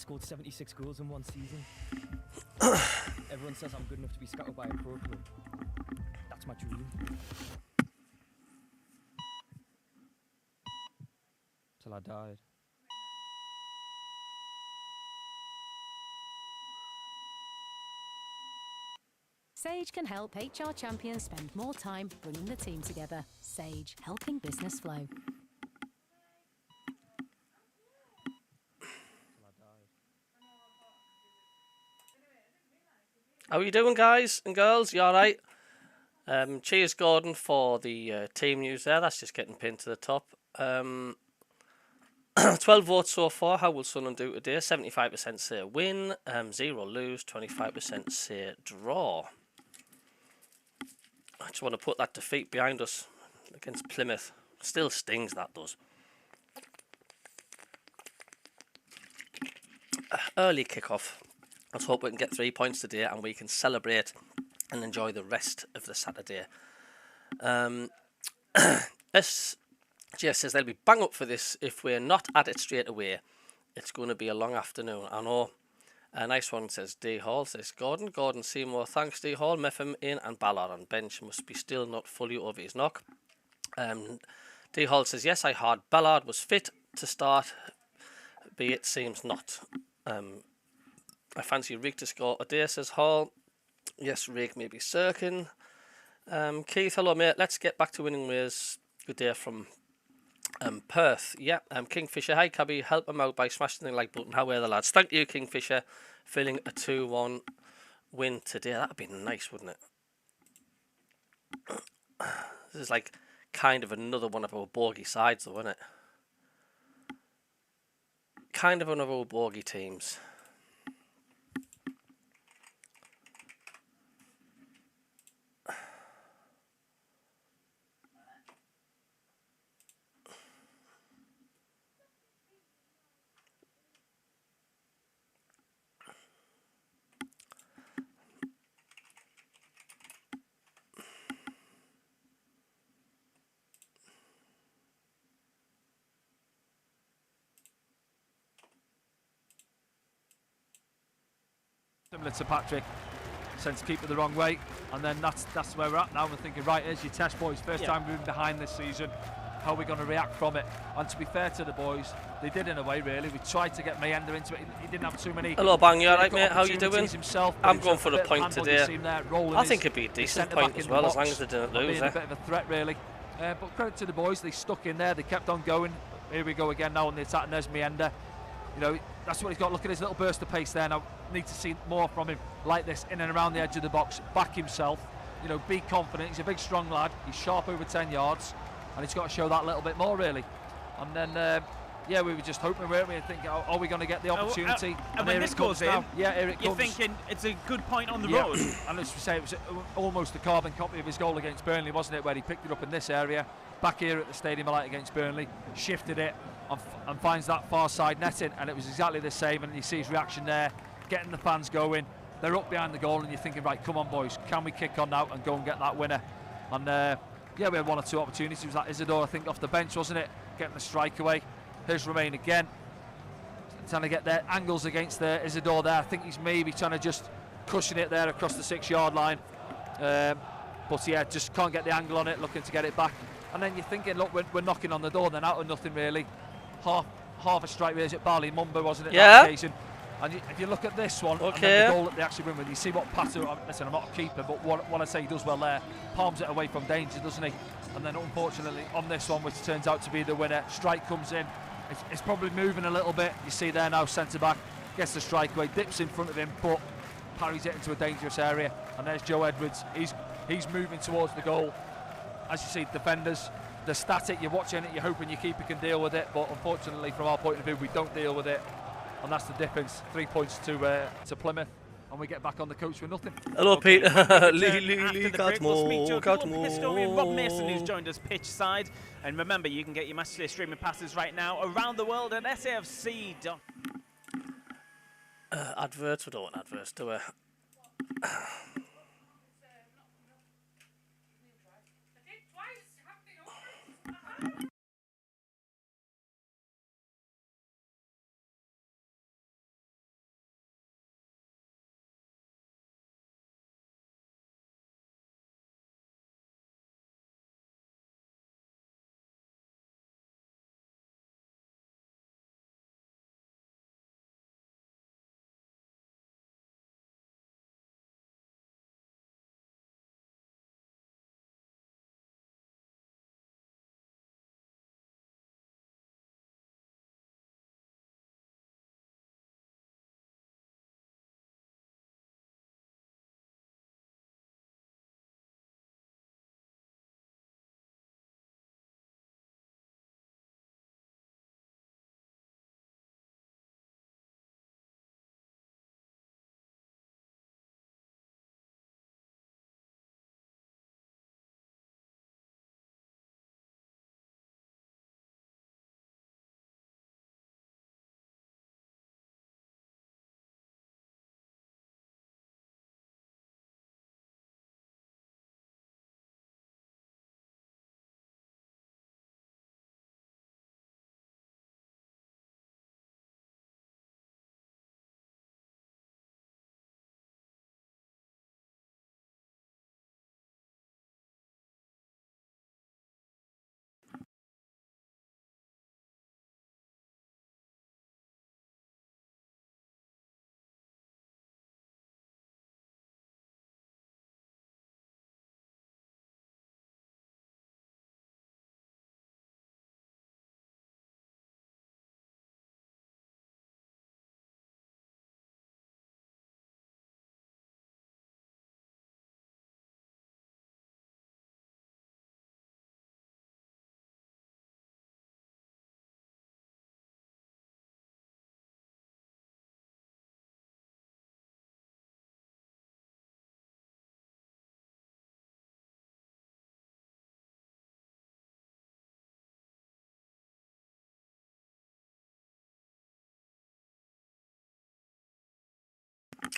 scored 76 goals in one season. Everyone says I'm good enough to be scouted by a pro club. That's my dream. Till I died. Sage can help HR champions spend more time bringing the team together. Sage, helping business flow. How are you doing, guys and girls? You alright? Cheers, Gordon, for the team news there. That's just getting pinned to the top. 12 votes so far. How will Sunderland do today? 75% say win, 0 lose, 25% say draw. I just want to put that defeat behind us against Plymouth. Still stings, that does. Early kickoff. Let's hope we can get 3 points today and we can celebrate and enjoy the rest of the Saturday. SGS says they'll be bang up for this if we're not at it straight away. It's going to be a long afternoon. I know. A nice one, says D Hall, says Gordon. Gordon Seymour, thanks D Hall. Meffam in and Ballard on bench. Must be still not fully over his knock. D Hall says, yes, I heard Ballard was fit to start, but it seems not. I fancy Rick to score a day, says Hall. Yes, Rick may be circling. Keith, hello mate. Let's get back to winning ways. Good day from Perth. Yeah, Kingfisher. Hi, Cabby. Help them out by smashing the like button. How are the lads? Thank you, Kingfisher. Feeling a 2-1 win today. That'd be nice, wouldn't it? This is like kind of another one of our bogey sides, though, isn't it? Kind of one of our bogey teams. Similar to Patrick, sent to keep it the wrong way, and then that's where we're at now. We're thinking, right, here's your test, boys. First time we've been behind this season. How are we going to react from it? And to be fair to the boys, they did in a way, really. We tried to get Mayenda into it. He didn't have too many. Hello, Bang. You alright, mate? How you doing? Himself, I'm going for a point today. I think it'd be a decent point as well, as long as they didn't lose. A bit of a threat, really. But credit to the boys. They stuck in there. They kept on going. Here we go again now on the attack, and there's Mayenda. You know, that's what he's got. Look at his little burst of pace there. Now, need to see more from him like this, in and around the edge of the box. Back himself. You know, be confident. He's a big, strong lad. He's sharp over 10 yards. And he's got to show that a little bit more, really. And then, yeah, we were just hoping, weren't we? And thinking, are we going to get the opportunity? And when this goes in, now. Yeah, here it you're comes. thinking it's a good point on the road. And as we say, it was almost a carbon copy of his goal against Burnley, wasn't it? Where he picked it up in this area, back here at the Stadium of Light against Burnley, shifted it and finds that far side netting. And it was exactly the same. And you see his reaction there, getting the fans going. They're up behind the goal, and you're thinking, right, come on, boys, can we kick on now and go and get that winner? And yeah, we had 1 or 2 opportunities. It was that Isidore, I think, off the bench, wasn't it? Getting the strike away. Here's Romain again, trying to get their angles against Isidore there. I think he's maybe trying to just cushion it there across the 6-yard line. But yeah, just can't get the angle on it, looking to get it back. And then you're thinking, look, we're knocking on the door, then out of nothing, really. Half a strike raise at Bali Mumba, wasn't it? Yeah. That occasion. And if you look at this one, and then the goal that they actually win with, you see what Pato, listen, I'm not a keeper, but what I say he does well there, palms it away from danger, doesn't he? And then unfortunately on this one, which turns out to be the winner, strike comes in. It's probably moving a little bit. You see there now, centre back gets the strike away, dips in front of him, but parries it into a dangerous area. And there's Joe Edwards. He's moving towards the goal. As you see, defenders, they're static. You're watching it, you're hoping your keeper can deal with it, but unfortunately, from our point of view, we don't deal with it. And that's the difference. 3 points to Plymouth, and we get back on the coach with nothing. Hello, Pete. Lee historian Rob Mason, who's joined us pitch side. And remember, you can get your matchday streaming passes right now around the world at SAFC. Adverts? We don't want adverts, do we?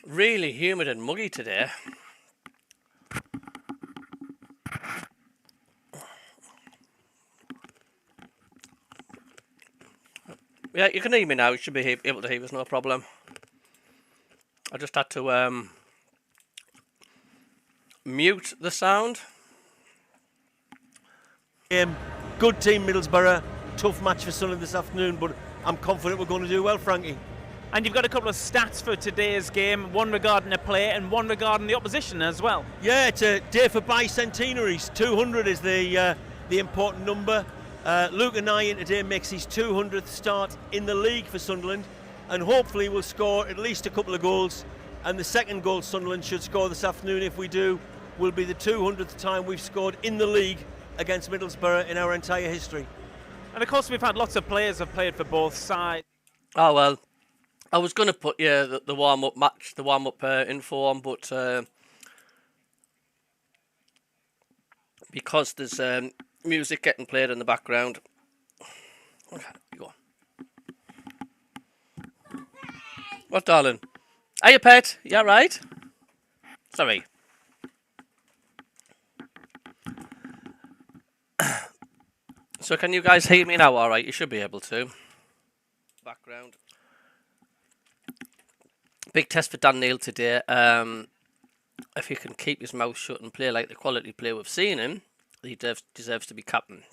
Really humid and muggy today. Yeah, you can hear me now. You should be able to hear us, no problem. I just had to mute the sound. Good team, Middlesborough. Tough match for Sunderland this afternoon, but I'm confident we're going to do well, Frankie. And you've got a couple of stats for today's game, one regarding a player and one regarding the opposition as well. Yeah, it's a day for bicentenaries. 200 is the important number. Luke Anayan today makes his 200th start in the league for Sunderland, and hopefully we'll score at least a couple of goals. And the second goal Sunderland should score this afternoon, if we do, will be the 200th time we've scored in the league against Middlesbrough in our entire history. And of course we've had lots of players who have played for both sides. Oh well, I was going to put the warm-up match, the warm-up info on, but because there's music getting played in the background. Okay, you go. What, darling? Are you pet? You alright? Sorry. So can you guys hear me now? Alright, you should be able to. Background. Big test for Dan Neil today. If he can keep his mouth shut and play like the quality player we've seen him, he deserves to be captain.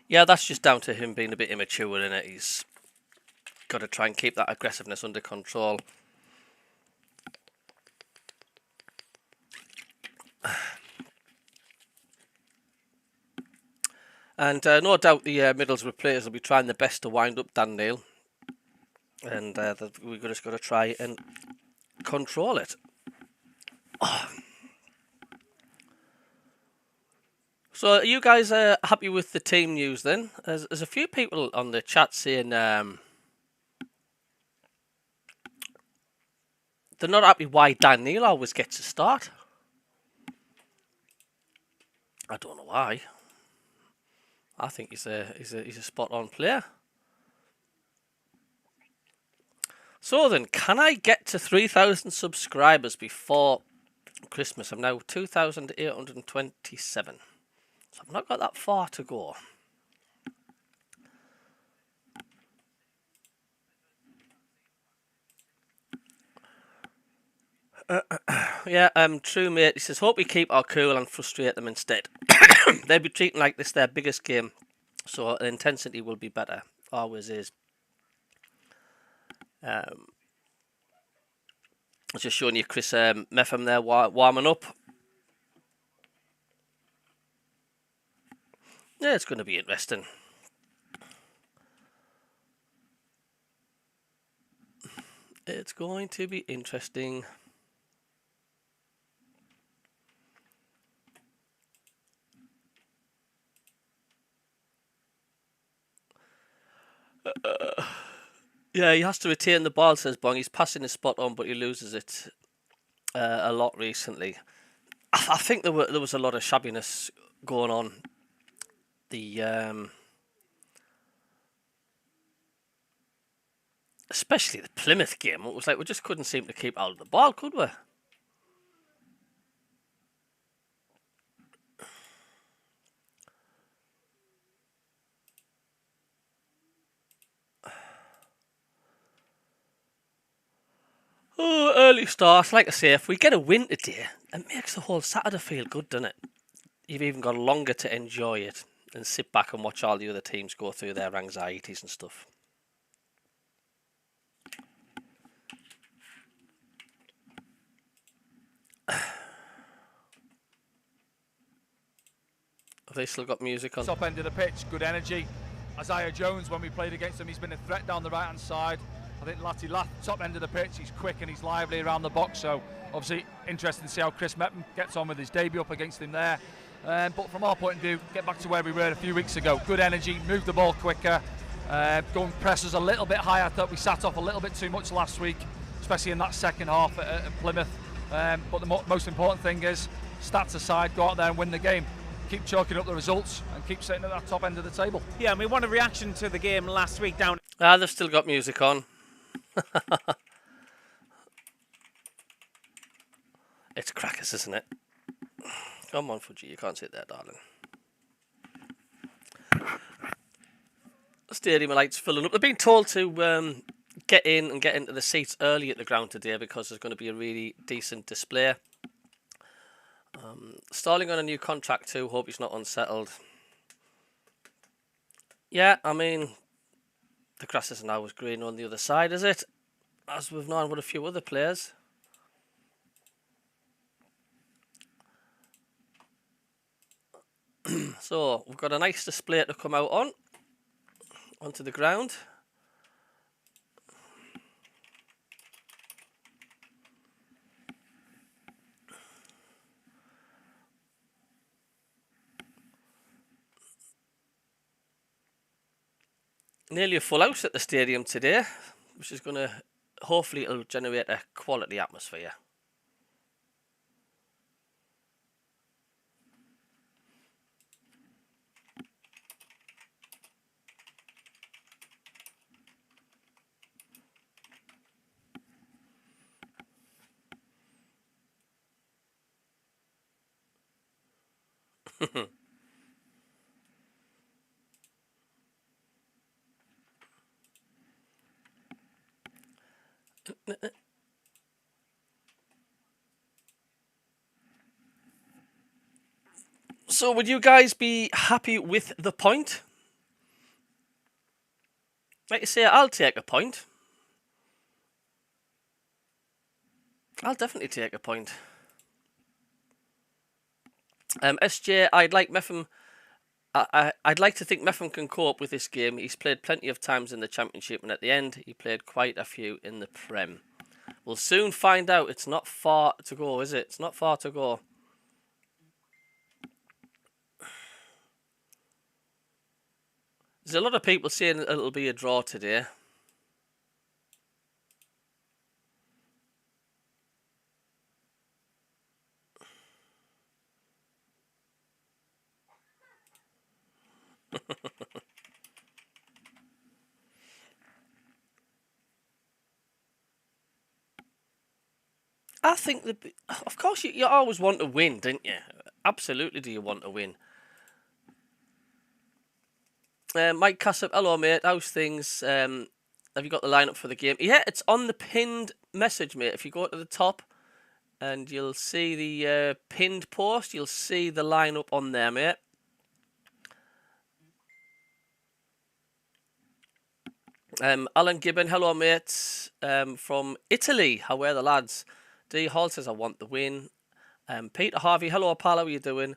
Yeah, that's just down to him being a bit immature, isn't it? He's got to try and keep that aggressiveness under control. And no doubt the Middlesbrough players will be trying their best to wind up Dan Neil. And we've just got to try and control it. Oh. So are you guys happy with the team news then? There's a few people on the chat saying they're not happy why Dan Neil always gets a start. I don't know why. I think he's a spot on player. So then, can I get to 3,000 subscribers before Christmas? I'm now 2,827. So I've not got that far to go. Yeah, true mate. He says, hope we keep our cool and frustrate them instead. They'll be treating like this their biggest game, so the intensity will be better. Always is. I was just showing you Chris Meffam there warming up. Yeah, it's going to be interesting. It's going to be interesting. Yeah, he has to retain the ball, says Bong. He's passing his spot on, but he loses it a lot recently. I think there was a lot of shabbiness going on. Especially the Plymouth game. It was like we just couldn't seem to keep out of the ball, could we? Oh, early start. Like I say, if we get a win today, it makes the whole Saturday feel good, doesn't it? You've even got longer to enjoy it and sit back and watch all the other teams go through their anxieties and stuff. Have they still got music on? Top end of the pitch, good energy. Isaiah Jones, when we played against him, he's been a threat down the right hand side. I think Latty Lath, top end of the pitch, he's quick and he's lively around the box, so obviously interesting to see how Chris Mepham gets on with his debut up against him there. But from our point of view, get back to where we were a few weeks ago. Good energy, move the ball quicker, go and press us a little bit higher. I thought we sat off a little bit too much last week, especially in that second half at Plymouth. But the most important thing is, stats aside, go out there and win the game. Keep chalking up the results and keep sitting at that top end of the table. Yeah, and we want a reaction to the game last week down. They've still got music on. this, isn't it? Come on, Fuji, you can't sit there, darling. The stadium lights filling up. They've been told to get in and get into the seats early at the ground today because there's going to be a really decent display. Starling on a new contract too. Hope he's not unsettled. Yeah, I mean, the grass isn't always green on the other side, is it? As we've known with a few other players. So we've got a nice display to come out onto the ground. Nearly a full house at the stadium today, which is going to, hopefully it'll generate a quality atmosphere. So would you guys be happy with the point? Like you say, I'll take a point. I'll definitely take a point. SJ, I'd like Meffem. I'd like to think Meffem can cope with this game. He's played plenty of times in the Championship, and at the end, he played quite a few in the Prem. We'll soon find out. It's not far to go, is it? It's not far to go. There's a lot of people saying it'll be a draw today. I think that, of course, you always want to win, don't you? Absolutely, do you want to win? Mike Cassip, hello mate, how's things? Have you got the lineup for the game? Yeah, it's on the pinned message, mate. If you go to the top and you'll see the pinned post, you'll see the lineup on there, mate. Alan Gibbon, hello mate, from Italy. How are the lads? D Hall says I want the win. Peter Harvey, hello pal, how are you doing?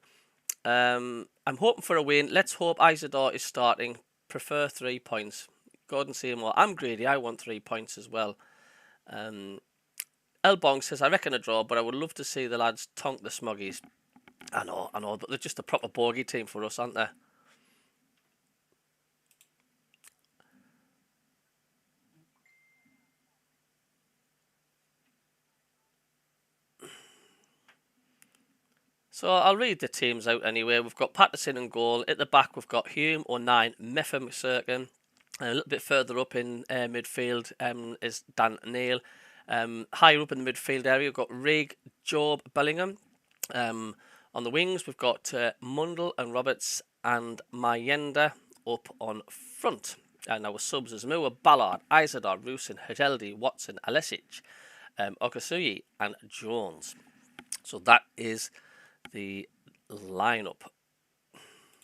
I'm hoping for a win. Let's hope Isidore is starting. Prefer 3 points. Gordon Seymour, I'm greedy. I want 3 points as well. Elbong says, I reckon a draw, but I would love to see the lads tonk the Smoggies. I know, but they're just a proper bogey team for us, aren't they? So I'll read the teams out anyway. We've got Patterson in goal. At the back, we've got Hume, O'Nien, Meffem, Sirkin. And a little bit further up in midfield is Dan Neil. Higher up in the midfield area, we've got Rigg, Job, Bellingham. On the wings, we've got Mundle and Roberts and Mayenda up on front. And our subs is Moore, Ballard, Isidore, Rusin, Hadeldi, Watson, Alesic, Okasuyi and Jones. So that is the lineup.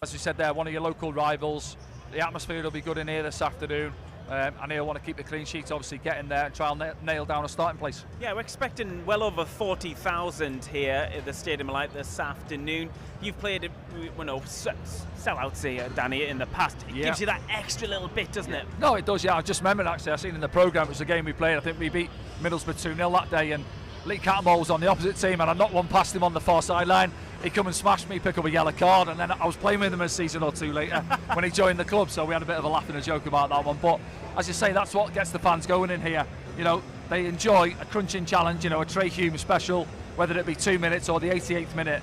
As you said there, one of your local rivals. The atmosphere will be good in here this afternoon. And he'll want to keep the clean sheets, obviously get in there and try and nail down a starting place. Yeah, we're expecting well over 40,000 here at the Stadium of Light this afternoon. You've played, sellouts here, Danny, in the past. It gives you that extra little bit, doesn't it? No, it does, yeah. I just remembered, actually, I seen in the programme, it was a game we played. I think we beat Middlesbrough 2-0 that day, and Lee Catmull was on the opposite team, and I knocked one past him on the far sideline. He come and smashed me, pick up a yellow card, and then I was playing with him a season or two later when he joined the club, so we had a bit of a laugh and a joke about that one. But as you say, that's what gets the fans going in here. You know, they enjoy a crunching challenge, you know, a Trey Hume special, whether it be 2 minutes or the 88th minute.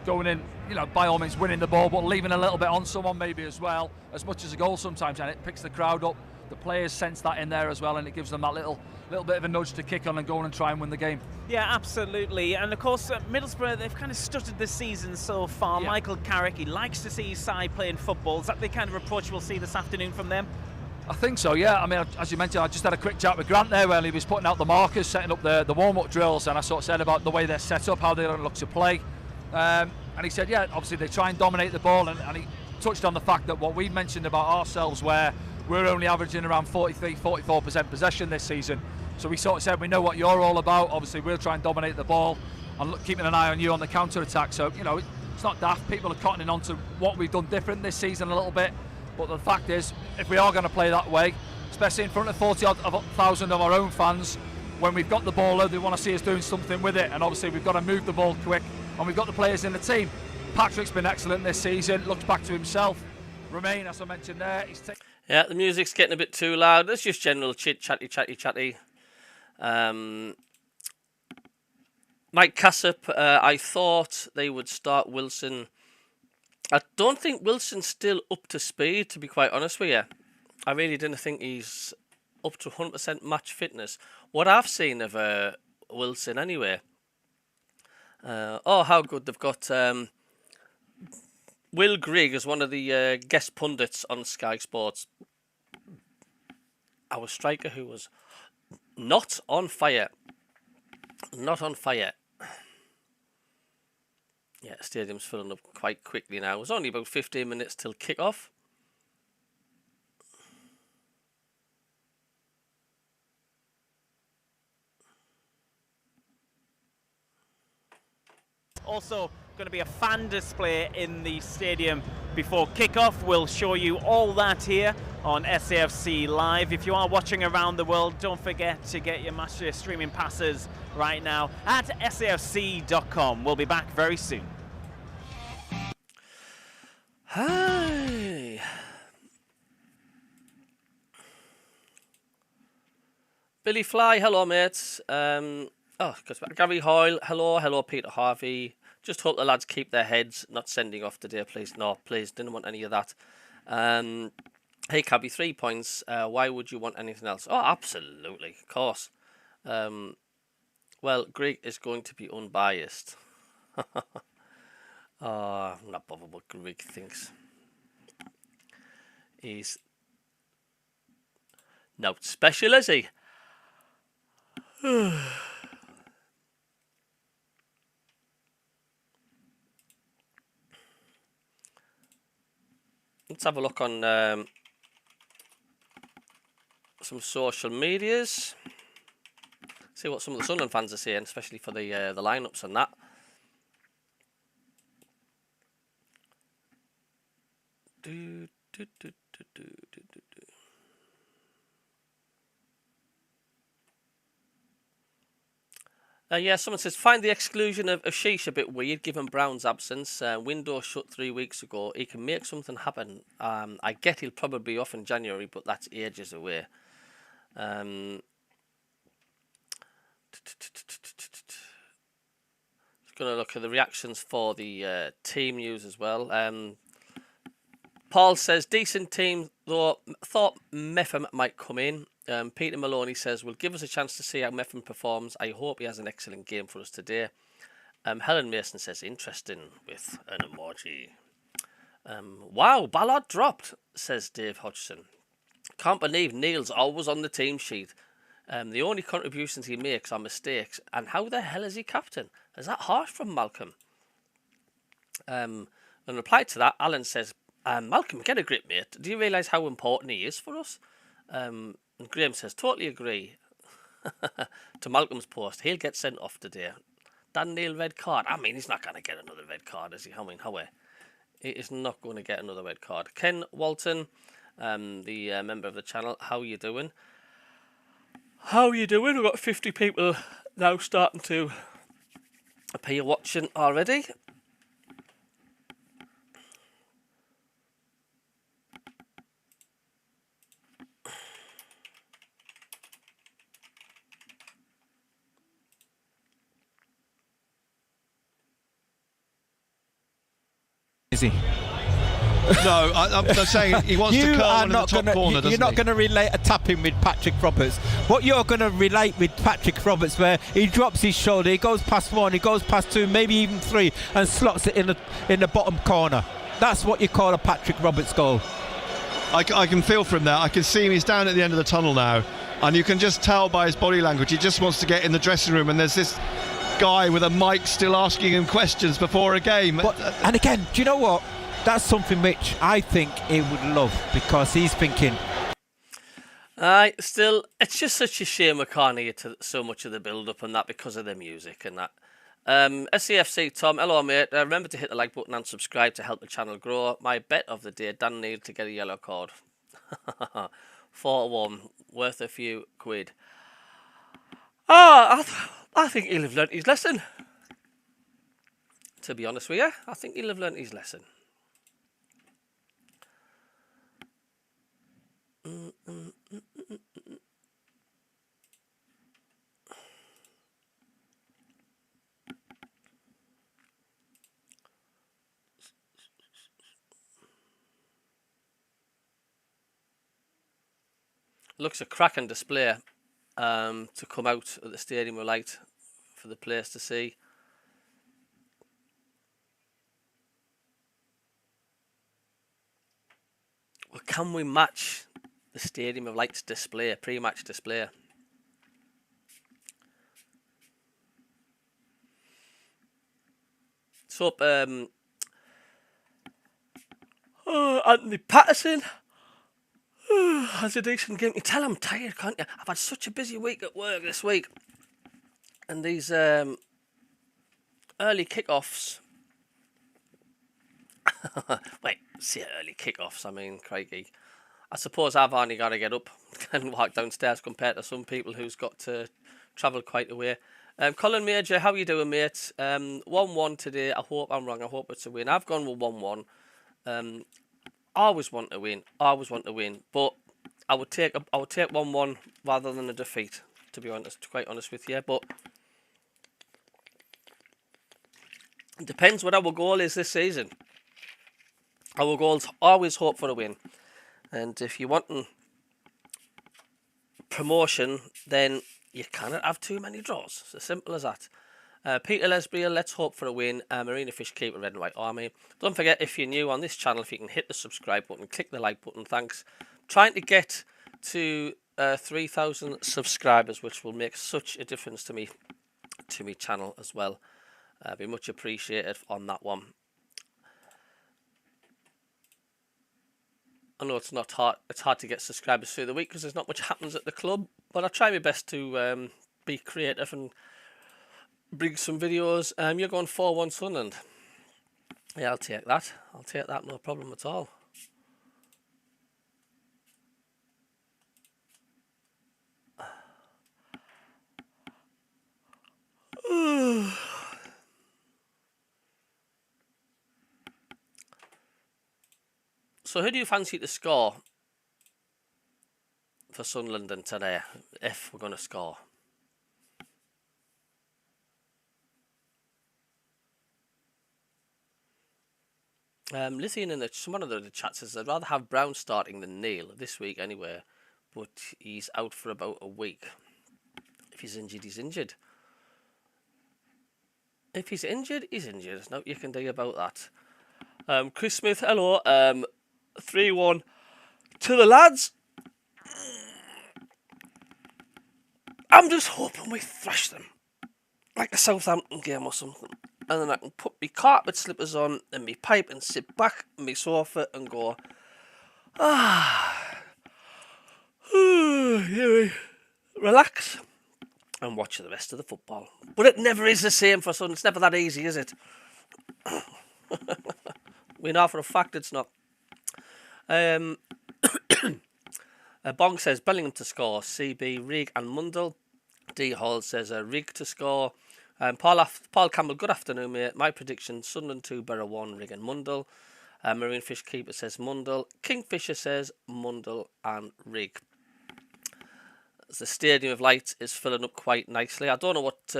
going in, by all means winning the ball, but leaving a little bit on someone maybe as well, as much as a goal sometimes, and it picks the crowd up. The players sense that in there as well, and it gives them that little bit of a nudge to kick on and go on and try and win the game. Yeah, absolutely. And of course, Middlesbrough, they've kind of stuttered this season so far. Yeah. Michael Carrick, he likes to see his side playing football. Is that the kind of approach we'll see this afternoon from them? I think so, yeah. I mean, as you mentioned, I just had a quick chat with Grant there where he was putting out the markers, setting up the warm-up drills, and I sort of said about the way they're set up, how they're going to look to play. And he said, yeah, obviously they try and dominate the ball, and he touched on the fact that what we mentioned about ourselves, where we're only averaging around 43-44% possession this season. So we sort of said, we know what you're all about. Obviously, we'll try and dominate the ball and keeping an eye on you on the counter-attack. So, it's not daft. People are cottoning on to what we've done different this season a little bit. But the fact is, if we are going to play that way, especially in front of 40,000 of our own fans, when we've got the ball, they want to see us doing something with it. And obviously, we've got to move the ball quick. And we've got the players in the team. Patrick's been excellent this season. Looks back to himself. Romain, as I mentioned there, yeah, the music's getting a bit too loud. It's just general chatty. Mike Cassip, I thought they would start Wilson. I don't think Wilson's still up to speed, to be quite honest with you. I really didn't think he's up to 100% match fitness. What I've seen of Wilson anyway. How good they've got Will Grigg as one of the guest pundits on Sky Sports. Our striker who was not on fire. Not on fire. Yeah, stadium's filling up quite quickly now. It's only about 15 minutes till kick-off. Also, going to be a fan display in the stadium before kickoff. We'll show you all that here on SAFC Live. If you are watching around the world, don't forget to get your matchday streaming passes right now at safc.com. We'll be back very soon. Hi. Billy Fly, hello mates. Gary Hoyle, hello Peter Harvey. Just hope the lads keep their heads, not sending off today, please. No, please, didn't want any of that. Hey Cabbie, 3 points. Why would you want anything else? Oh, absolutely, of course. Well, Greg is going to be unbiased. I'm not bothered what Greg thinks. He's not special, is he? Let's have a look on some social medias. See what some of the Sunderland fans are saying, especially for the lineups and that. Yeah, someone says, find the exclusion of Ashish a bit weird, given Brown's absence. Window shut 3 weeks ago. He can make something happen. I get he'll probably be off in January, but that's ages away. Just going to look at the reactions for the team news as well. Paul says, decent team, though thought Meffem might come in. Peter Maloney says, will give us a chance to see how Meffem performs. I hope he has an excellent game for us today. Helen Mason says, interesting, with an emoji. Wow, Ballard dropped, says Dave Hodgson. Can't believe Neil's always on the team sheet. The only contributions he makes are mistakes. And how the hell is he captain? Is that harsh from Malcolm? In reply to that, Alan says, Malcolm, get a grip, mate. Do you realise how important he is for us? And Graham says, totally agree. To Malcolm's post, he'll get sent off today. Dan Neil, red card. I mean, he's not going to get another red card, is he? I mean, he is not going to get another red card. Ken Walton, the member of the channel, how are you doing? How are you doing? We've got 50 people now starting to appear watching already. is he? No, I'm saying he wants to curl one in the top corner, doesn't he? You're not going to relate a tapping with Patrick Roberts. What you're going to relate with Patrick Roberts, where he drops his shoulder, he goes past 1, he goes past 2, maybe even 3, and slots it in the bottom corner. That's what you call a Patrick Roberts goal. I can feel from there. I can see him. He's down at the end of the tunnel now, and you can just tell by his body language he just wants to get in the dressing room, and there's this guy with a mic still asking him questions before a game. And again, do you know what? That's something which I think he would love, because he's thinking. Still, it's just such a shame we can't hear to so much of the build-up and that because of the music and that. SCFC Tom, hello mate. Remember to hit the like button and subscribe to help the channel grow. My bet of the day: Dan needed to get a yellow card. 4-1, worth a few quid. I think he'll have learnt his lesson. To be honest with you, I think he'll have learnt his lesson. Looks a cracking display to come out at the Stadium of Light for the players to see. Well, can we match the Stadium of Light's display, pre-match display? Let's hope Anthony Patterson has a decent game. You tell I'm tired, can't you? I've had such a busy week at work this week, and these early kickoffs. Wait, see early kickoffs. I mean, crikey. I suppose I've only got to get up and walk downstairs compared to some people who's got to travel quite a way. Colin Major, how you doing, mate? 1-1 today. I hope I'm wrong. I hope it's a win. I've gone with 1-1. I always want to win. But I would take 1-1 rather than a defeat, to be honest, quite honest with you. But it depends what our goal is this season. Our goals always hope for a win. And if you want promotion, then you cannot have too many draws. It's as simple as that. Peter Lesbiel, let's hope for a win. Marina Fish Keeper, Red and White Army. Don't forget, if you're new on this channel, if you can hit the subscribe button, click the like button. Thanks. Trying to get to 3,000 subscribers, which will make such a difference to me channel as well. Be much appreciated on that one. I know it's not hard. It's hard to get subscribers through the week because there's not much happens at the club. But I try my best to be creative and bring some videos. You're going 4-1 Sunderland. Yeah, I'll take that. No problem at all. So who do you fancy to score for Sunderland today, if we're going to score? Lithian in one of the chats says I'd rather have Brown starting than Neil this week anyway, but he's out for about a week. If he's injured, he's injured. If he's injured, he's injured. There's nothing you can do about that. Chris Smith, hello. 3-1 to the lads. I'm just hoping we thrash them like a Southampton game or something, and then I can put my carpet slippers on and my pipe and sit back on my sofa and go, relax and watch the rest of the football. But it never is the same for Sun. It's never that easy, is it? We know for a fact it's not. Bong says Bellingham to score. CB, Rig and Mundell. D Hall says Rig to score. Paul Campbell, good afternoon, mate. My prediction: Sunderland 2, Borough 1, Rig and Mundell. Marine Fish Keeper says Mundell. Kingfisher says Mundell and Rig. The Stadium of Light is filling up quite nicely. I don't know what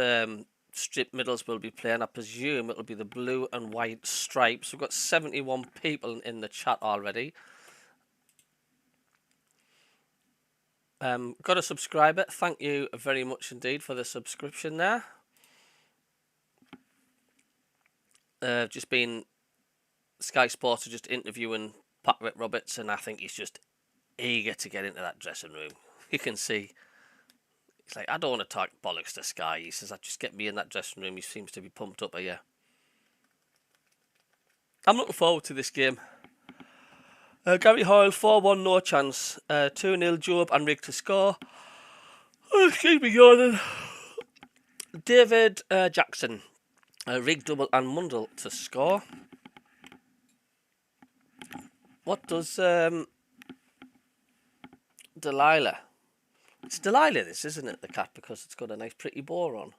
strip Middlesbrough will be playing. I presume it'll be the blue and white stripes. We've got 71 people in the chat already. Got a subscriber. Thank you very much indeed for the subscription there. Just been Sky Sports are just interviewing Patrick Roberts, and I think he's just eager to get into that dressing room. You can see he's like, I don't want to talk bollocks to Sky. He says, just get me in that dressing room. He seems to be pumped up here. I'm looking forward to this game. Gary Hoyle, 4-1, no chance. 2-0, Job and Rig to score. Oh, excuse me, Gordon. David Jackson, Rig double and Mundell to score. What does Delilah? It's Delilah, this, isn't it, the cat, because it's got a nice pretty bow on.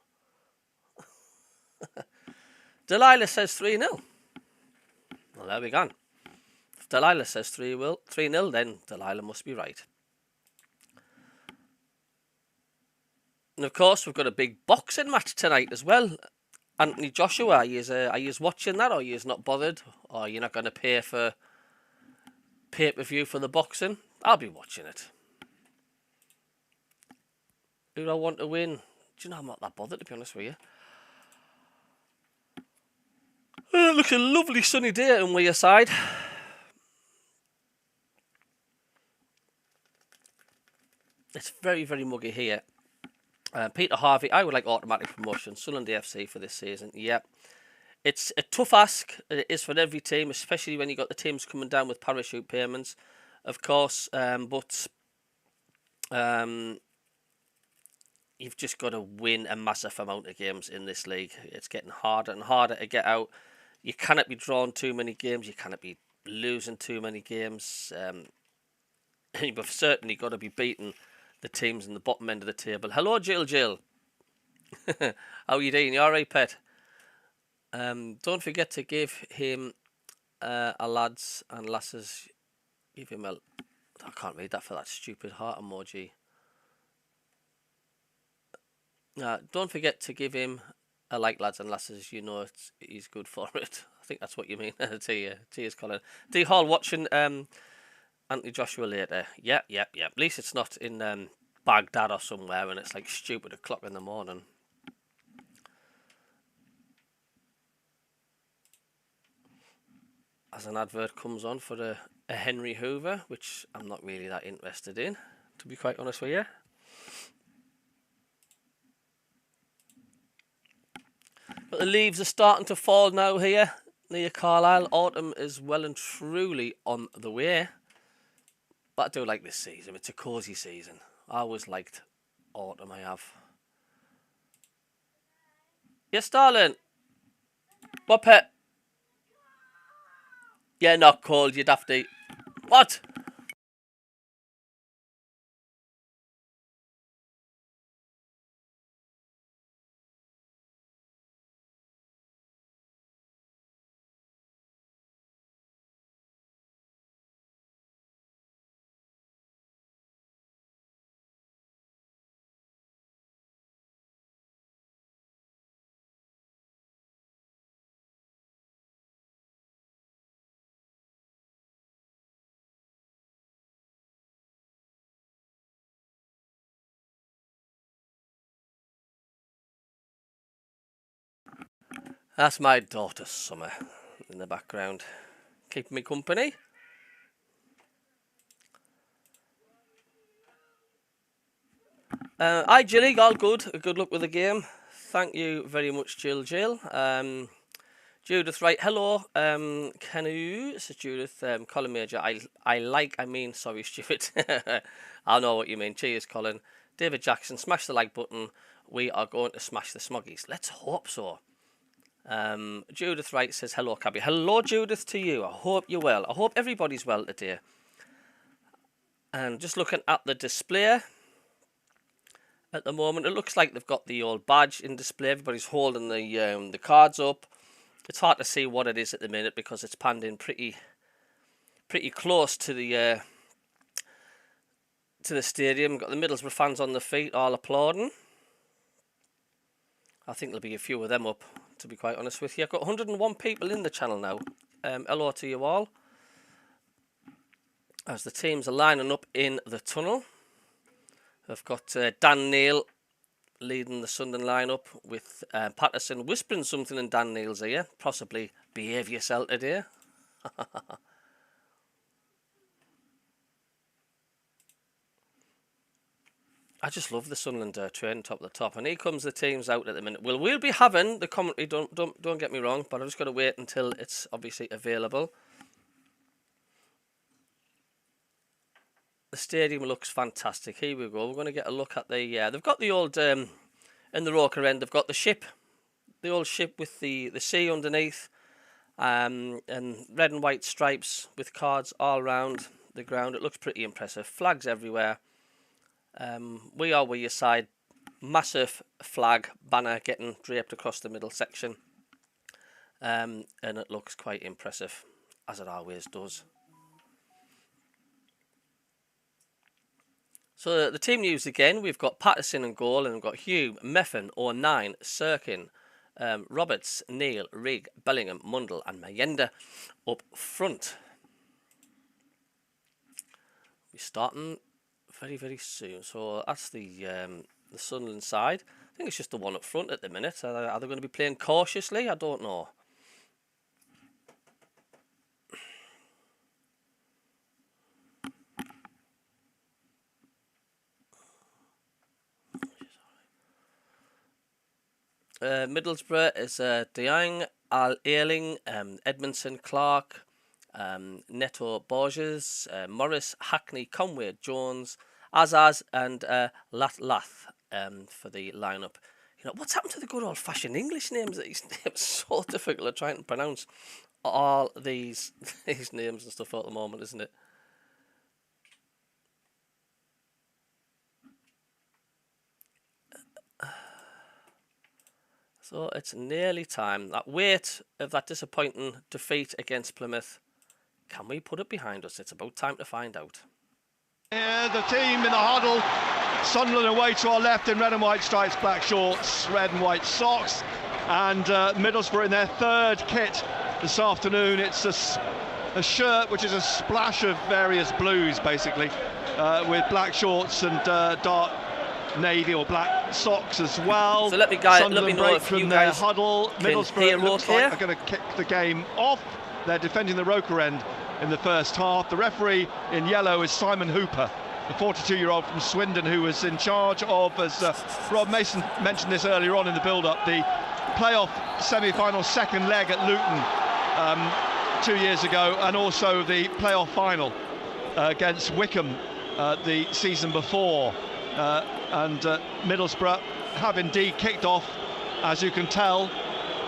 Delilah says 3-0. Well, there we go. If Delilah says 3-0, then Delilah must be right. And of course, we've got a big boxing match tonight as well. Anthony Joshua, are you watching that, or are you not bothered? Or you're not going to pay for pay-per-view for the boxing? I'll be watching it. Who do I want to win? Do you know, I'm not that bothered, to be honest with you. It looks a lovely sunny day on your side. It's very, very muggy here. Peter Harvey, I would like automatic promotion. Sunderland AFC for this season. Yep. It's a tough ask. It is for every team, especially when you got the teams coming down with parachute payments, of course. But you've just got to win a massive amount of games in this league. It's getting harder and harder to get out. You cannot be drawing too many games. You cannot be losing too many games. And you've certainly got to be beating the teams in the bottom end of the table. Hello, Jill. How are you doing? You all right, pet? Don't forget to give him a lads and lasses. Give him a... I can't read that for that stupid heart emoji. Don't forget to give him a like, lads and lasses. You know he's good for it. I think that's what you mean. Cheers, Colin. D Hall watching Anthony Joshua later. Yep. At least it's not in Baghdad or somewhere and it's like stupid o'clock in the morning. As an advert comes on for a Henry Hoover, which I'm not really that interested in, to be quite honest with you. But the leaves are starting to fall now here near Carlisle. Autumn is well and truly on the way. But I do like this season. It's a cosy season. I always liked autumn, I have. Yes, darling. What, pet? Yeah, not cold, you dafty. What? That's my daughter Summer in the background, keeping me company. Hi Jilly, all good. Good luck with the game. Thank you very much, Jill. Judith, right? Hello. Can you? This is Judith. Colin Major. Sorry, Stuart. I know what you mean. Cheers, Colin. David Jackson, smash the like button. We are going to smash the smoggies. Let's hope so. Judith Wright says, hello, Cabbie. Hello, Judith, to you. I hope you're well. I hope everybody's well today. And just looking at the display at the moment, it looks like they've got the old badge in display. Everybody's holding the cards up. It's hard to see what it is at the minute because it's panned in pretty close to the stadium. Got the Middlesbrough fans on the feet, all applauding. I think there'll be a few of them up, to be quite honest with you. I've got 101 people in the channel now. Hello to you all. As the teams are lining up in the tunnel, I've got Dan Neil leading the Sunderland lineup with Patterson whispering something in Dan Neil's ear. Possibly behave yourself today. I just love the Sunderland train top of the top. And here comes the teams out at the minute. Well, we'll be having the commentary, don't get me wrong, but I've just got to wait until it's obviously available. The stadium looks fantastic. Here we go. We're going to get a look at the... they've got the old... in the Roker end, they've got the ship. The old ship with the sea underneath. And red and white stripes with cards all around the ground. It looks pretty impressive. Flags everywhere. We are your side. Massive flag banner getting draped across the middle section. And it looks quite impressive, as it always does. So the team news again, we've got Patterson in goal, and we've got Hume, Meffin, O'Nien, Sirkin, Roberts, Neil, Rigg, Bellingham, Mundle and Mayenda up front. We're starting very, very soon. So that's the Sunderland side. I think it's just the one up front at the minute. Are they going to be playing cautiously? I don't know. Middlesbrough is Diang, Al Earling, Edmondson, Clark, Neto Borges, Morris, Hackney, Conway, Jones, Azaz and Lath for the lineup. You know, what's happened to the good old-fashioned English names? These names so difficult to try and pronounce all these names and stuff at the moment, isn't it? So it's nearly time. That weight of that disappointing defeat against Plymouth, can we put it behind us? It's about time to find out. Yeah, the team in the huddle. Sunderland away to our left in red and white stripes, black shorts, red and white socks. And Middlesbrough in their third kit this afternoon. It's a shirt which is a splash of various blues, basically, with black shorts and dark navy or black socks as well. So let me know if you guys huddle. Middlesbrough looks okay. like they're going to kick the game off. They're defending the Roker end in the first half. The referee in yellow is Simon Hooper, the 42-year-old from Swindon, who was in charge of, as Rob Mason mentioned this earlier on in the build-up, the playoff semi-final second leg at Luton 2 years ago, and also the playoff final against Wickham the season before. And Middlesbrough have indeed kicked off, as you can tell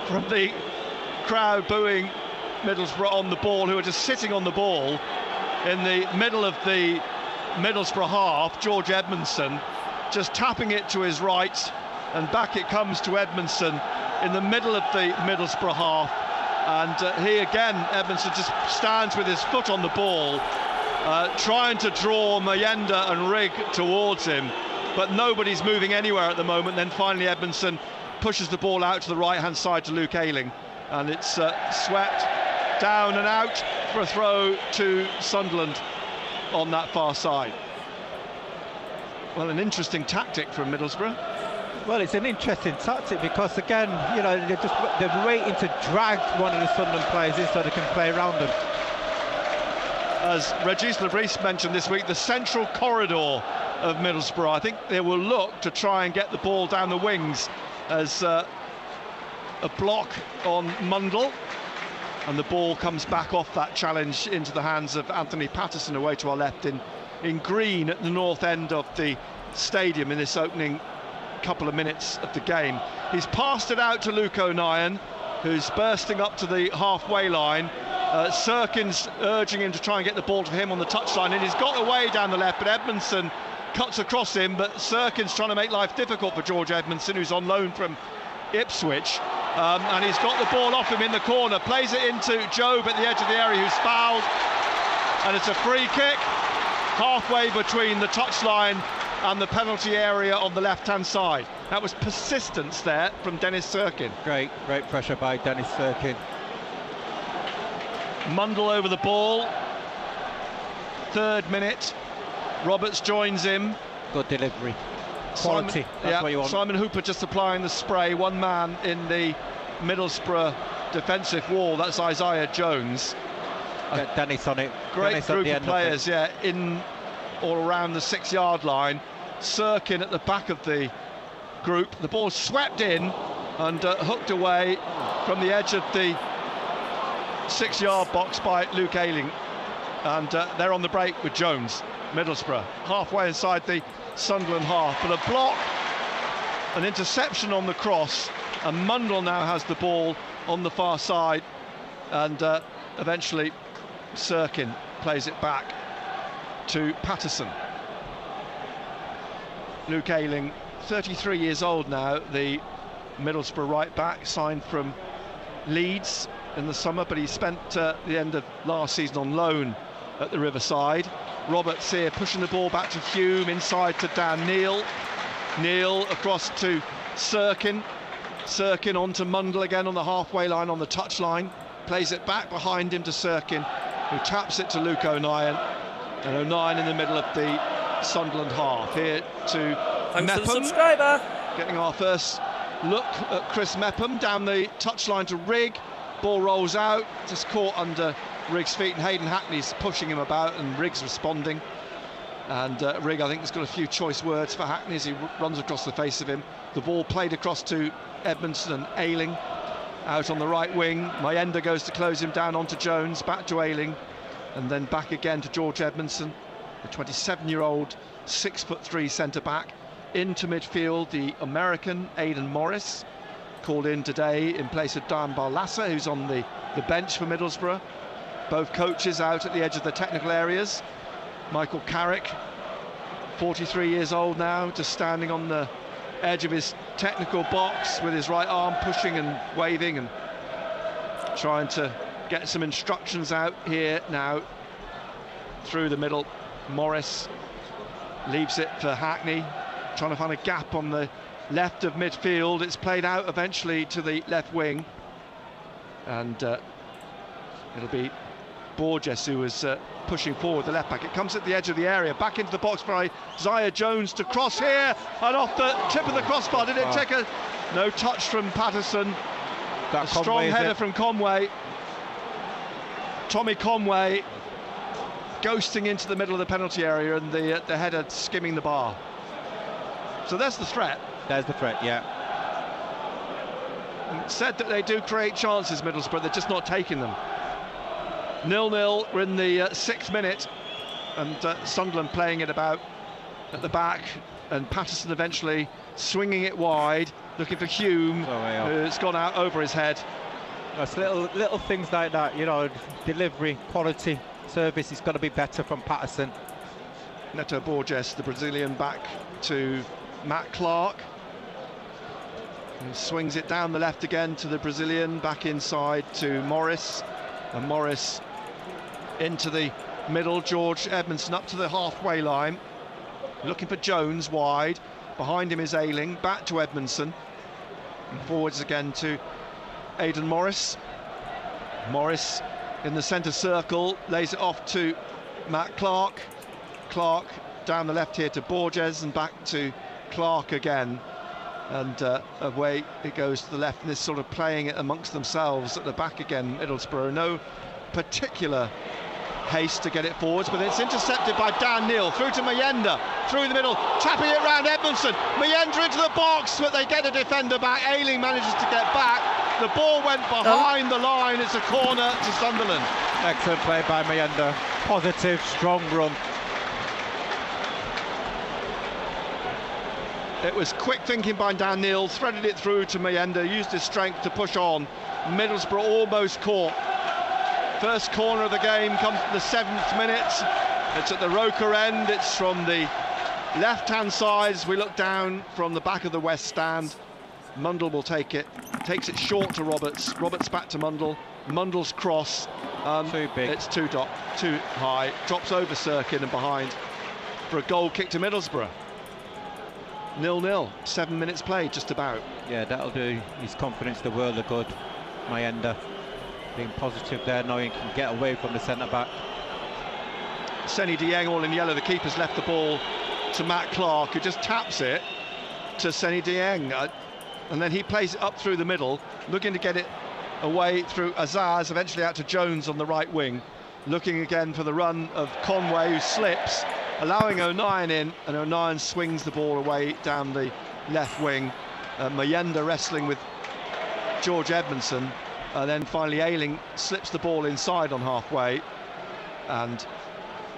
from the crowd booing Middlesbrough on the ball, who are just sitting on the ball in the middle of the Middlesbrough half. George Edmondson just tapping it to his right, and back it comes to Edmondson in the middle of the Middlesbrough half. And he again, Edmondson just stands with his foot on the ball, trying to draw Mayenda and Rigg towards him, but nobody's moving anywhere at the moment. Then finally Edmondson pushes the ball out to the right-hand side to Luke Ayling, and it's swept down and out for a throw to Sunderland on that far side. Well, an interesting tactic from Middlesbrough. Well, it's an interesting tactic because, again, you know, they're waiting to drag one of the Sunderland players in so they can play around them. As Regis Lebris mentioned this week, the central corridor of Middlesbrough. I think they will look to try and get the ball down the wings as a block on Mundle, and the ball comes back off that challenge into the hands of Anthony Patterson away to our left in green at the north end of the stadium in this opening couple of minutes of the game. He's passed it out to Luke O'Nien, who's bursting up to the halfway line. Sirkin's urging him to try and get the ball to him on the touchline, and he's got away down the left, but Edmondson cuts across him. But Sirkin's trying to make life difficult for George Edmondson, who's on loan from Ipswich, and he's got the ball off him in the corner, plays it into Jobe at the edge of the area, who's fouled, and it's a free kick halfway between the touchline and the penalty area on the left-hand side. That was persistence there from Dennis Sirkin. Great pressure by Dennis Sirkin. Mundle over the ball. 3rd minute. Roberts joins him. Good delivery. Quality. That's what you want. Simon Hooper just applying the spray. One man in the Middlesbrough defensive wall. That's Isaiah Jones. Get Dennis on it. Great Dennis group of players, in or around the 6-yard line. Sirkin at the back of the group. The ball swept in and hooked away from the edge of the 6-yard box by Luke Ayling. And they're on the break with Jones, Middlesbrough, halfway inside the Sunderland half. But a block, an interception on the cross, and Mundle now has the ball on the far side, and eventually Sirkin plays it back to Patterson. Luke Ayling, 33 years old now, the Middlesbrough right back, signed from Leeds in the summer, but he spent the end of last season on loan at the Riverside. Roberts here pushing the ball back to Hume, inside to Dan Neil. Neil across to Sirkin. Sirkin on to Mundle again on the halfway line, on the touchline. Plays it back behind him to Sirkin, who taps it to Luke O'Nien. And O'Nien in the middle of the Sunderland half. Here to Thanks Mepham. to the subscriber. Getting our first look at Chris Mepham down the touchline to Rigg. Ball rolls out, just caught under Rigg's feet, and Hayden Hackney's pushing him about, and Rigg's responding. And Rigg, I think, has got a few choice words for Hackney as he runs across the face of him. The ball played across to Edmondson and Ayling out on the right wing. Mayenda goes to close him down onto Jones, back to Ayling, and then back again to George Edmondson, the 27-year-old 6'3" centre-back. Into midfield, the American Aidan Morris, called in today in place of Dan Barlassa, who's on the bench for Middlesbrough. Both coaches out at the edge of the technical areas. Michael Carrick, 43 years old now, just standing on the edge of his technical box with his right arm pushing and waving and trying to get some instructions out here now through the middle. Morris leaves it for Hackney, trying to find a gap on the left of midfield. It's played out eventually to the left wing, and it'll be Borges who was pushing forward, the left back. It comes at the edge of the area, back into the box by Isaiah Jones to cross here, and off the tip of the crossbar. Did it take a no touch from Patterson? A strong header from Conway. Tommy Conway ghosting into the middle of the penalty area, and the header skimming the bar. So there's the threat. There's the threat, yeah. And said that they do create chances, Middlesbrough, they're just not taking them. 0-0, we're in the 6th minute, and Sunderland playing it about at the back, and Patterson eventually swinging it wide, looking for Hume, who's gone out over his head. That's little things like that, you know, delivery, quality, service has got to be better from Patterson. Neto Borges, the Brazilian, back to Matt Clark, who swings it down the left again to the Brazilian, back inside to Morris, and Morris into the middle. George Edmondson up to the halfway line, looking for Jones wide. Behind him is Ayling, back to Edmondson, and forwards again to Aidan Morris. Morris in the centre circle, lays it off to Matt Clark. Clark down the left here to Borges, and back to Clark again, and away it goes to the left, and this sort of playing it amongst themselves at the back again. Middlesbrough, no particular haste to get it forwards, but it's intercepted by Dan Neil, through to Mayenda, through the middle, tapping it round Edmondson. Mayenda into the box, but they get a defender back. Ayling manages to get back. The ball went behind the line. It's a corner to Sunderland. Excellent play by Mayenda. Positive, strong run. It was quick thinking by Dan Neil, threaded it through to Mayenda, used his strength to push on. Middlesbrough almost caught. First corner of the game comes to the 7th minute. It's at the Roker end. It's from the left-hand side as we look down from the back of the West Stand. Mundle will take it. Takes it short to Roberts. Roberts back to Mundle. Mundle's cross. Too big. It's too high. Drops over Sirkin and behind for a goal kick to Middlesbrough. 0-0, 7 minutes played, just about. Yeah, that'll do his confidence the world of good. Mayenda being positive there, knowing he can get away from the centre-back. Seny Dieng all in yellow. The keeper's left the ball to Matt Clark, who just taps it to Seny Dieng. And then he plays it up through the middle, looking to get it away through Azaz, eventually out to Jones on the right wing. Looking again for the run of Conway, who slips, allowing O'Nien in, and O'Nien swings the ball away down the left wing. Mayenda wrestling with George Edmondson, and then finally Ayling slips the ball inside on halfway, and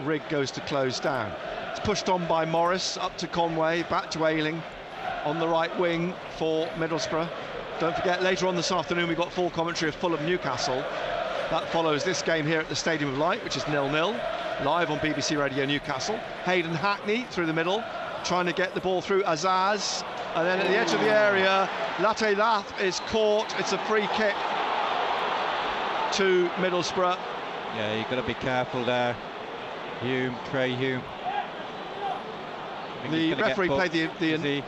Rigg goes to close down. It's pushed on by Morris, up to Conway, back to Ayling on the right wing for Middlesbrough. Don't forget, later on this afternoon we've got full commentary of Fulham Newcastle. That follows this game here at the Stadium of Light, which is 0-0, live on BBC Radio Newcastle. Hayden Hackney through the middle, trying to get the ball through Azaz, and then at the edge of the area, Latte Lath is caught. It's a free kick to Middlesbrough. Yeah, you've got to be careful there. Trey Hume. The referee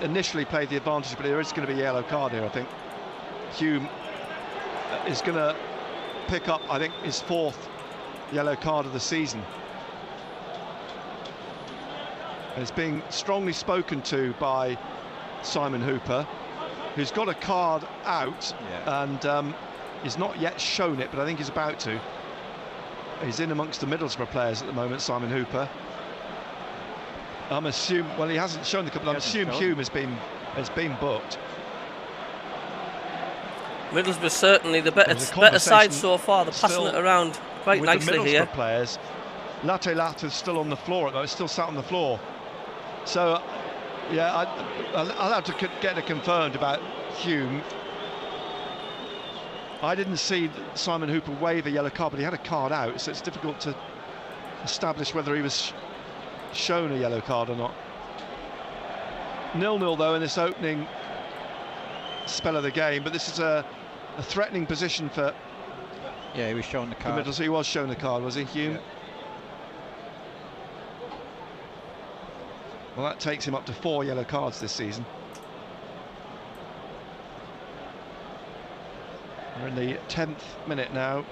initially played the advantage, but there is going to be a yellow card here, I think. Hume is going to pick up, I think, his 4th yellow card of the season. And it's being strongly spoken to by Simon Hooper, who's got a card out, and he's not yet shown it, but I think he's about to. He's in amongst the Middlesbrough players at the moment, Simon Hooper. I'm assuming, well, he hasn't shown the couple. I'm assuming Hume has been booked. Middlesbrough certainly the better side so far. They're passing it around quite nicely here. Players, Latte Lath is still on the floor, though. It's still sat on the floor. So, yeah, I'll have to get it confirmed about Hume. I didn't see Simon Hooper wave a yellow card, but he had a card out, so it's difficult to establish whether he was shown a yellow card or not. 0-0 though in this opening spell of the game, but this is a threatening position for. Yeah, he was shown the card. He was shown the card, was he, Hume? Yeah. Well, that takes him up to 4 yellow cards this season. We're in the 10th minute now,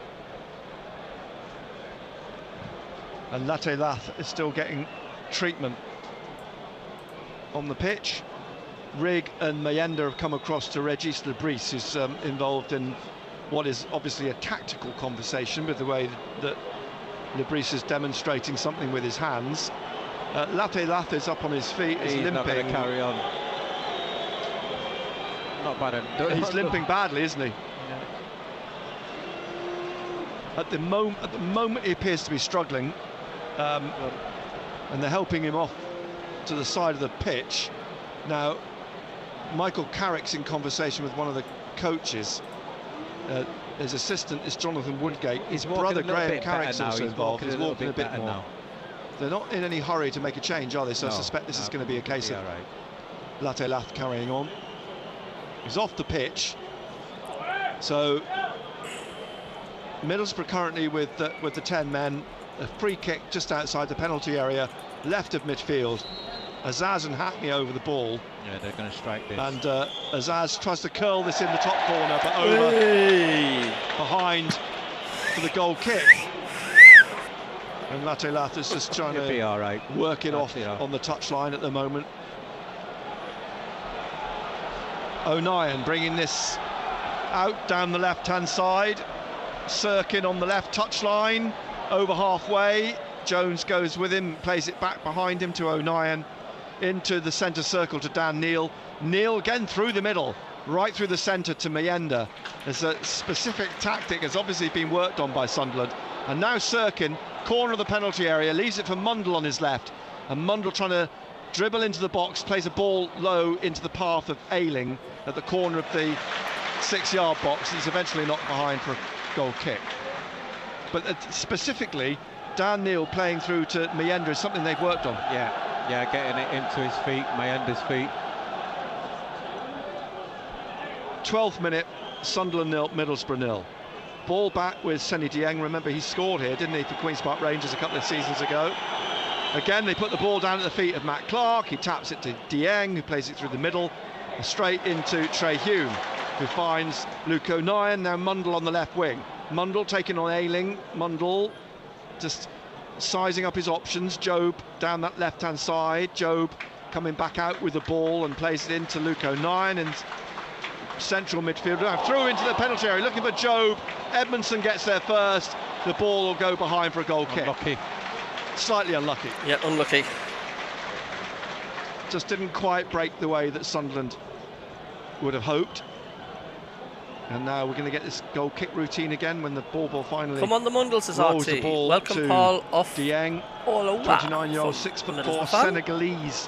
and Latte Lath is still getting treatment on the pitch. Rigg and Mayenda have come across to Regis Lebris, who's involved in what is obviously a tactical conversation with the way that Lebris is demonstrating something with his hands. Latte Lath is up on his feet, he's limping. Not going to carry on. Not bad. He's limping badly, isn't he? Yeah. At the moment he appears to be struggling, and they're helping him off to the side of the pitch. Now, Michael Carrick's in conversation with one of the coaches. His assistant is Jonathan Woodgate. His brother Graham Carrick's also involved. He's walking a bit more. Now. They're not in any hurry to make a change, are they? So I suspect this is going to be a case of Latte Lath carrying on. He's off the pitch. So Middlesbrough currently with the 10 men. A free kick just outside the penalty area, left of midfield. Azaz and Hackney over the ball. Yeah, they're going to strike this. And Azaz tries to curl this in the top corner, but over behind for the goal kick. And Latte Lath is just trying to work it off on the touchline at the moment. O'Nien bringing this out down the left-hand side. Sirkin on the left touchline, over halfway. Jones goes with him, plays it back behind him to O'Nien, into the centre circle to Dan Neil. Neil again through the middle, right through the centre to Mayenda. There's a specific tactic that's obviously been worked on by Sunderland. And now Sirkin, corner of the penalty area, leaves it for Mundle on his left. And Mundle trying to dribble into the box, plays a ball low into the path of Ayling at the corner of the 6-yard box. He's eventually knocked behind for a goal kick. But specifically, Dan Neil playing through to Mayenda is something they've worked on. Yeah, getting it into his feet, Mayenda's feet. 12th minute, Sunderland 0, Middlesbrough 0. Ball back with Seny Dieng. Remember, he scored here, didn't he, for Queen's Park Rangers a couple of seasons ago. Again, they put the ball down at the feet of Matt Clark. He taps it to Dieng, who plays it through the middle, straight into Trey Hume, who finds Luke O'Nien. Now Mundle on the left wing. Mundle taking on Ayling. Mundle just sizing up his options. Jobe down that left-hand side. Jobe coming back out with the ball and plays it into Luke O'Nien in central midfield. Through into the penalty area, looking for Jobe. Edmondson gets there first. The ball will go behind for a goal kick. Unlucky. Slightly unlucky. Yeah, unlucky. Just didn't quite break the way that Sunderland would have hoped. And now we're going to get this goal kick routine again when the ball finally Come on, the Mundles is rolls the RT. ball Welcome, to Paul, off. Dieng, All a whack 29-year-old, from 6'4" Middlesbrough. Senegalese,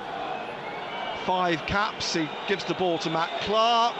5 caps. He gives the ball to Matt Clark,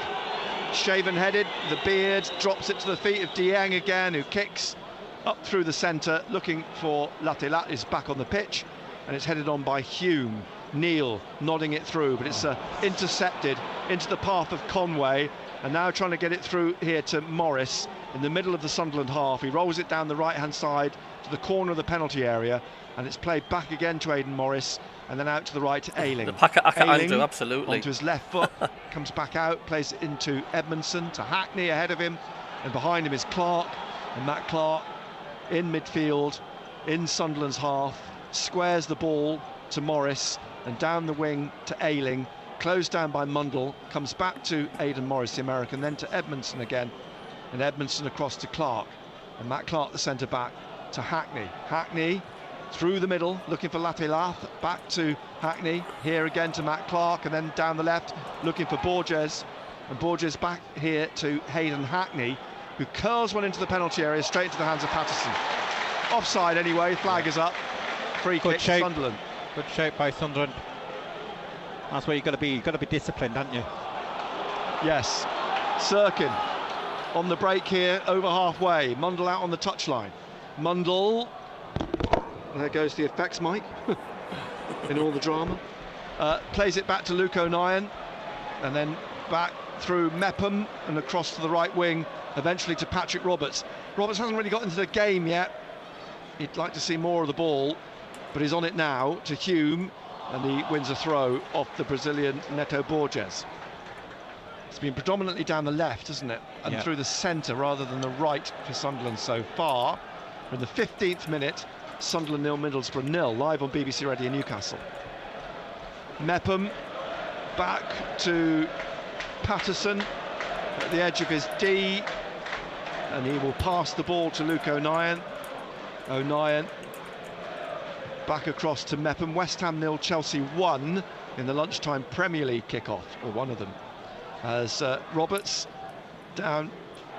shaven-headed, the beard, drops it to the feet of Dieng again, who kicks up through the centre, looking for Latelat. Is back on the pitch, and it's headed on by Hume. Neil nodding it through, but it's intercepted into the path of Conway, and now trying to get it through here to Morris in the middle of the Sunderland half. He rolls it down the right-hand side to the corner of the penalty area, and it's played back again to Aidan Morris, and then out to the right to Ayling. The pack at Ayling Andrew, absolutely. onto his left foot, comes back out, plays it into Edmondson, to Hackney ahead of him, and behind him is Clark, and Matt Clark in midfield, in Sunderland's half, squares the ball to Morris, and down the wing to Ayling, closed down by Mundle, comes back to Aidan Morris, the American, then to Edmondson again, and Edmondson across to Clark, and Matt Clark, the centre-back, to Hackney. Hackney through the middle, looking for Latelat, back to Hackney, here again to Matt Clark, and then down the left, looking for Borges, and Borges back here to Hayden Hackney, who curls one into the penalty area, straight into the hands of Patterson. Offside anyway, flag is up, free kick to Sunderland. Good shape by Sunderland. That's where you've got to be. You've got to be disciplined, haven't you? Yes. Sirkin on the break here, over halfway. Mundle out on the touchline. Mundle, there goes the effects mic in all the drama. Plays it back to Luke O'Nien, and then back through Mepham and across to the right wing, eventually to Patrick Roberts. Roberts hasn't really got into the game yet. He'd like to see more of the ball, but he's on it now to Hume, and he wins a throw off the Brazilian Neto Borges. It's been predominantly down the left, isn't it? And through the centre rather than the right for Sunderland so far. We're in the 15th minute, Sunderland 0, Middlesbrough 0, live on BBC Radio Newcastle. Mepham back to Patterson at the edge of his D, and he will pass the ball to Luke O'Nien. O'Nien back across to Mepham. West Ham 0, Chelsea 1 in the lunchtime Premier League kickoff, or one of them, as Roberts down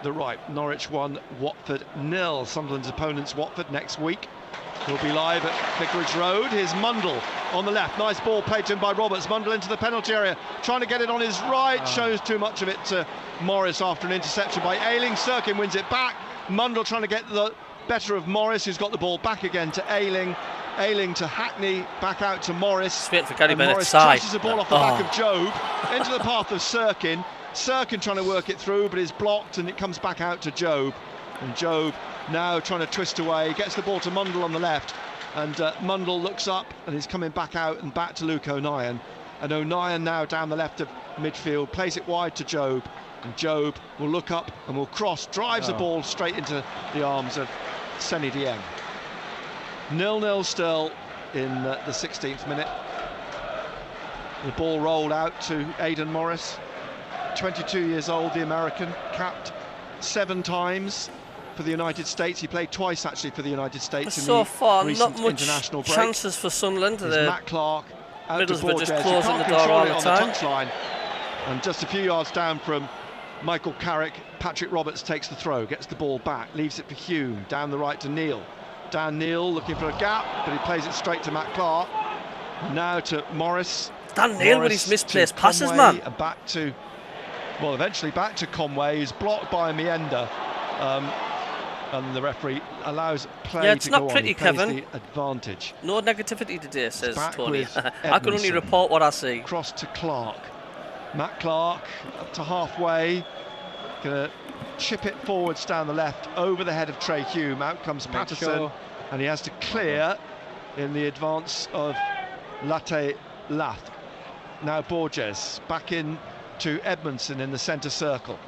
the right. Norwich 1, Watford 0. Sunderland's opponents Watford next week. He'll be live at Vicarage Road. Here's Mundle on the left. Nice ball played to him by Roberts. Mundle into the penalty area, trying to get it on his right. Shows too much of it to Morris after an interception by Ayling. Sirkin wins it back. Mundle trying to get the better of Morris, who's got the ball back again to Ayling. Ayling to Hackney, back out to Morris. Straight for Gary Bennett's Morris side. touches the ball off the back of Jobe into the path of Sirkin. Sirkin trying to work it through, but is blocked, and it comes back out to Jobe. And Jobe now trying to twist away, gets the ball to Mundle on the left, and Mundle looks up and is coming back out and back to Luke O'Nien. And O'Nien now down the left of midfield, plays it wide to Jobe, and Jobe will look up and will cross, drives the ball straight into the arms of Seny Dieng. 0-0 still in the 16th minute. The ball rolled out to Aidan Morris, 22 years old, the American, capped 7 times for the United States. He played twice actually for the United States in so the far, recent not much international break. chances for Sunderland. Matt Clark out to Middlesbrough Borges, just who closing can't the door control all it the on time. the touchline. And just a few yards down from Michael Carrick, Patrick Roberts takes the throw, gets the ball back, leaves it for Hume, down the right to Neil. Dan Neil looking for a gap, but he plays it straight to Matt Clark. Now to Morris. Dan Neil with his misplaced passes, man. And back to, well, eventually back to Conway, who's blocked by Mienda. And the referee allows play it's to not go pretty, on. He plays Kevin. the advantage. No negativity today, says Back Tony. with I can only Edmondson. report what I see. Cross to Clark. Matt Clark up to halfway. Gonna chip it forwards down the left over the head of Trey Hume. Out comes Patterson, and he has to clear in the advance of Latte Lath. Now Borges back in to Edmondson in the centre circle.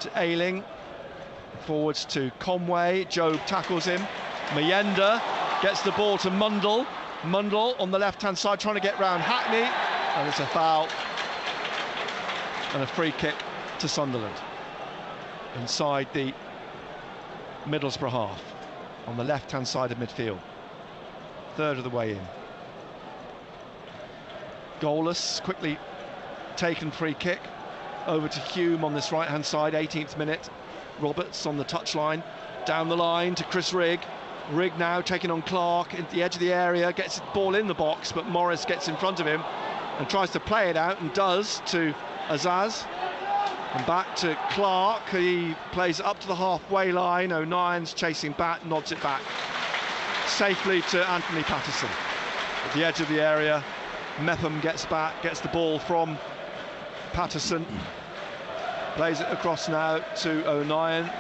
To Ayling, forwards to Conway. Job tackles him. Mayenda gets the ball to Mundle. Mundle on the left-hand side trying to get round Hackney, and it's a foul and a free kick to Sunderland inside the Middlesbrough half on the left-hand side of midfield, third of the way in. Goalless, quickly taken free kick over to Hume on this right-hand side, 18th minute. Roberts on the touchline, down the line to Chris Rigg. Rigg now taking on Clark at the edge of the area, gets the ball in the box, but Morris gets in front of him and tries to play it out, and does, to Azaz. And back to Clark, he plays it up to the halfway line. O'Nien's chasing back, nods it back safely to Anthony Patterson at the edge of the area. Mepham gets back, gets the ball from Patterson, plays it across now to O'Nien.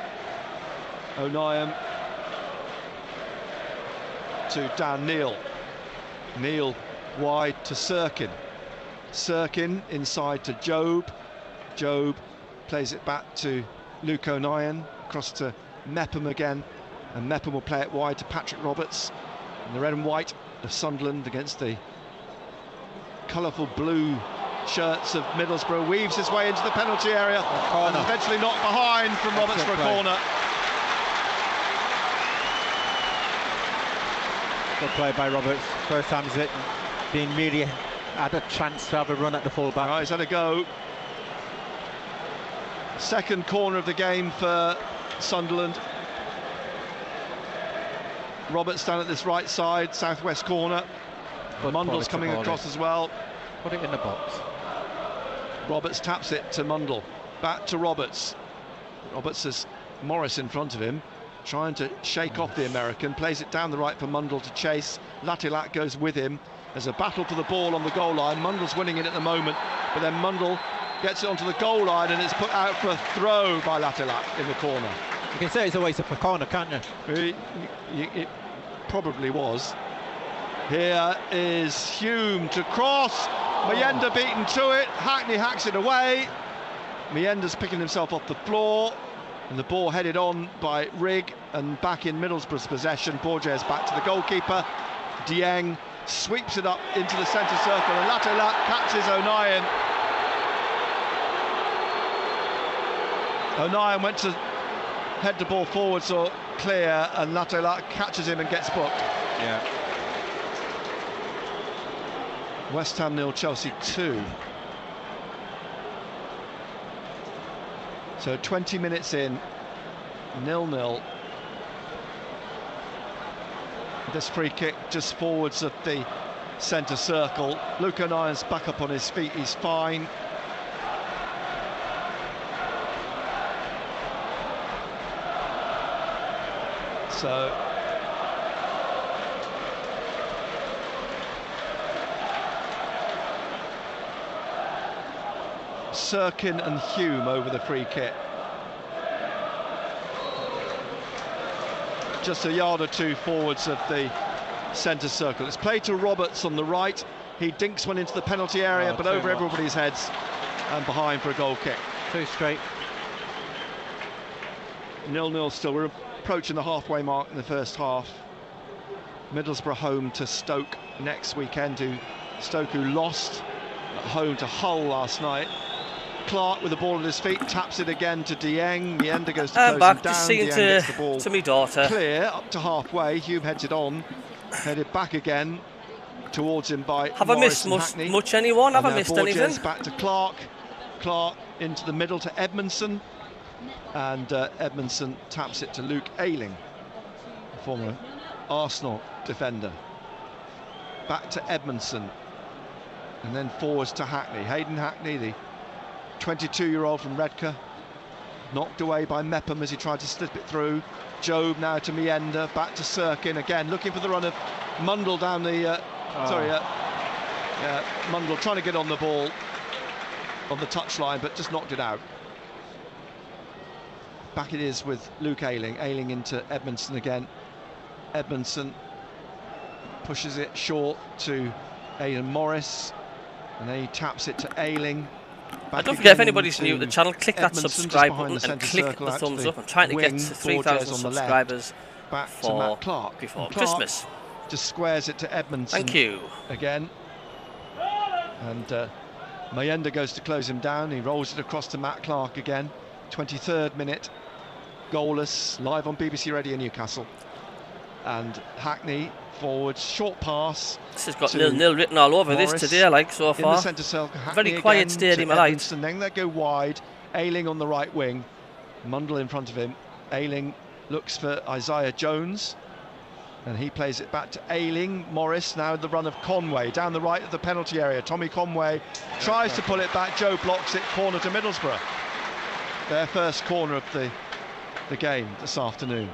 O'Nien to Dan Neal. Neal wide to Sirkin. Sirkin inside to Job. Job plays it back to Luke O'Nien, across to Mepham again, and Mepham will play it wide to Patrick Roberts. And the red and white of Sunderland against the colourful blue shirts of Middlesbrough, weaves his way into the penalty area and eventually knocked behind from Roberts for a corner. Good play by Roberts. First time he's been really had a chance to have a run at the full-back. Right, he's had a go. Second corner of the game for Sunderland. Roberts down at this right side, southwest corner. Mundle's coming across as well. Put it in the box. Roberts taps it to Mundle. Back to Roberts. Roberts has Morris in front of him, trying to shake off the American. Plays it down the right for Mundle to chase. Latilat goes with him. There's a battle for the ball on the goal line. Mundle's winning it at the moment, but then Mundle gets it onto the goal line and it's put out for a throw by Latilat in the corner. You can say it's a waste of a corner, can't you? It probably was. Here is Hume to cross. Mayenda beaten to it. Hackney hacks it away. Mayenda's picking himself off the floor, and the ball headed on by Rigg and back in Middlesbrough's possession. Borges back to the goalkeeper. Dieng sweeps it up into the centre circle, and Latilat catches O'Nien. O'Nien went to head the ball forwards or clear, and Latilat catches him and gets booked. Yeah. West Ham 0, Chelsea 2. So 20 minutes in, 0-0. This free kick just forwards of the centre circle. Luke O'Nien's back up on his feet, he's fine. So Sirkin and Hume over the free kick. Just a yard or two forwards of the centre circle. It's played to Roberts on the right. He dinks one into the penalty area, but over everybody's heads and behind for a goal kick. Too straight. 0-0 still. We're approaching the halfway mark in the first half. Middlesbrough home to Stoke next weekend. Stoke who lost at home to Hull last night. Clark with the ball at his feet, taps it again to Dieng. Mayenda goes to close him back, down. just seeing Dieng gets the ball to me daughter. Clear up to halfway. Hume heads it on, headed back again towards him by Have Morris I missed Hackney. much anyone? Have I And missed Borges anything? back to Clark. Clark into the middle to Edmondson, and Edmondson taps it to Luke Ayling, the former Arsenal defender. Back to Edmondson, and then forwards to Hackney. Hayden Hackney, the 22-year-old from Redcar, knocked away by Mepham as he tried to slip it through. Job now to Mayenda, back to Sirkin again, looking for the run of Mundle down the Mundle trying to get on the ball on the touchline, but just knocked it out. Back it is with Luke Ayling. Ayling into Edmondson again. Edmondson pushes it short to Aidan Morris, and then he taps it to Ayling. And don't forget, if anybody's new to the channel, click that subscribe button and click the thumbs up. I'm trying to get to 3,000 subscribers before Christmas. Just squares it to Edmondson. Thank you. Again. And Mayenda goes to close him down. He rolls it across to Matt Clark again. 23rd minute. Goalless, live on BBC Radio Newcastle. And Hackney forwards, short pass. This has got 0-0 written all over Morris this today, like, so far. In the centre circle, Hackney very quiet again stadium, to I like. Edmondson. Then they go wide. Ayling on the right wing. Mundle in front of him. Ayling looks for Isaiah Jones. And he plays it back to Ayling. Morris now the run of Conway down the right of the penalty area. Tommy Conway tries to pull it back. Joe blocks it, corner to Middlesbrough. Their first corner of the game this afternoon.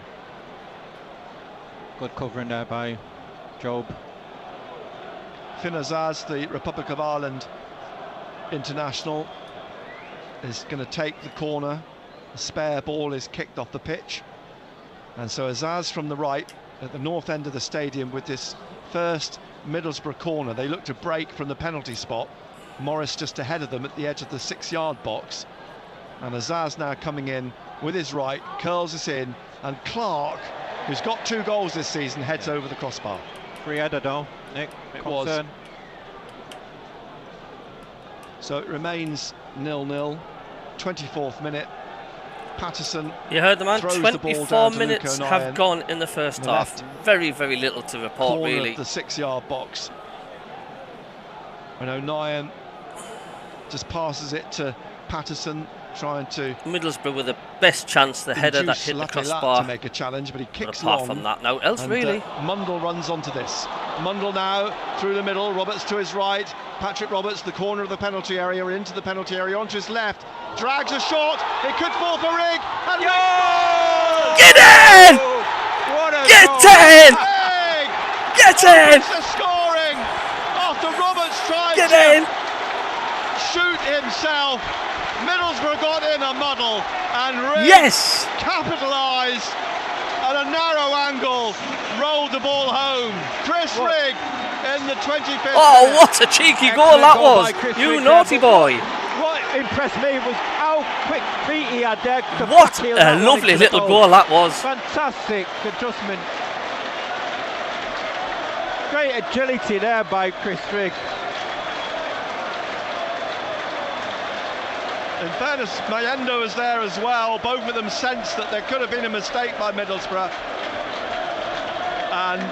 Good covering there by Job. Finn Azaz, the Republic of Ireland international, is going to take the corner. A spare ball is kicked off the pitch. And so Azaz from the right at the north end of the stadium with this first Middlesbrough corner. They look to break from the penalty spot. Morris just ahead of them at the edge of the 6-yard box. And Azaz now coming in with his right, curls this in, and Clark, who's got 2 goals this season, heads over the crossbar. Free header though, Nick. It was. So it remains 0-0. 24th minute. Patterson. You heard the man. throws 24 the ball down to minutes Luke have O'Nien. gone in the first half. Very, very little to report, Corner really. of the 6-yard box. And O'Nien just passes it to Patterson, trying to Middlesbrough with the best chance, the header that hit the crossbar. to make a challenge, but he kicks apart long. from that, no else And, really. Mundle runs onto this. Mundle now through the middle. Roberts to his right. Patrick Roberts, the corner of the penalty area, into the penalty area, onto his left. Drags a shot. It could fall for Rigg. And Rigg scores! Get in! What a Get goal! in! Rigg! Get in! Roberts is scoring after Roberts tried Get to in! shoot himself. Middlesbrough got in a muddle, and Rigg Yes! capitalised at a narrow angle, rolled the ball home. Chris Rigg in the 25th Oh, minute. what a cheeky goal that was! You naughty boy! What impressed me was how quick feet he had there. to What backheel a that one lovely into the little goal that was! Fantastic adjustment. Great agility there by Chris Rigg. In fairness, Mayenda was there as well. Both of them sensed that there could have been a mistake by Middlesbrough. And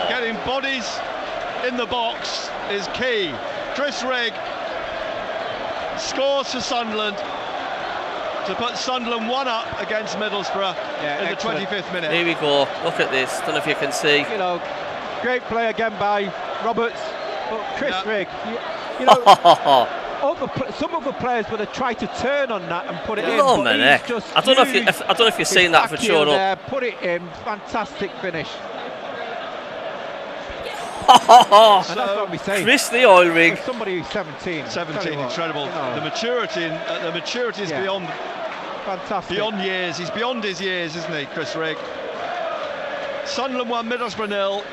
getting bodies in the box is key. Chris Rigg scores for Sunderland to put Sunderland 1-up against Middlesbrough in excellent. the 25th minute. Here we go. Look at this. Don't know if you can see. You know, great play again by Roberts, but Chris Rigg, you know. Some other players would have tried to turn on that and put it in. Oh, But man, he's heck. just I don't know if you've seen that for sure. There, put it in, fantastic finish. So, And that's what we say. Chris the oil rig. For somebody who's 17. 17, incredible. You know, The maturity is beyond fantastic. beyond years. He's beyond his years, isn't he, Chris Rigg? Sunderland 1, Middlesbrough 0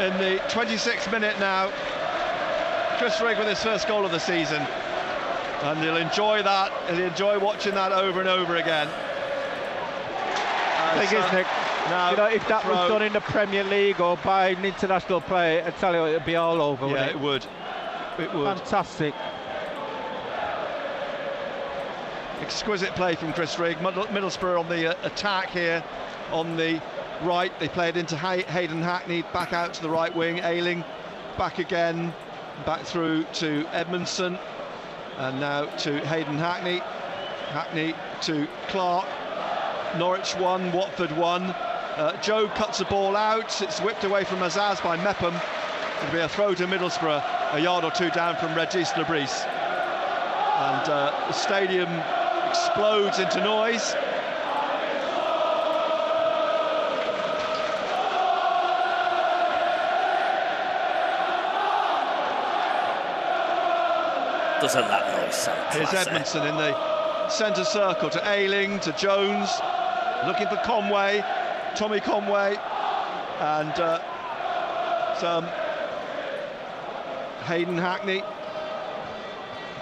in the 26th minute now. Chris Rigg with his first goal of the season, and he'll enjoy that. He'll enjoy watching that over and over again. Thing is, Nick, now you know, if that was throw. done in the Premier League or by an international player, I tell you, it'd be all over. Yeah, wouldn't it would. It would. Fantastic. Exquisite play from Chris Rigg. Middlesbrough on the attack here on the right. They play it into Hayden Hackney, back out to the right wing. Ayling back again, back through to Edmondson, and now to Hayden Hackney. Hackney to Clark. Norwich 1, Watford 1. Joe cuts the ball out. It's whipped away from Azaz by MACKEM. It'll be a throw to Middlesbrough, a yard or two down from Regis Lebris. And the stadium explodes into noise. Doesn't that noise sound Here's classy? Edmondson in the centre circle to Ayling, to Jones, looking for Conway. Tommy Conway And Hayden Hackney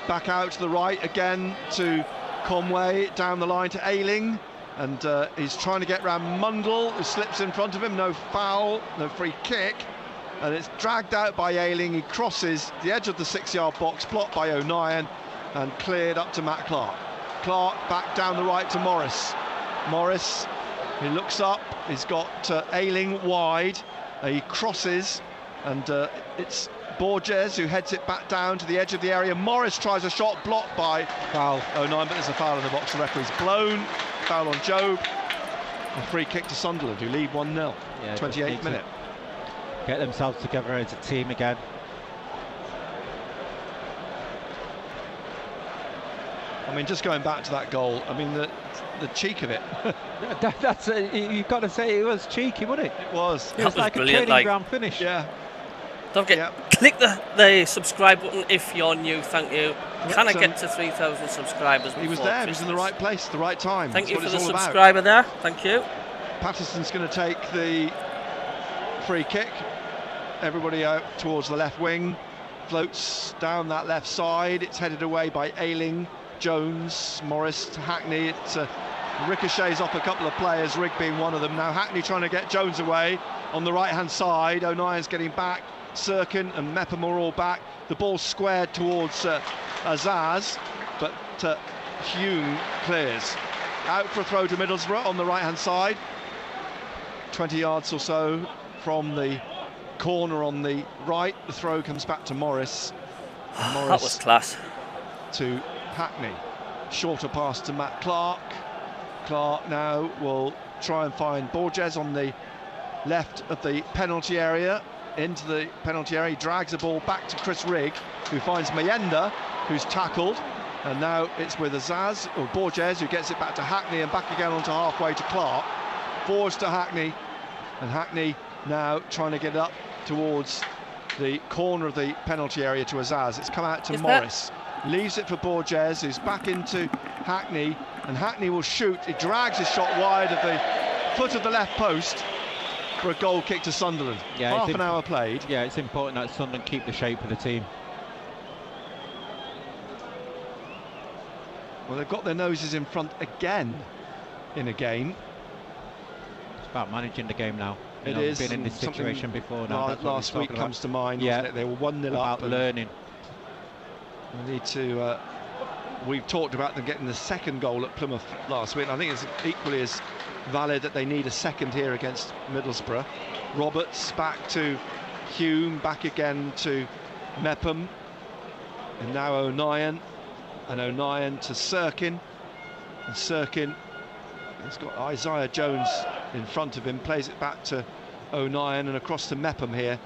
back out to the right again to Conway, down the line to Ayling, and he's trying to get round Mundle, who slips in front of him. No foul, no free kick, and it's dragged out by Ayling. He crosses the edge of the 6-yard box, blocked by O'Nien, and cleared up to Matt Clark. Clark back down the right to Morris. Morris, he looks up, he's got Ayling wide, he crosses, and it's Borges who heads it back down to the edge of the area. Morris tries a shot, blocked by Foul. O'Nien, but there's a foul in the box. The referee's blown. Foul on Job. A free kick to Sunderland, who lead 1-0. Yeah, 28th minute. Get themselves together as a team again. I mean, just going back to that goal, I mean, the cheek of it. That's you've got to say it was cheeky, wasn't it? It was. It was like a training ground finish. Yeah. Don't forget, click the subscribe button if you're new. Thank you. Can I get to 3,000 subscribers? He was there. He was in the right place, the right time. Thank you for the subscriber subscriber there. Thank you. Patterson's going to take the free kick. Everybody out towards the left wing. Floats down that left side. It's headed away by Ayling, Jones, Morris to Hackney. It ricochets off a couple of players, Rigg being one of them. Now Hackney trying to get Jones away on the right-hand side. O'Nien's getting back. Sirkin and Mepham are all back. The ball squared towards Azaz, but Hume clears. Out for a throw to Middlesbrough on the right-hand side. 20 yards or so from the corner on the right. The throw comes back to Morris. Morris that was class. To Hackney. Shorter pass to Matt Clark. Clark now will try and find Borges on the left of the penalty area. Into the penalty area, he drags the ball back to Chris Rigg, who finds Mayenda, who's tackled, and now it's with Azaz, or Borges, who gets it back to Hackney and back again onto halfway to Clark. Forwards to Hackney, and Hackney now trying to get it up towards the corner of the penalty area to Azaz. It's come out to Morris. Leaves it for Borges, who's back into Hackney, and Hackney will shoot. He drags his shot wide of the foot of the left post for a goal kick to Sunderland. Yeah, half an hour played. Yeah, it's important that Sunderland keep the shape of the team. Well, they've got their noses in front again in a game. It's about managing the game now. It is. Been in this situation before now. Last week comes to mind. Yeah, wasn't it? They were 1-0 up. About learning. We need to. We've talked about them getting the second goal at Plymouth last week. I think it's equally as valid that they need a second here against Middlesbrough. Roberts back to Hume, back again to Mepham, and now O'Nien, and O'Nien to Sirkin, and Sirkin has got Isaiah Jones in front of him, plays it back to O'Nien and across to Mepham here,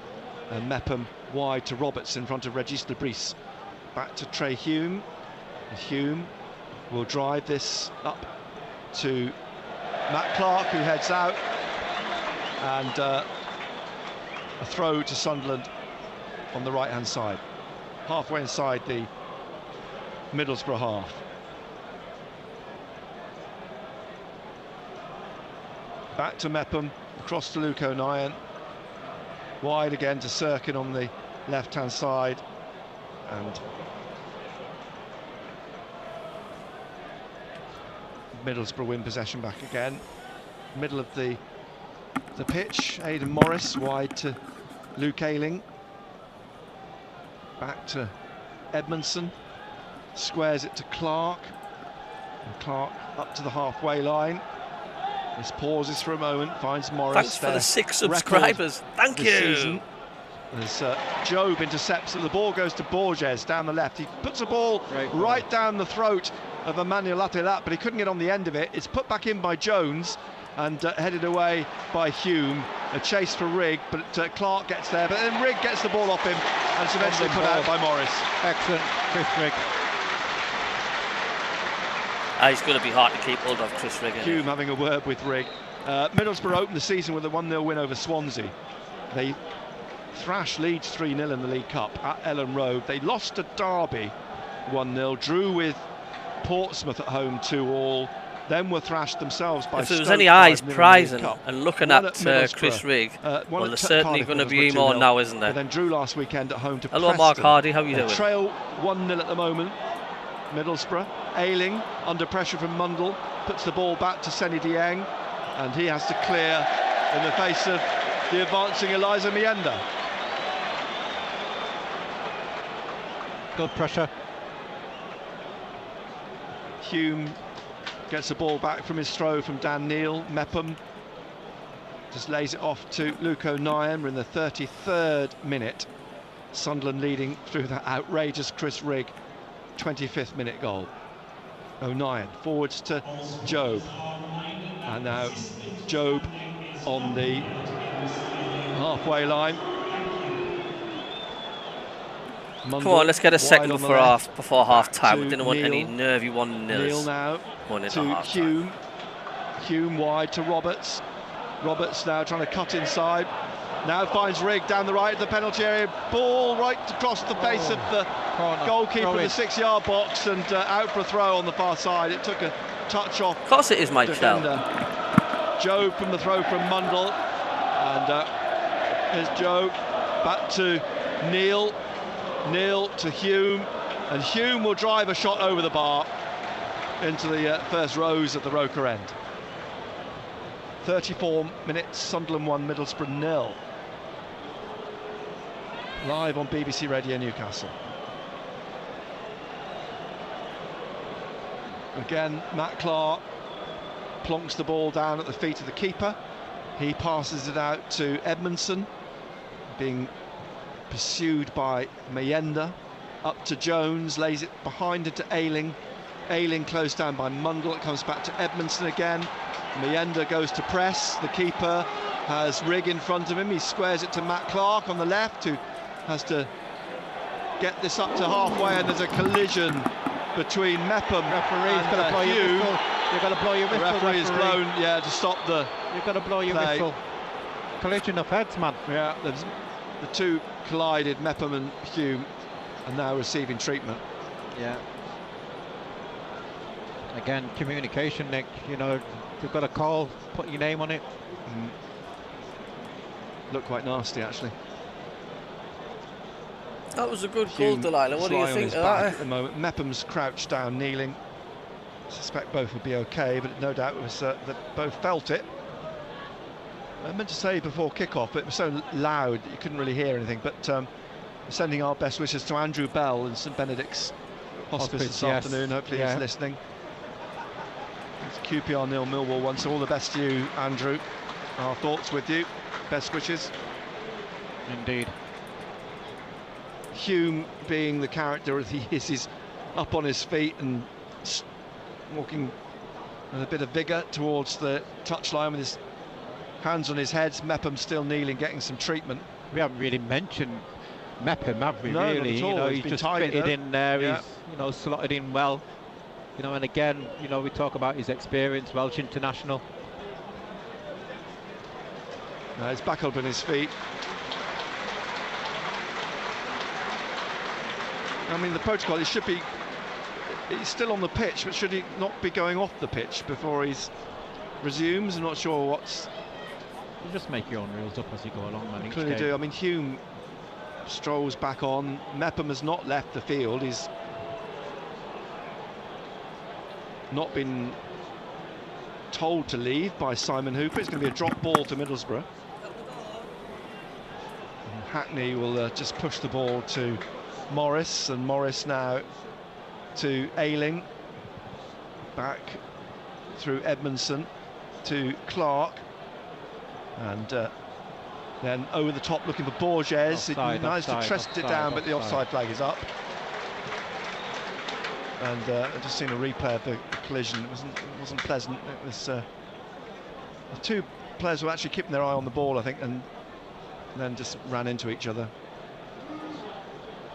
and Mepham wide to Roberts in front of Regis Lebris. Back to Trey Hume, and Hume will drive this up to Matt Clark, who heads out, and a throw to Sunderland on the right-hand side, halfway inside the Middlesbrough half. Back to Mepham, across to Luke O'Nien, wide again to Sirkin on the left-hand side, and Middlesbrough win possession back again. Middle of the pitch, Aidan Morris wide to Luke Ayling. Back to Edmondson, squares it to Clark, and Clark up to the halfway line. This pauses for a moment, finds Morris. Thanks for the 6 subscribers. Thank you. Season. As Job intercepts it, the ball goes to Borges down the left. He puts the ball right down the throat of Emmanuel Latelat, but he couldn't get on the end of it. It's put back in by Jones and headed away by Hume. A chase for Rigg, but Clark gets there, but then Rigg gets the ball off him and it's eventually put out by Morris. Excellent, Chris Rigg. He's going to be hard to keep hold of, Chris Rigg. Hume having a word with Rigg. Middlesbrough opened the season with a 1-0 win over Swansea. They thrashed Leeds 3-0 in the League Cup at Ellen Road. They lost to Derby 1-0, drew with Portsmouth at home 2-2, then were thrashed themselves by If there was Stoke any eyes 5-0 in the prizing League Cup. and looking One at Middlesbrough, Chris Rigg, one well, at there's certainly Cardiff going to was be 2-0, more now, isn't but there? then drew last weekend at home to Hello, Preston. Mark Hardy, how are you They doing? trail 1-0 at the moment. Middlesbrough. Ayling, under pressure from Mundle, puts the ball back to Seny Dieng, and he has to clear in the face of the advancing Eliza Mienda. Good pressure. Hume gets the ball back from his throw from Dan Neil. Mepham just lays it off to Luke O'Nien. We're in the 33rd minute. Sunderland leading through that outrageous Chris Rigg 25th minute goal. O'Nien forwards to Jobe, and now Jobe on the halfway line. Come on, let's get a second before half time. We didn't want Neil. any nervy 1-0s. Neil now going into to half time. Hume. Hume wide to Roberts. Roberts now trying to cut inside. Now finds Rigg down the right of the penalty area. Ball right across the face of the goalkeeper in the 6-yard box, and out for a throw on the far side. It took a touch off. Of course it is, Mike Shell. Jobe from the throw from Mundle, and here's Jobe back to Neil. Neil to Hume, and Hume will drive a shot over the bar into the first rows at the Roker end. 34 minutes, Sunderland 1, Middlesbrough 0. Live on BBC Radio Newcastle. Again, Matt Clark plonks the ball down at the feet of the keeper. He passes it out to Edmondson, being pursued by Mayenda. Up to Jones, lays it behind it to Ayling. Ayling closed down by Mundle. It comes back to Edmondson again. Mayenda goes to press. The keeper has Rigg in front of him. He squares it to Matt Clark on the left, who has to get this up to halfway, and there's a collision between Mepham and Hume. You've got to blow your whistle. The referee is blown, to stop the You've got to blow your play. whistle. Collision of heads, man. Yeah, the two collided, Mepham and Hume, and now receiving treatment. Yeah. Again, communication, Nick. You know, you've got a call, put your name on it. Looked quite nasty, actually. That was a good goal, Delilah. What do you think of that? At the moment, Mepham's crouched down, kneeling. I suspect both would be okay, but no doubt it was that both felt it. I meant to say before kick-off, but it was so loud that you couldn't really hear anything. But we're sending our best wishes to Andrew Bell in St Benedict's Hospice this afternoon. Hopefully he's listening. It's QPR 0, Millwall 1. So all the best to you, Andrew. Our thoughts with you. Best wishes. Indeed. Hume, being the character he is, he's up on his feet and walking with a bit of vigour towards the touchline with his hands on his head. Mepham still kneeling, getting some treatment. We haven't really mentioned Mepham, have we? No, really? not at all. You know, He's he's just tight, fitted though. in there. Yeah. He's, you know, slotted in well. You know, and again, you know, we talk about his experience, Welsh international. Now he's back up on his feet. I mean, the protocol, he's still on the pitch, but should he not be going off the pitch before he resumes? I'm not sure what's... You just make your own rules up as you go along, man. You clearly do. I mean, Hume strolls back on. Mepham has not left the field. He's not been told to leave by Simon Hooper. It's going to be a drop ball to Middlesbrough. And Hackney will just push the ball to Morris, and Morris now to Ayling, back through Edmondson to Clark, and then over the top looking for Borges. He managed to trust it down, but the offside flag is up. And I've just seen a replay of the collision. It wasn't pleasant. It was the two players were actually keeping their eye on the ball, I think, and then just ran into each other.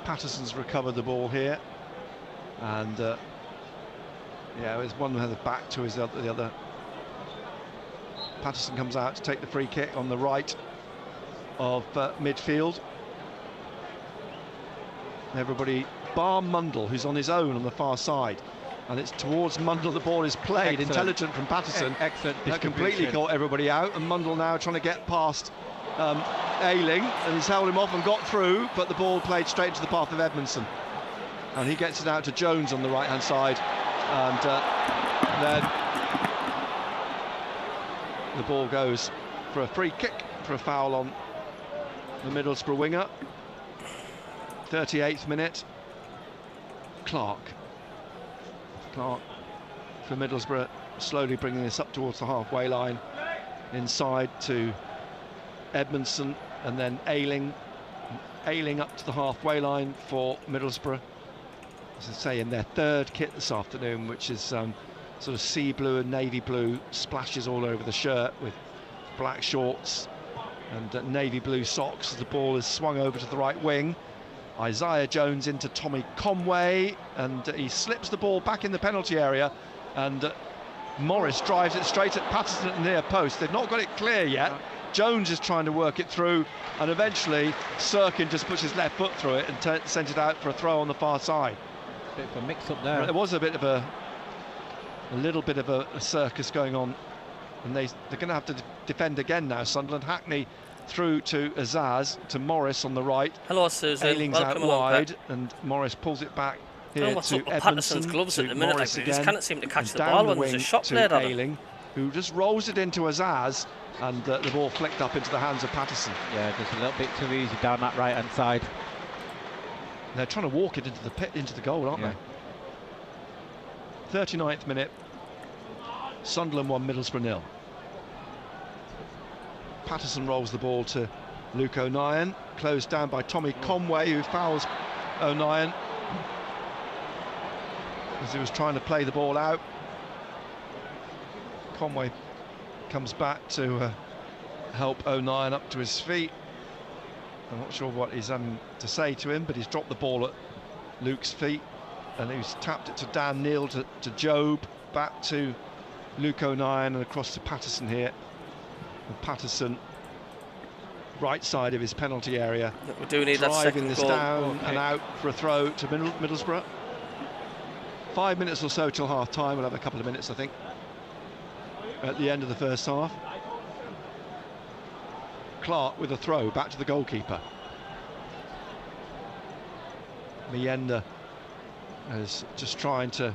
Patterson's recovered the ball here, and there's one has the back to the other. Patterson comes out to take the free kick on the right of midfield. Everybody bar Mundle, who's on his own on the far side. and it's towards Mundle the ball is played. Intelligent from Patterson. Excellent That completely caught everybody out, and Mundle now trying to get past Ayling, and he's held him off and got through, but the ball played straight into the path of Edmondson, and he gets it out to Jones on the right hand side, and then the ball goes for a free kick for a foul on the Middlesbrough winger. 38th minute. Clark for Middlesbrough, slowly bringing this up towards the halfway line, inside to Edmondson, and then Ayling up to the halfway line for Middlesbrough, as I say, in their third kit this afternoon, which is sort of sea blue and navy blue splashes all over the shirt, with black shorts and navy blue socks, as the ball is swung over to the right wing. Isaiah Jones into Tommy Conway, and he slips the ball back in the penalty area, and Morris drives it straight at Patterson at the near post. They've not got it clear yet. Jones is trying to work it through, and eventually Sirkin just puts his left foot through it and sends it out for a throw on the far side. Bit of a mix-up there. There was a little bit of a circus going on, and they're going to have to defend again now. Sunderland. Hackney through to Azaz, to Morris on the right. Hello, Susan. Ayling's out wide, and Morris pulls it back here to Edmondson. Patterson's gloves at the minute, Morris like, he just again, can't seem to catch and the down ball the when there's a wing shot to played at him. Ayling, who just rolls it into Azaz, and the ball flicked up into the hands of Patterson. Yeah, just a little bit too easy down that right-hand side. They're trying to walk it into the pit, into the goal, aren't they? 39th minute. Sunderland 1, Middlesbrough 0. Patterson rolls the ball to Luke O'Nien, closed down by Tommy Conway, who fouls O'Nien as he was trying to play the ball out. Conway comes back to help O'Nien up to his feet. I'm not sure what he's having to say to him, but he's dropped the ball at Luke's feet, and he's tapped it to Dan Neal, to Job, back to Luke O'Nien, and across to Patterson here. And Patterson, right side of his penalty area, We do need that second this goal. down and out for a throw to Middlesbrough. 5 minutes or so till half time. We'll have a couple of minutes, I think, at the end of the first half. Clark with a throw back to the goalkeeper. Mienda is just trying to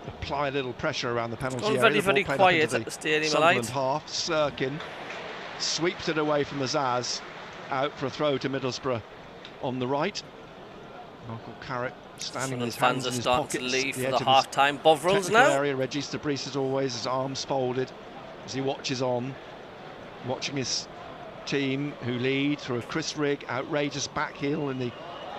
apply a little pressure around the penalty area. Very, very quiet at the stadium. Sunderland half. Sirkin sweeps it away from the Zaz, out for a throw to Middlesbrough on the right. Michael Carrick standing, his hands fans in are his starting pockets, to leave the for edge the of his half-time Bovrils technical now. area. Regis de Bries, as always, his arms folded as he watches on, watching his team, who lead through a Chris Rigg outrageous back heel in the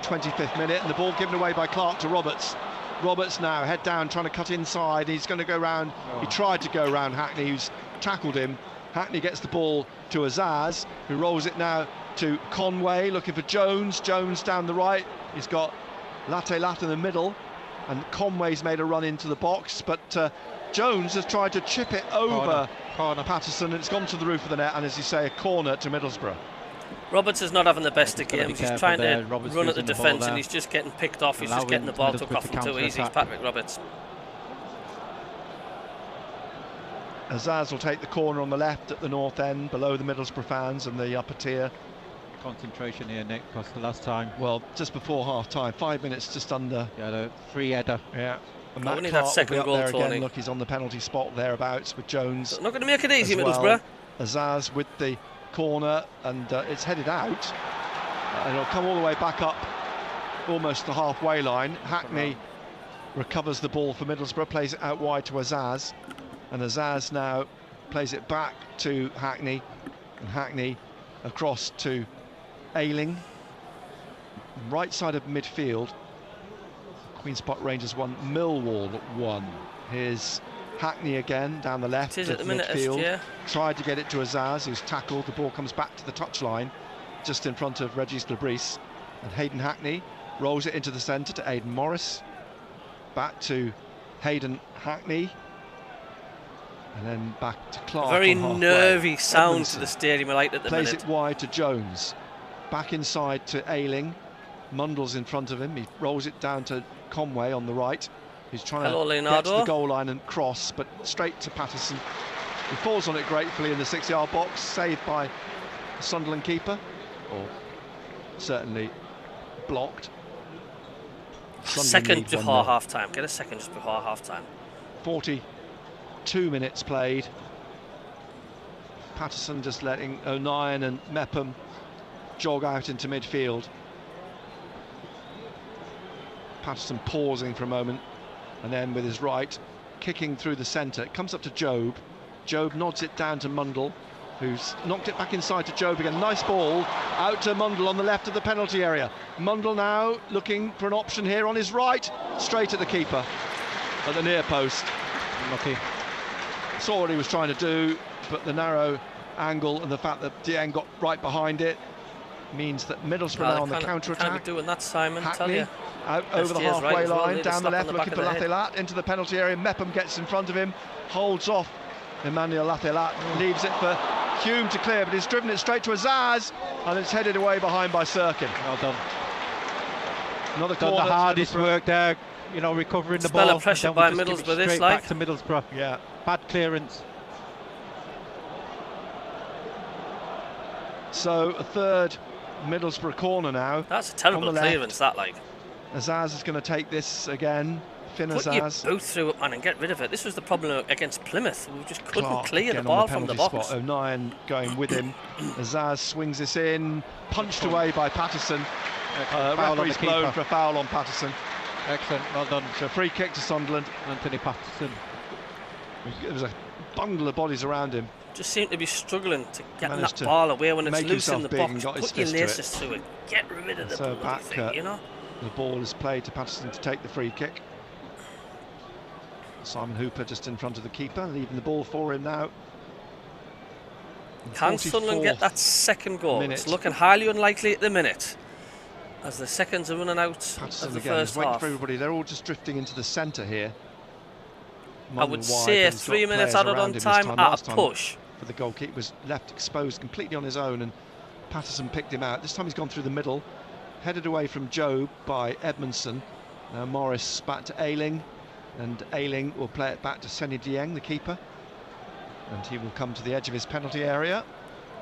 25th minute, and the ball given away by Clark to Roberts. Roberts now head down, trying to cut inside. He's going to go round. He tried to go round Hackney, who's tackled him. Hackney gets the ball to Azaz, who rolls it now to Conway, looking for Jones. Jones down the right. He's got Latte in the middle, and Conway's made a run into the box, but Jones has tried to chip it over corner Patterson, and it's gone to the roof of the net, and as you say, a corner to Middlesbrough. Roberts is not having the best of games. He's trying to Roberts run at the losing the ball defence, there. and he's just getting picked off. He's just Allowing getting the ball Middlesbrough took off to him too easy. It's counter-attack. Patrick Roberts. Azaz will take the corner on the left at the north end, below the Middlesbrough fans and the upper tier. Concentration here, Nick, because the last time. Well, just before half-time, 5 minutes just under. Yeah, the free header. Yeah. And Oh, Matt we need Clark that second will be up goal, there Tony. again. Look, he's on the penalty spot thereabouts with Jones. Not going to make it easy, as well. Middlesbrough. Azaz with the corner, and it's headed out, and it'll come all the way back up almost the halfway line. Hackney recovers the ball for Middlesbrough, plays it out wide to Azaz, and Azaz now plays it back to Hackney, and Hackney across to Ayling. Right side of midfield, Queen's Park Rangers 1, Millwall 1. Here's Hackney again down the left It is of at the minute, midfield. yeah. Tried to get it to Azaz, who's tackled. The ball comes back to the touchline, just in front of Regis de Bries. And Hayden Hackney rolls it into the centre to Aidan Morris. Back to Hayden Hackney. And then back to Clark. A very on halfway. nervy sound Edmondson to the stadium light at the plays minute. it wide to Jones. Back inside to Ayling. Mundle's in front of him. He rolls it down to Conway on the right. who's trying Hello, to get to Leonardo. the goal line and cross, but straight to Patterson. He falls on it gratefully in the 6-yard box, saved by the Sunderland keeper, or certainly blocked. Sunderland Second lead before 1-0. half-time. Get a second just before half-time. 42 minutes played. Patterson just letting O'Nien and Mepham jog out into midfield. Patterson pausing for a moment, and then with his right, kicking through the centre. It comes up to Jobe. Jobe nods it down to Mundle, who's knocked it back inside to Jobe again. Nice ball out to Mundle on the left of the penalty area. Mundle now looking for an option here on his right, straight at the keeper at the near post. Lucky. Saw what he was trying to do, but the narrow angle and the fact that Dieng got right behind it means that Middlesbrough now on the counter-attack. Can't be doing that, Simon. Tell Hackney you. out over the SG is halfway right as well, line, need a down the slap on left, the looking back for of the head. Lathilat into the penalty area. Mepham gets in front of him, holds off Emmanuel Lathilat, leaves it for Hume to clear, but he's driven it straight to Azaz, and it's headed away behind by Sirkin. Well done. Another Done corner. the hardest work there, you know, recovering the Spell ball. of pressure and then by we just give Middlesbrough it this, straight like. back to Middlesbrough. Yeah. Bad clearance. So a third Middlesbrough corner now. That's a terrible on the left. clearance, that, like. Azaz is going to take this again. Finn Put your Azaz. boot through it, man, and get rid of it. This was the problem against Plymouth. We just couldn't Clark clear the again ball on from the penalty box. spot. O'Nien going with him. Azaz swings this in, punched away by Patterson. Foul on the Referee's blown keeper. for a foul on Patterson. Excellent, well done. So free kick to Sunderland. Anthony Patterson. There was a bundle of bodies around him. Just seem to be struggling to get Managed that to ball away when it's make loose in himself the big box. and got his Put your fist to it. laces through it. Get rid of the So bloody back, thing, you know? the ball is played to Patterson to take the free kick. Simon Hooper just in front of the keeper, leaving the ball for him now. Can Sunderland get that second goal? minute. It's looking highly unlikely at the minute, as the seconds are running out Patterson of the again is first waiting half. for everybody. They're all just drifting into the centre here. I would Mundle wide, say but he's got 3 minutes players added around on him this time Last at a time, push. but the goalkeeper was left exposed completely on his own, and Patterson picked him out. This time he's gone through the middle, headed away from Jobe by Edmondson. Now Morris back to Ayling, and Ayling will play it back to Seny Dieng, the keeper, and he will come to the edge of his penalty area,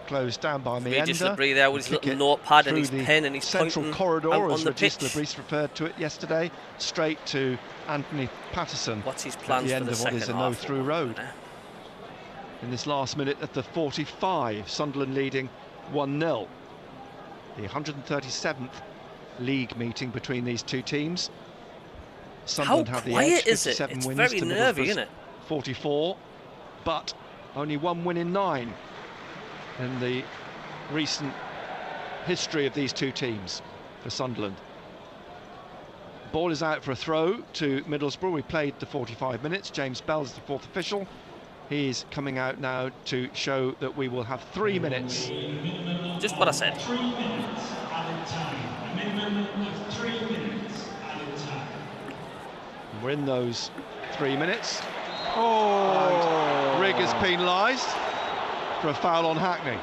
closed down by Regis Meander. Labrie there with his Kick little it notepad and through his the pen and his central pointing corridor, out as on the Regis pitch. Labrie referred to it yesterday, straight to Anthony Patterson. What's his at plans the for end the of what second is a half? no-through road. In this last minute at the 45, Sunderland leading 1-0. The 137th league meeting between these two teams. Sunderland have the quiet edge, is it? 57 It's wins very to nervy, Middlesbrough's isn't it? 44, but only one win in 9 in the recent history of these two teams for Sunderland. Ball is out for a throw to Middlesbrough. We played the 45 minutes. James Bell is the fourth official. He's coming out now to show that we will have 3 minutes. Just what I said. 3 minutes added time. A minimum of 3 minutes added time. And we're in those 3 minutes. Oh! And Rigg is penalised for a foul on Hackney.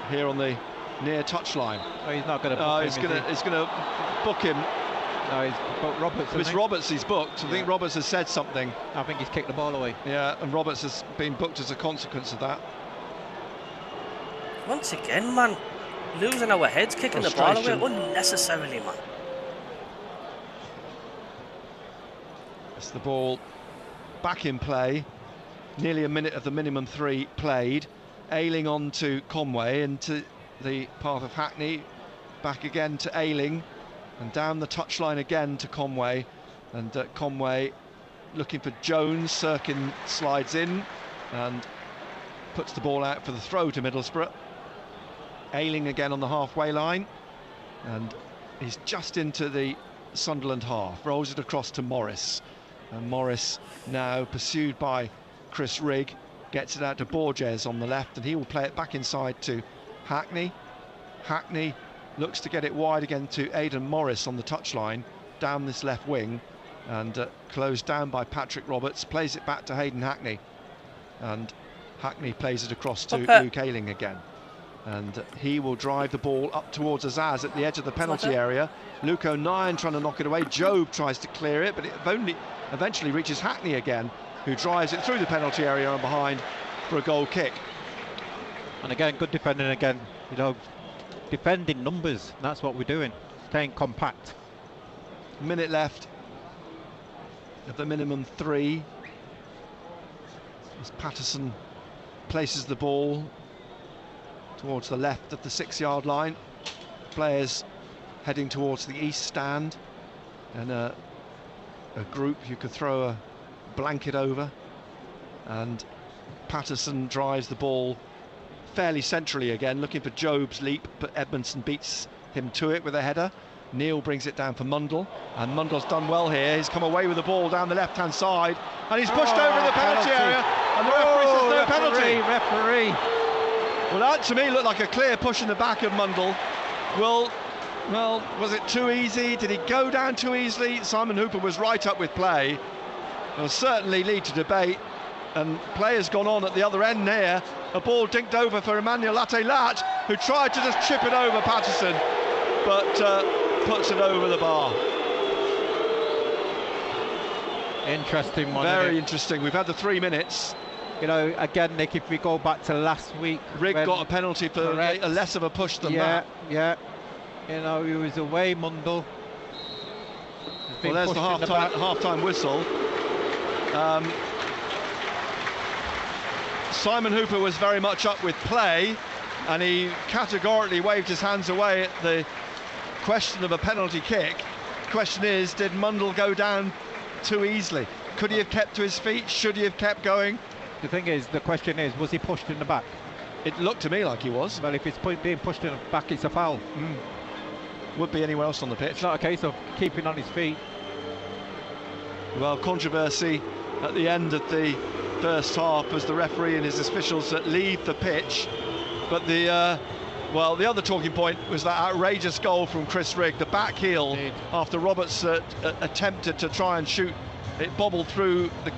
Here on the near touchline. Oh, he's not going to. He's going to book him. No, he's booked Roberts. It's Roberts he's booked. I think Roberts has said something. I think he's kicked the ball away. Yeah, and Roberts has been booked as a consequence of that. Once again, man, losing our heads, kicking the ball away Frustration. unnecessarily, man. It's the ball back in play. Nearly a minute of the minimum 3 played. Ayling on to Conway into the path of Hackney. Back again to Ayling. And down the touchline again to Conway. And Conway looking for Jones. Sirkin slides in and puts the ball out for the throw to Middlesbrough. Ayling again on the halfway line. And he's just into the Sunderland half. Rolls it across to Morris. And Morris now pursued by Chris Rigg. Gets it out to Borges on the left. And he will play it back inside to Hackney. Hackney looks to get it wide again to Aidan Morris on the touchline, down this left wing, and closed down by Patrick Roberts, plays it back to Hayden Hackney, and Hackney plays it across to Luke Ayling again. And he will drive the ball up towards Azaz at the edge of the penalty area. Luke O'Nien trying to knock it away. Job tries to clear it, but it only eventually reaches Hackney again, who drives it through the penalty area and behind for a goal kick. And again, good defending again. You know, defending numbers. That's what we're doing. Staying compact. Minute left of the minimum 3. As Patterson places the ball towards the left of the 6-yard line. Players heading towards the east stand, and a group you could throw a blanket over. And Patterson drives the ball fairly centrally again, looking for Job's leap, but Edmondson beats him to it with a header. Neil brings it down for Mundle, and Mundle's done well here. He's come away with the ball down the left-hand side, and he's pushed over the penalty area, and the referee says no penalty. Referee. Well, that to me looked like a clear push in the back of Mundle. Well, was it too easy? Did he go down too easily? Simon Hooper was right up with play. It'll certainly lead to debate, and play has gone on at the other end there. A ball dinked over for Emmanuel Latte-Latch, who tried to just chip it over Patterson, but puts it over the bar. Interesting one. Very interesting. We've had the 3 minutes. You know, again, Nick, if we go back to last week, Rigg got a penalty for a less of a push than that. Yeah. You know, he was away, Mundle. Well, there's the half-time whistle. Simon Hooper was very much up with play, and he categorically waved his hands away at the question of a penalty kick. The question is, did Mundle go down too easily? Could he have kept to his feet? Should he have kept going? The thing is, the question is, was he pushed in the back? It looked to me like he was. Well, if it's being pushed in the back, it's a foul. Would be anyone else on the pitch. It's not a case of keeping on his feet. Well, controversy at the end of the first half as the referee and his officials leave the pitch. But the other talking point was that outrageous goal from Chris Rigg, the back heel, after Roberts attempted to try and shoot. It bobbled through the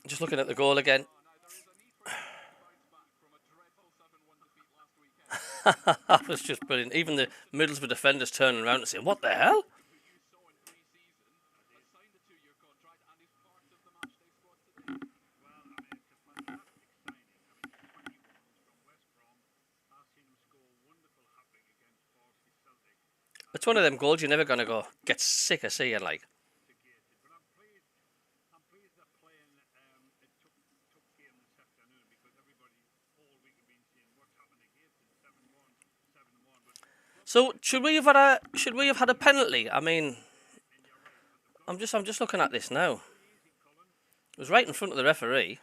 Just looking at the goal again. That was just brilliant. Even the Middlesbrough defenders turning around and saying, "What the hell?" It's one of them goals you're never going to go get sick of seeing, like. So should we have had a penalty? I mean, I'm just looking at this now. It was right in front of the referee.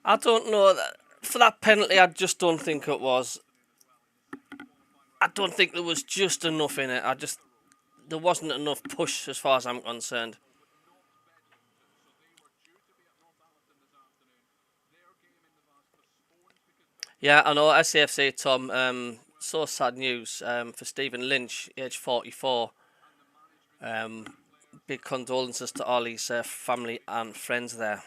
I don't know. For that penalty, I just don't think it was. I don't think there was just enough in it. There wasn't enough push as far as I'm concerned. Yeah, I know, SAFC, Tom. So sad news for Stephen Lynch, age 44. Big condolences to all his family and friends there.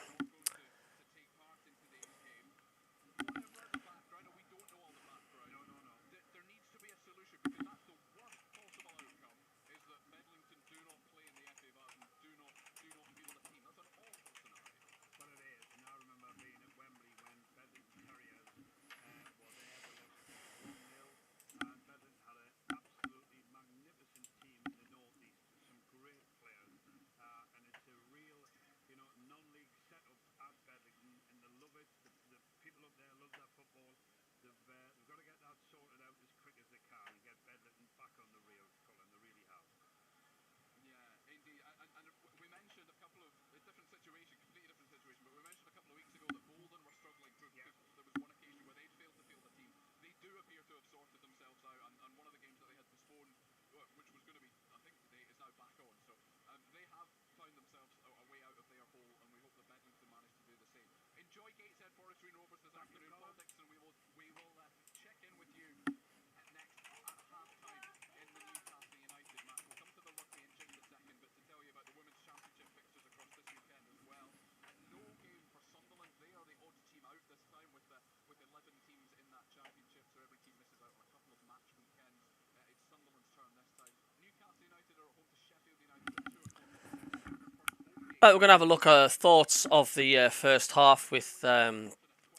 Right, we're going to have a look at thoughts of the first half with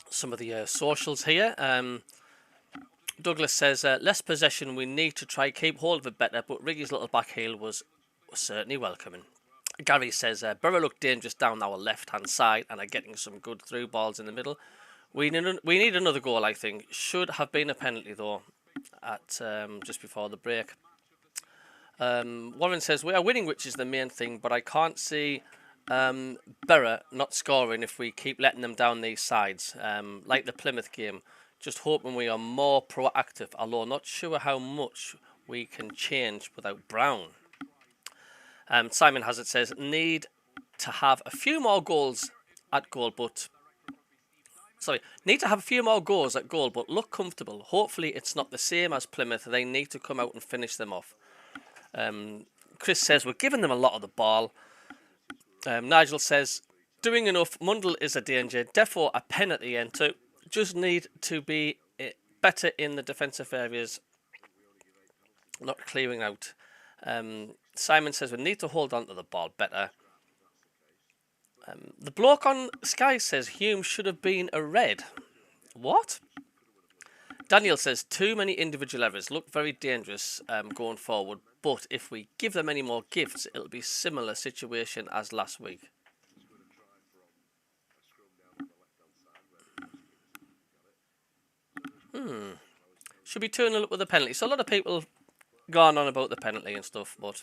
some of the socials here. Douglas says, less possession, we need to try keep hold of it better, but Riggy's little back heel was certainly welcoming. Gary says, Borough look dangerous down our left-hand side and are getting some good through balls in the middle. We need another goal, I think. Should have been a penalty, though, at just before the break. Warren says, we are winning, which is the main thing, but I can't see Borough not scoring if we keep letting them down these sides, like the Plymouth game. Just hoping we are more proactive, although not sure how much we can change without Brown. Simon Hazard says, need to have a few more goals at goal, but look comfortable. Hopefully it's not the same as Plymouth. They need to come out and finish them off. Chris says, we're giving them a lot of the ball. Nigel says, doing enough. Mundell is a danger. Defo a pen at the end too. Just need to be better in the defensive areas. Not clearing out. Simon says, we need to hold on to the ball better. The bloke on Sky says, Hume should have been a red. What? Daniel says, too many individual errors. Look very dangerous going forward. But if we give them any more gifts, it'll be similar situation as last week. Should be 2-0 up with a penalty. So a lot of people gone on about the penalty and stuff, but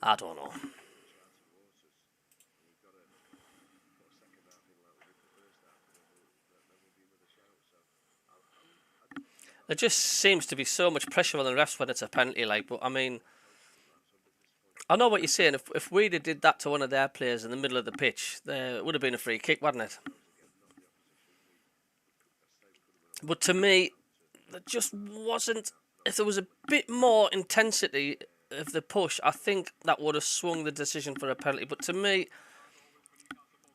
I don't know. There just seems to be so much pressure on the refs when it's a penalty, like. But I mean, I know what you're saying. If we'd have did that to one of their players in the middle of the pitch, there would have been a free kick, wouldn't it? But to me, there just wasn't. If there was a bit more intensity of the push, I think that would have swung the decision for a penalty. But to me,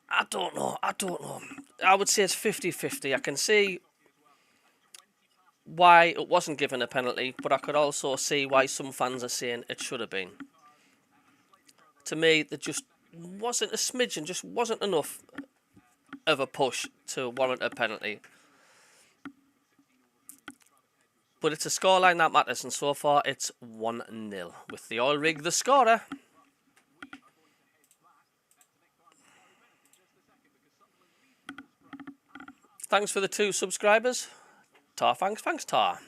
I don't know. I would say it's 50-50. I can see why it wasn't given a penalty, but I could also see why some fans are saying it should have been. To me, there just wasn't a smidgen, just wasn't enough of a push to warrant a penalty. But it's a scoreline that matters, and so far it's 1-0 with the oil rig the scorer. Thanks for the 2 subscribers. Tar, thanks Tar.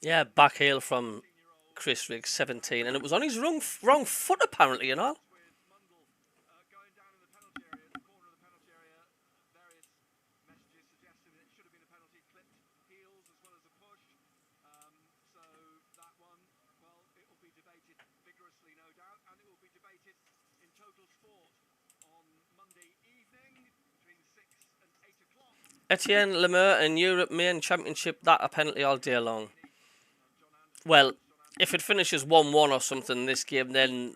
Yeah, back heel from Chris Riggs, 17, and it was on his wrong foot apparently, you know. Etienne Lemaire in Europe main championship, that a penalty all day long. Well, if it finishes 1-1 or something in this game, then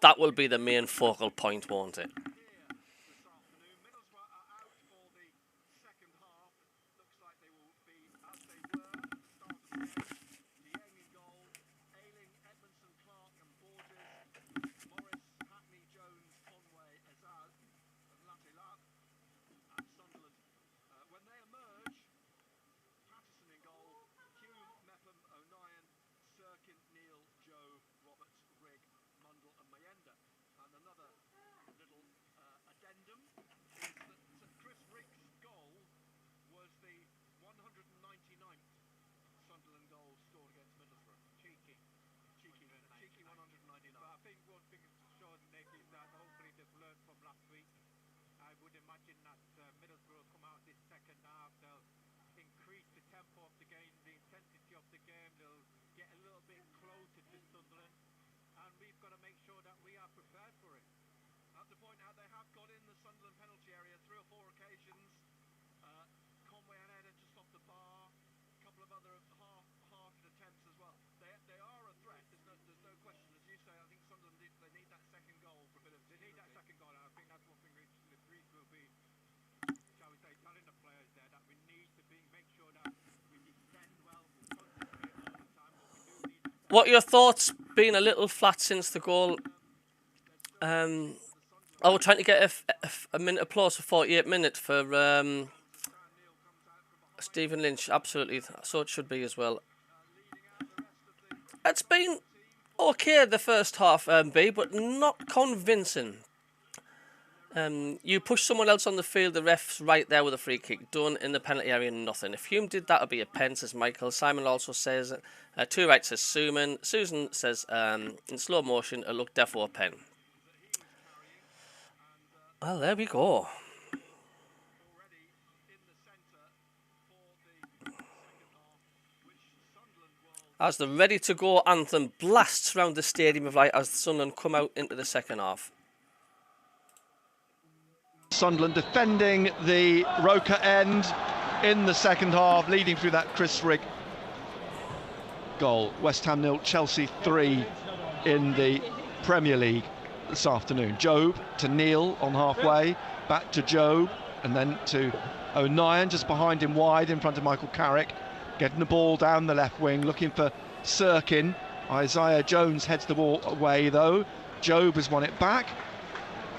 that will be the main focal point, won't it? Sunderland goal scored against Middlesbrough. Cheeky 199. But I think one thing is for sure, Nick, is that hopefully they've learned from last week. I would imagine that Middlesbrough come out this second half, they'll increase the tempo of the game, the intensity of the game, they'll get a little bit closer to Sunderland, and we've got to make sure that we are prepared for it. At the point now, they have got in the Sunderland penalty area 3 or 4 occasions. Conway and Eder just off the bar, a couple of other half attempts as well. They are a threat. There's no question. As you say, I think Sunderland they need that second goal for a bit of. They need that second goal, and I think that's one thing the Greece will be, shall we say, telling the players there that we need to make sure that we defend well, we concentrate all the time, but we do need that. What are your thoughts? Being a little flat since the goal. I was trying to get a minute applause for 48 minutes for Stephen Lynch. Absolutely, so it should be as well. It's been okay the first half, B, but not convincing. You push someone else on the field, the ref's right there with a free kick. Done in the penalty area, nothing. If Hume did that, it'd be a pen, says Michael. Simon also says, 2 right, says Suman. Susan says, in slow motion, it looked defo a pen. Well, there we go. as the ready to go anthem blasts round the Stadium of Light as Sunderland come out into the second half. Sunderland defending the Roker end in the second half, leading through that Chris Rigg goal. West Ham 0, Chelsea 3 in the Premier League this afternoon. Job to Neil on halfway, back to Job, and then to O'Nien just behind him wide in front of Michael Carrick, getting the ball down the left wing, looking for Sirkin. Isaiah Jones heads the ball away though. Job has won it back.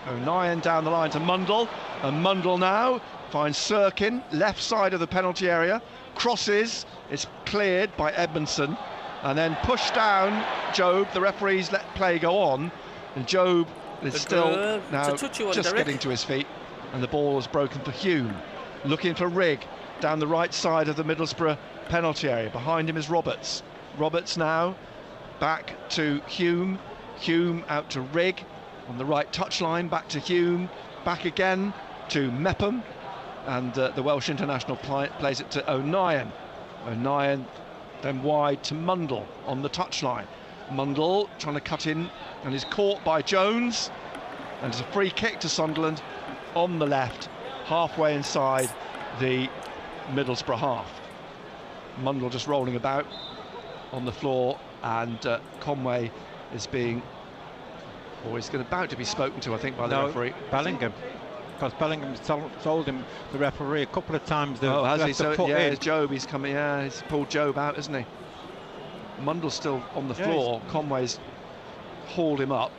O'Nien down the line to Mundle, and Mundle now finds Sirkin, left side of the penalty area, crosses, it's cleared by Edmondson, and then pushed down Job. The referees let play go on, and Job is still now just getting to his feet, and the ball is broken for Hume, looking for Rigg down the right side of the Middlesbrough penalty area. Behind him is Roberts. Roberts now back to Hume. Hume out to Rigg on the right touchline, back to Hume, back again to Mepham, and the Welsh international plays it to O'Nien. O'Nien then wide to Mundle on the touchline. Mundle trying to cut in and is caught by Jones, and it's a free kick to Sunderland on the left, halfway inside the Middlesbrough half. Mundle just rolling about on the floor, and Conway is being, or he's about to be spoken to, I think, by the referee. Bellingham. Because Bellingham told him, the referee, a couple of times. Has he? So, yeah, it's Job. He's coming. Yeah, he's pulled Job out, hasn't he? Mundle's still on the floor. Conway's hauled him up.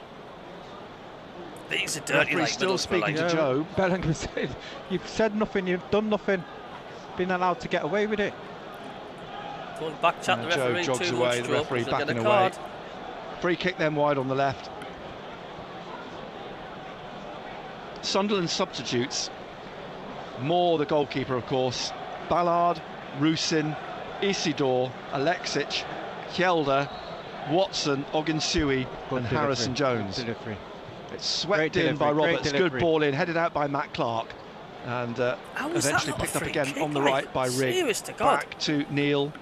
These are dirty. Referee's still speaking to Job. Bellingham said, "You've said nothing. You've done nothing. Been allowed to get away with it." Don't back chat the referee Job jogs too away. much, The referee backing away. Free kick then wide on the left. Sunderland substitutes. Moore, the goalkeeper, of course. Ballard, Rusin, Isidore, Alexic, Hjelde, Watson, Ogunsui, and Harrison Jones. It's swept in by Roberts. Good ball in, headed out by Matt Clark, and eventually picked up again on the right by Rigg. Back to Neil.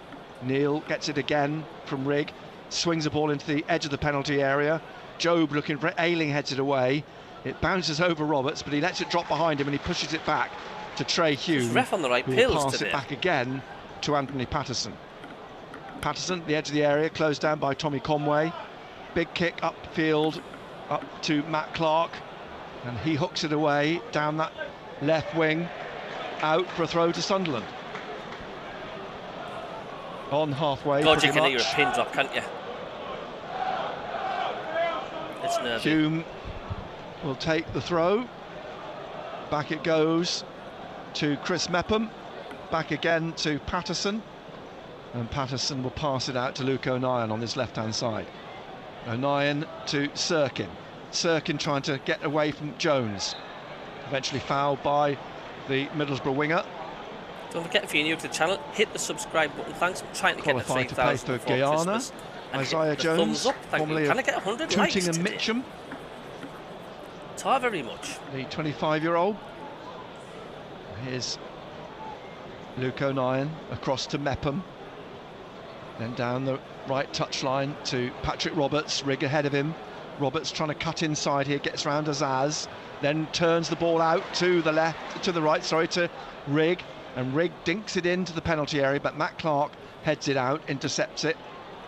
Neil gets it again from Rigg. Swings the ball into the edge of the penalty area. Job looking for it. Ayling heads it away. It bounces over Roberts, but he lets it drop behind him and he pushes it back to Trey Hume, ref on the right who pills will pass today. it back again to Anthony Patterson. Patterson at the edge of the area, closed down by Tommy Conway. Big kick upfield, up to Matt Clark, and he hooks it away down that left wing, out for a throw to Sunderland. On halfway. God, you can hear a pin drop, can't you? It's nervy. Hume will take the throw. Back it goes to Chris Mepham. Back again to Patterson. And Patterson will pass it out to Luke O'Nien on his left-hand side. O'Nien to Sirkin. Sirkin trying to get away from Jones. Eventually fouled by the Middlesbrough winger. Don't forget, if you're new to the channel, hit the subscribe button. Thanks for trying to get to 3,000 for Guyana. Isaiah Jones, thumbs up. Thank you. Can I get 100 likes Tooting and today? Mitcham. Tar very much. The 25-year-old. Here's Luke O'Nien across to Mepham. Then down the right touchline to Patrick Roberts. Rigg ahead of him. Roberts trying to cut inside here, gets round Azaz, then turns the ball out to the left, to the right, sorry, to Rigg, and Rigg dinks it into the penalty area, but Matt Clark heads it out, intercepts it.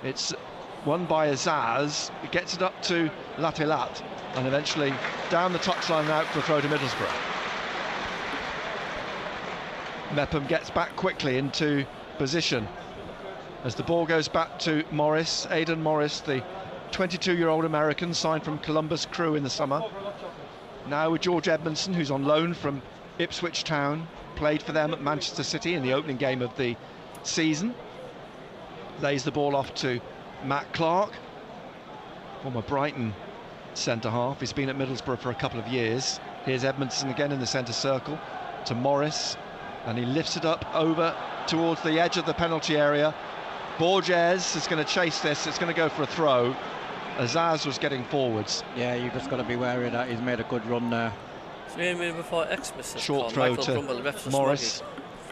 It's won by Azaz. It gets it up to Latilat, and eventually down the touchline and out for a throw to Middlesbrough. Mepham gets back quickly into position as the ball goes back to Morris, Aidan Morris, the 22-year-old American signed from Columbus Crew in the summer. Now with George Edmondson, who's on loan from Ipswich Town, played for them at Manchester City in the opening game of the season. Lays the ball off to Matt Clark, former Brighton centre-half. He's been at Middlesbrough for a couple of years. Here's Edmondson again in the centre circle to Morris, and he lifts it up over towards the edge of the penalty area. Borges is going to chase this. It's going to go for a throw. Azaz was getting forwards. Yeah, you've just got to be wary of that. He's made a good run there. Before Xmas. Short throw to Morris.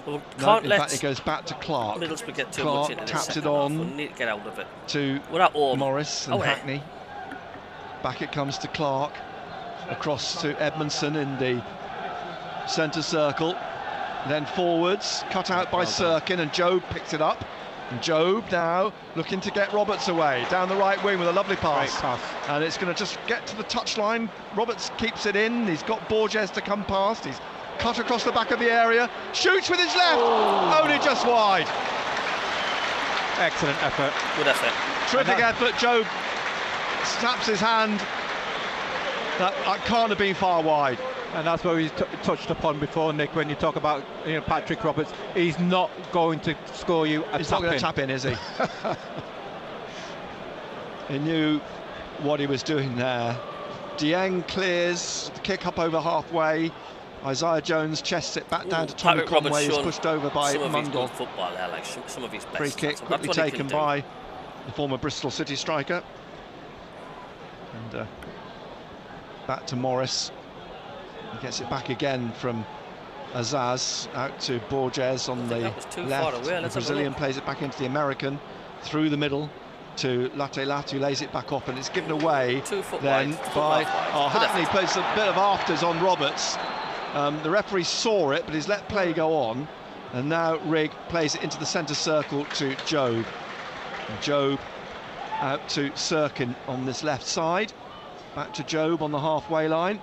Well, No, can't in let fact, it goes back to Clark. Middlesbrough get too Clark much into this taps second it half. on We need to get out of it. to We're at home. Morris and Away. Hackney. Back it comes to Clark. Across to Edmondson in the centre circle. Then forwards, cut out by Sirkin, and Job picks it up. And Job now looking to get Roberts away down the right wing with a lovely pass. Great pass. And it's going to just get to the touchline. Roberts keeps it in. He's got Borges to come past. He's cut across the back of the area. Shoots with his left. Only just wide. Excellent effort. Good effort. Terrific effort. Job snaps his hand. That can't have been far wide. And that's what we touched upon before, Nick, when you talk about Patrick Roberts. He's not going to score you a He's not going to tap in, is he? He knew what he was doing there. Dieng clears the kick up over halfway. Isaiah Jones chests it back down to Tommy Patrick Roberts Conway. He's shown pushed over by some of his Mundle. good football there, like some of his best. Free kick So quickly that's what he taken can do. by the former Bristol City striker. And back to Morris. He gets it back again from Azaz out to Borges on the that was too left. far away. The Let's have a Brazilian look. plays it back into the American through the middle to Late, who lays it back off, and it's given away 2 foot then wide, foot by half wide. Good Hackney. effort. Plays a bit of afters on Roberts. The referee saw it, but he's let play go on, and now Rigg plays it into the centre circle to Job. And Job out to Sirkin on this left side. Back to Job on the halfway line,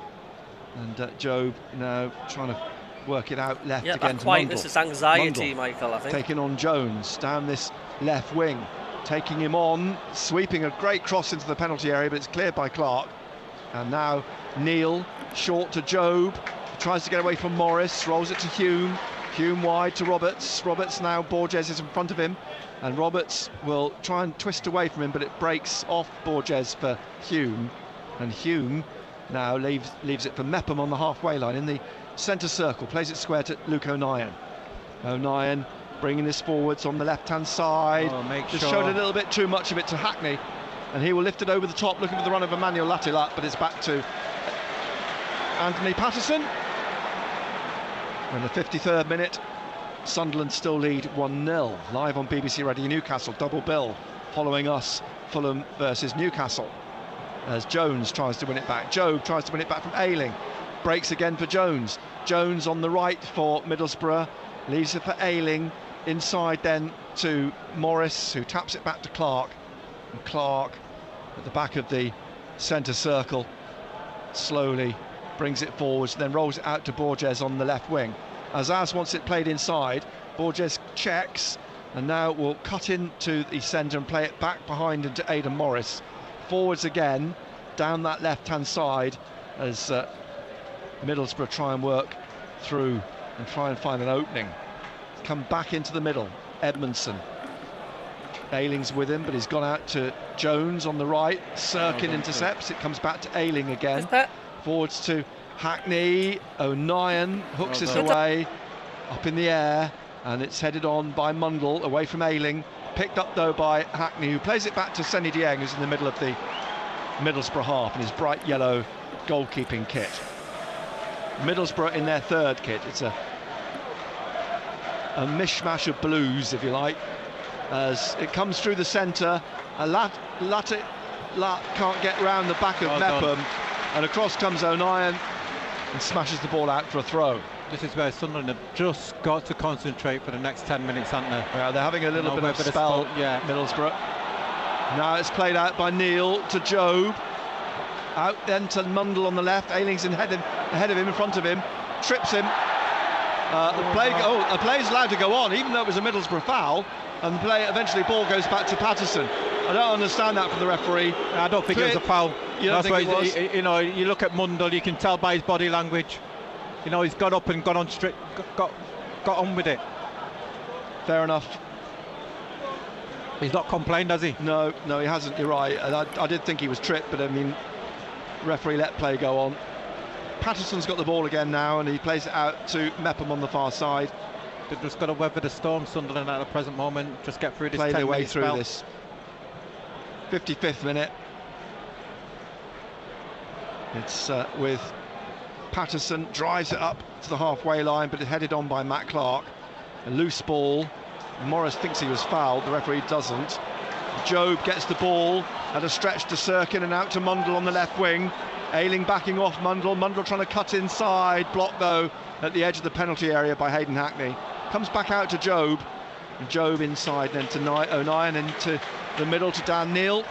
and Job now trying to work it out left Yeah, again that to quietness Mundle. is anxiety, Mundle Michael, I think. taking on Jones down this left wing, taking him on, sweeping a great cross into the penalty area, but it's cleared by Clark. And now Neil short to Job, tries to get away from Morris, rolls it to Hume. Hume wide to Roberts. Roberts now, Borges is in front of him, and Roberts will try and twist away from him, but it breaks off Borges for Hume. And Hume now leaves it for Mepham on the halfway line in the centre circle, plays it square to Luke O'Nien. O'Nien bringing this forwards on the left-hand side. Just showed a little bit too much of it to Hackney, and he will lift it over the top, looking for the run of Emmanuel Latilat, but it's back to Anthony Patterson. In the 53rd minute, Sunderland still lead 1-0. Live on BBC Radio Newcastle, double bill following us, Fulham versus Newcastle. As Jones tries to win it back. Job tries to win it back from Ayling. Breaks again for Jones. Jones on the right for Middlesbrough. Leaves it for Ayling. Inside then to Morris, who taps it back to Clark. And Clark at the back of the centre circle slowly brings it forwards, then rolls it out to Borges on the left wing. Azaz wants it played inside. Borges checks, and now will cut into the centre and play it back behind into Aidan Morris. Forwards again, down that left-hand side as Middlesbrough try and work through and try and find an opening. Come back into the middle, Edmondson. Ayling's with him, but he's gone out to Jones on the right. Sirkin intercepts, it comes back to Ayling again. Forwards to Hackney. O'Nien hooks this away, up in the air, and it's headed on by Mundle, away from Ayling. Picked up though by Hackney, who plays it back to Senny Dieng, who's in the middle of the Middlesbrough half in his bright yellow goalkeeping kit. Middlesbrough in their third kit. It's a mishmash of blues, if you like, as it comes through the centre. Lat can't get round the back of Mepham, and across comes O'Nien and smashes the ball out for a throw. This is where Sunderland have just got to concentrate for the next 10 minutes, haven't they? Yeah, they're having a little bit of spell, Middlesbrough. Now it's played out by Neil to Job. Out then to Mundle on the left. Ayling's ahead of him, in front of him. Trips him. The play is allowed to go on, even though it was a Middlesbrough foul. And the play, eventually ball goes back to Patterson. I don't understand that from the referee. I don't think it was a foul. You don't think it was? You look at Mundle, you can tell by his body language. He's got up and got on with it. Fair enough. He's not complained, has he? No, he hasn't. You're right. I did think he was tripped, but I mean, referee let play go on. Patterson's got the ball again now, and he plays it out to Mepham on the far side. They've just got to weather the storm, Sunderland, at the present moment. Just get through this. Play their way through spell. this. 55th minute. It's with Patterson, drives it up to the halfway line, but it's headed on by Matt Clark. A loose ball. Morris thinks he was fouled, the referee doesn't. Job gets the ball at a stretch to Sirkin and out to Mundle on the left wing. Ayling backing off Mundle. Mundle trying to cut inside. Blocked though at the edge of the penalty area by Hayden Hackney. Comes back out to Job. And Job inside, then to O'Nien, into the middle to Dan Neil.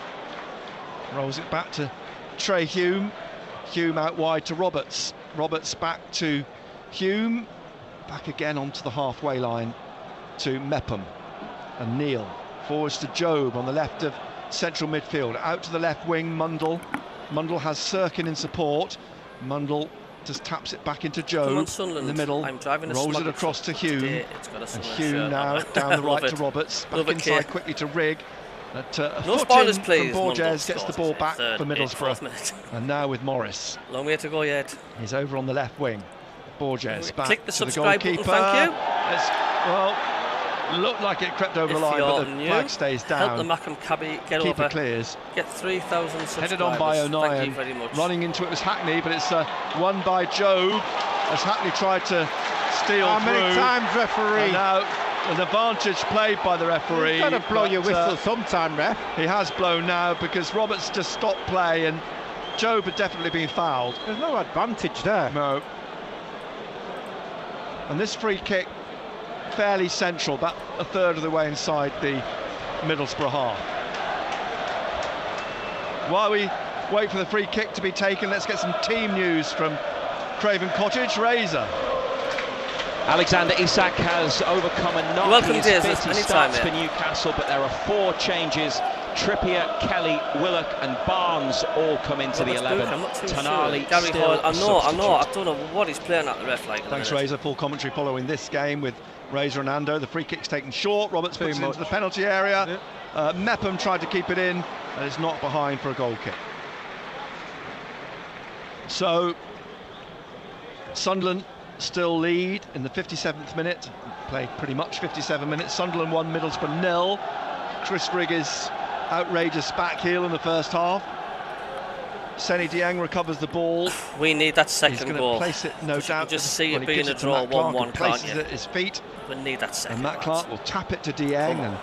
Rolls it back to Trey Hume. Hume out wide to Roberts. Roberts back to Hume. Back again onto the halfway line to Mepham. And Neil forwards to Job on the left of central midfield. Out to the left wing, Mundle. Mundle has Sirkin in support. Mundle just taps it back into Job in the middle. Rolls it across to Hume. And Hume now down the right to Roberts. Back inside quickly to Rigg. No spoilers, please. Borges gets the ball back for Middlesbrough. And now with Morris. Long way to go yet. He's over on the left wing. Borges back click the to the subscribe goalkeeper. button, thank you. Looked like it crept over the line, but the flag stays down. Help the MACKEM cabbie get Keeper over. clears. Get 3,000 subscribers. Headed on by O'Nien. Thank you very much. Running into it was Hackney, but it's won by Job as Hackney tried to steal How through. many times, referee? And now an advantage played by the referee. You've got to blow your whistle sometime, ref. He has blown now because Roberts just stopped play and Job had definitely been fouled. There's no advantage there. No. And this free kick fairly central, about a third of the way inside the Middlesbrough half. While we wait for the free kick to be taken, let's get some team news from Craven Cottage. Razor. Alexander Isak has overcome a knock. Welcome, He is dears. fit. He Anytime, starts for Newcastle, but there are 4 changes. Trippier, Kelly, Willock and Barnes all come into the 11. I'm not too Tonali sure. Gary still Hall, a I substitute. don't know what he's playing at the ref like. Thanks, Razor. Full commentary following this game with Razor and Ando. The free kick's taken short. Roberts puts it into the penalty area. Mepham tried to keep it in and is knocked behind for a goal kick. So Sunderland still lead in the 57th minute. Played pretty much 57 minutes. Sunderland 1, Middlesbrough 0. Chris Rigger's outrageous back heel in the first half. Senny Dieng recovers the ball. We need that second He's goal. He's going to place it, no doubt. Just see when it he being gives a it to draw Matt Clark, 1-1, he can't places you? it at his feet. We need that second. And Matt Clark will tap it to Dieng, and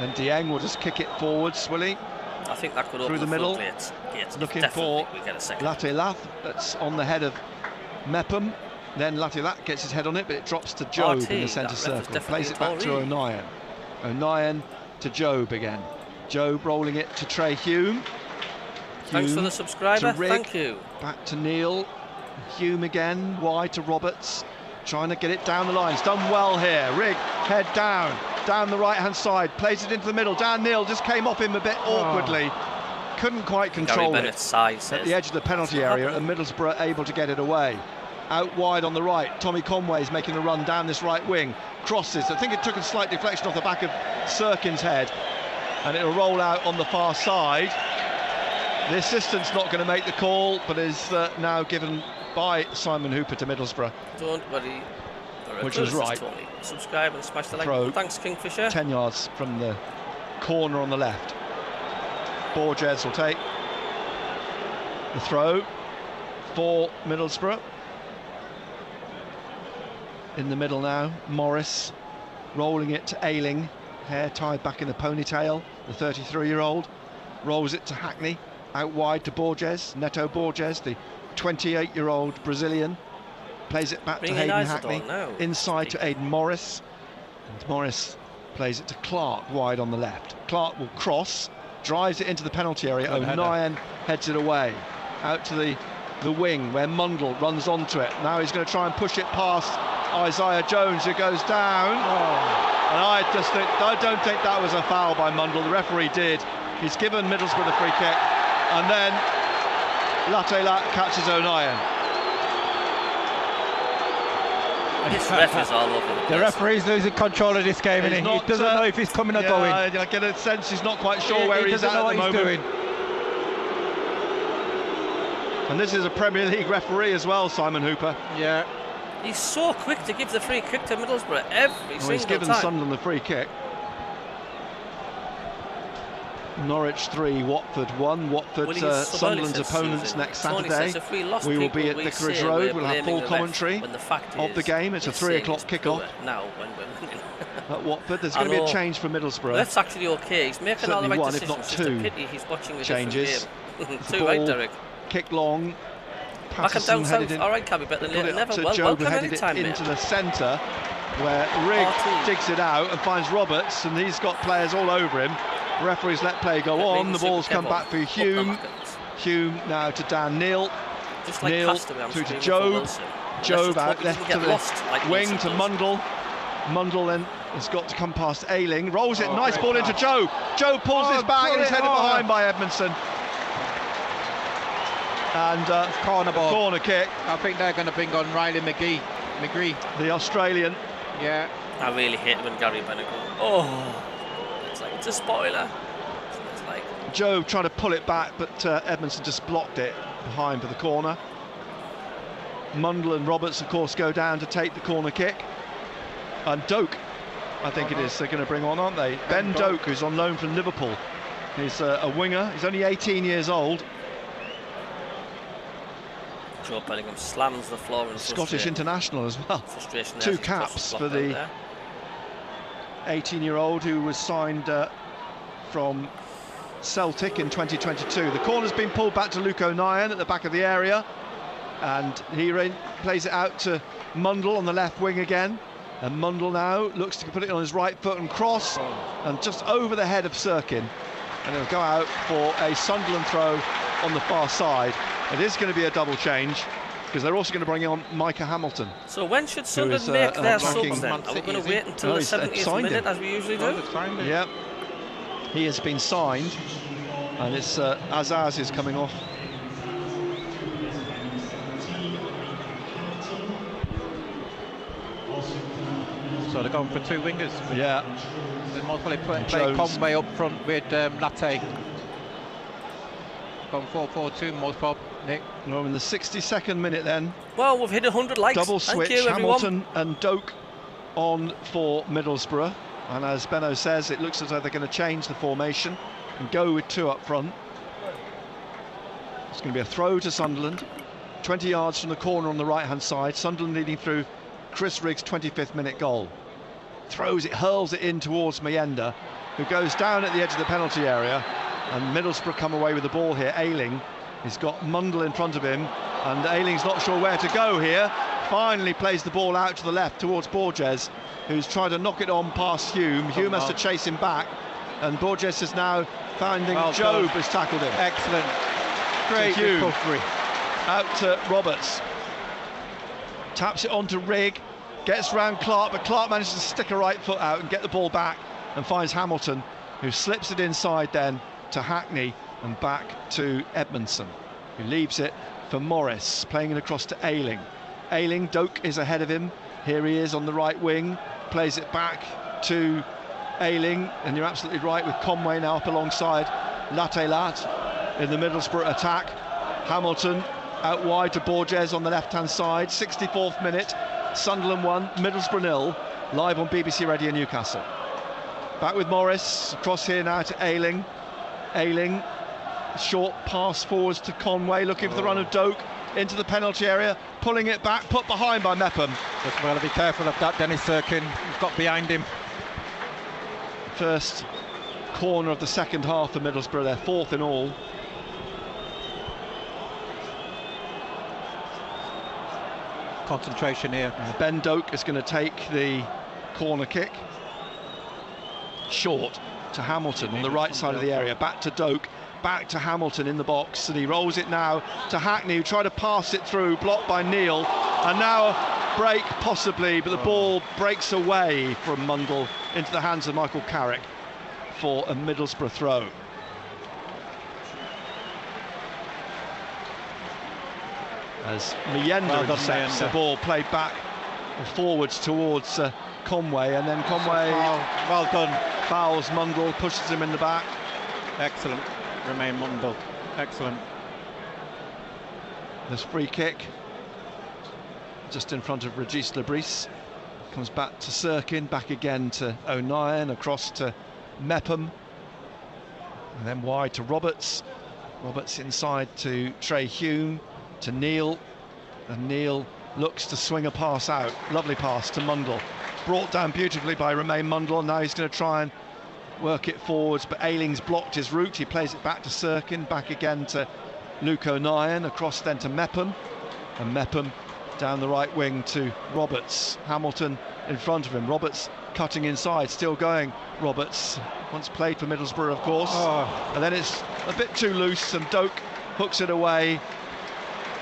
then Dieng will just kick it forwards, will he? I think that could open through the middle. Gates. Looking for Latilat. That's on the head of Mepham. Then Latilat gets his head on it, but it drops to Job in the centre circle. Plays it back to O'Nien. O'Nien to Job again. Job rolling it to Trey Hume. Thanks for the subscriber. Rigg, thank you. Back to Neil. Hume again, wide to Roberts. Trying to get it down the line. It's done well here. Rigg, head down the right-hand side. Plays it into the middle. Dan Neil just came off him a bit awkwardly. Couldn't quite control it. At the edge of the penalty area, and Middlesbrough able to get it away. Out wide on the right, Tommy Conway's making a run down this right wing. Crosses. I think it took a slight deflection off the back of Sirkin's head. And it'll roll out on the far side. The assistant's not going to make the call, but is now given by Simon Hooper to Middlesbrough. Don't worry. Which was right. Subscribe and smash the like Throw. button. Thanks, Kingfisher. 10 yards from the corner on the left. Borges will take the throw for Middlesbrough. In the middle now, Morris rolling it to Ayling. Hair tied back in the ponytail, the 33-year-old. Rolls it to Hackney. Out wide to Borges, Neto Borges, the 28-year-old Brazilian. Plays it back to Hayden Hackney. Inside to Aidan Morris. And Morris plays it to Clark wide on the left. Clark will cross, drives it into the penalty area. O'Nien heads it away. Out to the wing where Mundle runs onto it. Now he's going to try and push it past Isaiah Jones, who goes down. And I don't think that was a foul by Mundle. The referee did. He's given Middlesbrough the free kick, and then Latilat catches O'Nien. This ref is all over the place. The referee's losing control of this game, isn't he? He doesn't know if he's coming or going. I get a sense he's not quite sure where he's at the moment. Doing. And this is a Premier League referee as well, Simon Hooper. Yeah. He's so quick to give the free kick to Middlesbrough every single time. He's given Sunderland the free kick. Norwich 3, Watford 1. Watford, Sunderland's opponents next Saturday. We will be at Vicarage Road. We'll have full commentary of the game. It's a 3 o'clock kickoff. Now, when we're winning. At Watford, there's going to be a change for Middlesbrough. That's actually okay. He's making all the right decisions. If not it's two, just a pity he's watching a changes. different game. Too right, Derek. Kick long. Patterson down south. All right, Cabby, better than later. Never. Job headed it into the centre, where Rigg digs it out and finds Roberts, and he's got players all over him. Referees let play go on. The ball's come back for Hume. Hume now to Dan Neil. Neil through to Job. Job out left to the wing to Mundle. Mundle then has got to come past Ayling. Rolls it. Nice ball into Joe. Joe pulls his back and is headed behind by Edmondson. And corner ball. Corner kick. I think they're going to bring on Riley McGree, the Australian. Yeah. I really hate when Gary Bennett goes, oh, it's a spoiler. It's like Joe trying to pull it back, but Edmondson just blocked it behind for the corner. Mundle and Roberts, of course, go down to take the corner kick. And Doak, I think it is, they're going to bring on, aren't they? Ben Doak, who's on loan from Liverpool. He's a winger. He's only 18 years old. Joe Bellingham slams the floor in Scottish international as well. 2 caps for the 18-year-old who was signed from Celtic in 2022. The corner's been pulled back to Luke O'Nien at the back of the area, and he plays it out to Mundle on the left wing again. And Mundle now looks to put it on his right foot and cross, and just over the head of Sirkin, and it'll go out for a Sunderland throw on the far side. It is going to be a double change, because they're also going to bring on Micah Hamilton. So when should Sunderland make their subs then? Are we going to wait until the 70th minute, as we usually do? Yeah, he has been signed, and it's Azaz is coming off. So they're going for 2 wingers. Yeah. They'll most probably play Conway up front with Latte. Going 4-4-2 most probably, Nick. Well, in the 62nd minute then. Well, we've hit 100 likes. Double switch, Thank you, Hamilton and Doak on for Middlesbrough. And as Benno says, it looks as though they're going to change the formation and go with 2 up front. It's going to be a throw to Sunderland. 20 yards from the corner on the right-hand side. Sunderland leading through Chris Rigg's 25th minute goal. Throws it, hurls it in towards Mayenda, who goes down at the edge of the penalty area, and Middlesbrough come away with the ball here. Ayling, he's got Mundle in front of him, and Ayling's not sure where to go here. Finally plays the ball out to the left towards Borges, who's trying to knock it on past Hume. Hume has to chase him back, and Borges is now finding Job has tackled him. Excellent. Great recovery. Out to Roberts. Taps it on to Rigg, gets round Clark, but Clark manages to stick a right foot out and get the ball back, and finds Hamilton, who slips it inside then to Hackney and back to Edmondson, who leaves it for Morris, playing it across to Ayling. Ayling, Doak is ahead of him. Here he is on the right wing, plays it back to Ayling, and you're absolutely right with Conway now up alongside Latte in the Middlesbrough attack. Hamilton out wide to Borges on the left-hand side. 64th minute, Sunderland 1, Middlesbrough 0, live on BBC Radio Newcastle. Back with Morris, across here now to Ayling. Ayling, short pass forwards to Conway, looking for the run of Doak into the penalty area, pulling it back, put behind by Mepham. Just got to be careful of that, Dennis Sirkin. He's got behind him. First corner of the second half for Middlesbrough, they're 4th in all. Concentration here. Ben Doak is going to take the corner kick. Short to Hamilton on the right side of the area. Back to Doak, back to Hamilton in the box, and he rolls it now to Hackney, who tried to pass it through, blocked by Neil. And now a break possibly, but the ball breaks away from Mundle into the hands of Michael Carrick for a Middlesbrough throw. As Mayenda intercepts the ball, played back forwards towards Conway, and then Conway, well done, fouls Mundle, pushes him in the back. Excellent, Remain Mundle, excellent. This free kick just in front of Regis Lebris, comes back to Sirkin, back again to O'Nien, across to Mepham. And then wide to Roberts. Roberts inside to Trey Hume, to Neil. And Neil looks to swing a pass out. Lovely pass to Mundle. Brought down beautifully by Romain Mundle. Now he's going to try and work it forwards, but Ayling's blocked his route. He plays it back to Sirkin, back again to Luke O'Nien, across then to Mepham. And Mepham down the right wing to Roberts. Hamilton in front of him. Roberts cutting inside, still going. Roberts once played for Middlesbrough, of course. And then it's a bit too loose, and Doak hooks it away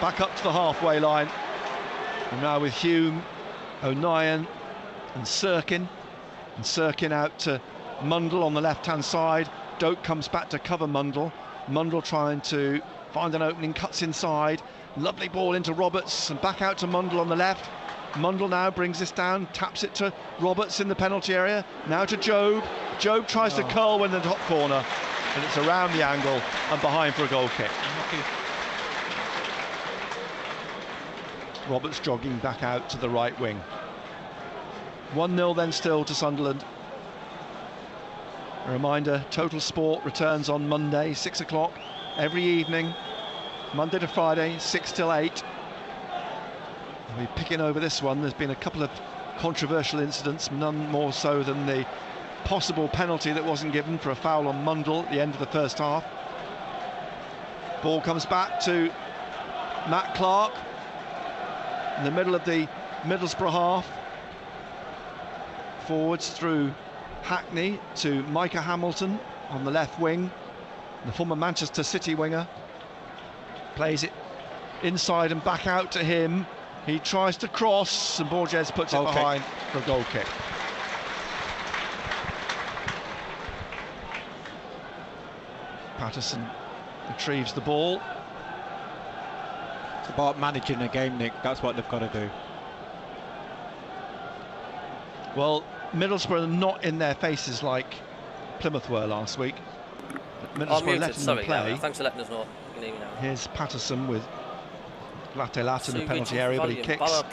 back up to the halfway line. And now with Hume, O'Nien and Sirkin. And Sirkin out to Mundle on the left-hand side. Doak comes back to cover Mundle. Mundle trying to find an opening, cuts inside. Lovely ball into Roberts and back out to Mundle on the left. Mundle now brings this down, taps it to Roberts in the penalty area. Now to Job. Job tries to curl in the top corner, and it's around the angle and behind for a goal kick. Roberts jogging back out to the right wing. 1-0 then still to Sunderland. A reminder, Total Sport returns on Monday, 6 o'clock, every evening, Monday to Friday, 6 till 8. We'll be picking over this one. There's been a couple of controversial incidents, none more so than the possible penalty that wasn't given for a foul on Mundle at the end of the first half. Ball comes back to Matt Clark in the middle of the Middlesbrough half. Forwards through Hackney to Micah Hamilton on the left wing. The former Manchester City winger plays it inside and back out to him. He tries to cross, and Borges puts it behind for a goal kick. Patterson retrieves the ball. It's about managing a game, Nick. That's what they've got to do. Well, Middlesbrough are not in their faces like Plymouth were last week. But Middlesbrough let them play. Yeah, thanks for letting us know. Here's Patterson with Latte in the penalty area, but he kicks up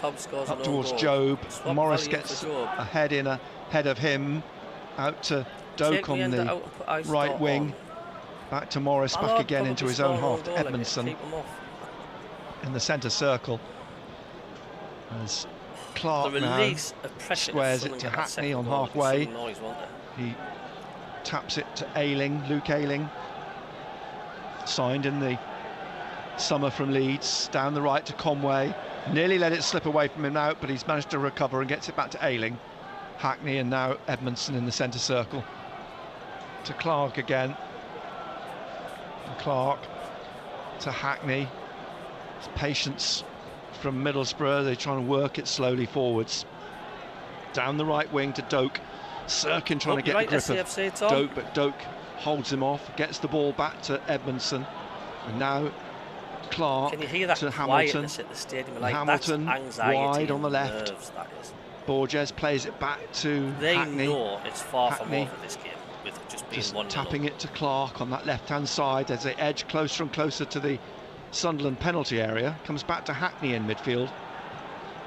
towards Job. Morris gets ahead of him, out to Doak on the right wing. Back to Morris, back again into his own half to Edmondson in the centre circle. As Clark now squares it to Hackney on halfway. He taps it to Ayling, Luke Ayling, signed in the summer from Leeds, down the right to Conway. Nearly let it slip away from him out, but he's managed to recover and gets it back to Ayling. Hackney and now Edmondson in the centre circle. To Clark again. And Clark to Hackney. It's patience from Middlesbrough. They're trying to work it slowly forwards. Down the right wing to Doak. Sirkin trying to get the grip of Doak, but Doak holds him off, gets the ball back to Edmondson. And now Clark Can you hear that to Hamilton. At the stadium? Like, Hamilton wide on the left. Nerves, that is. Borges plays it back to Hackney. They know it's far from over this game with just being 1-0. Tapping it to Clark on that left-hand side as they edge closer and closer to the Sunderland penalty area. Comes back to Hackney in midfield,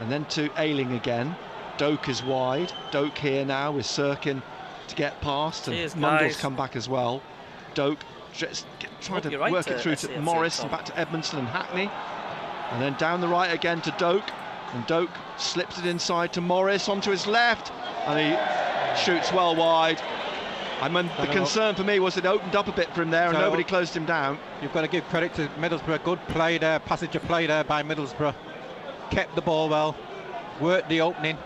and then to Ayling again. Doak is wide. Doak here now with Sirkin to get past, and Mundle's come back as well. Doak just trying to work it through to Morris and back to Edmondson and Hackney, and then down the right again to Doak, and Doak slips it inside to Morris onto his left, and he shoots well wide. I mean, the concern for me was it opened up a bit for him there, and nobody closed him down. You've got to give credit to Middlesbrough. Good play there, passage of play there by Middlesbrough. Kept the ball well, worked the opening,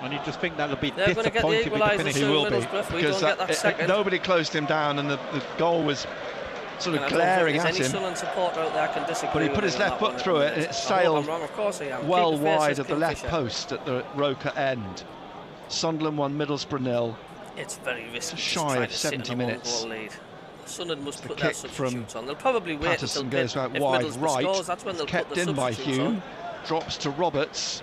and you just think that'll be disappointing with the finish. He will be, because nobody closed him down, and the goal was sort of glaring at him. But he put his left foot through it, and it sailed well wide of the left post at the Roker end. Sunderland 1, Middlesbrough 0. It's very risky. Shy of 70 minutes. Sunderland must put their their substitutes on. They'll probably wait Patterson until goes out wide right. Scores, that's when they'll kept put the in by substitutes Hume. on. Drops to Roberts.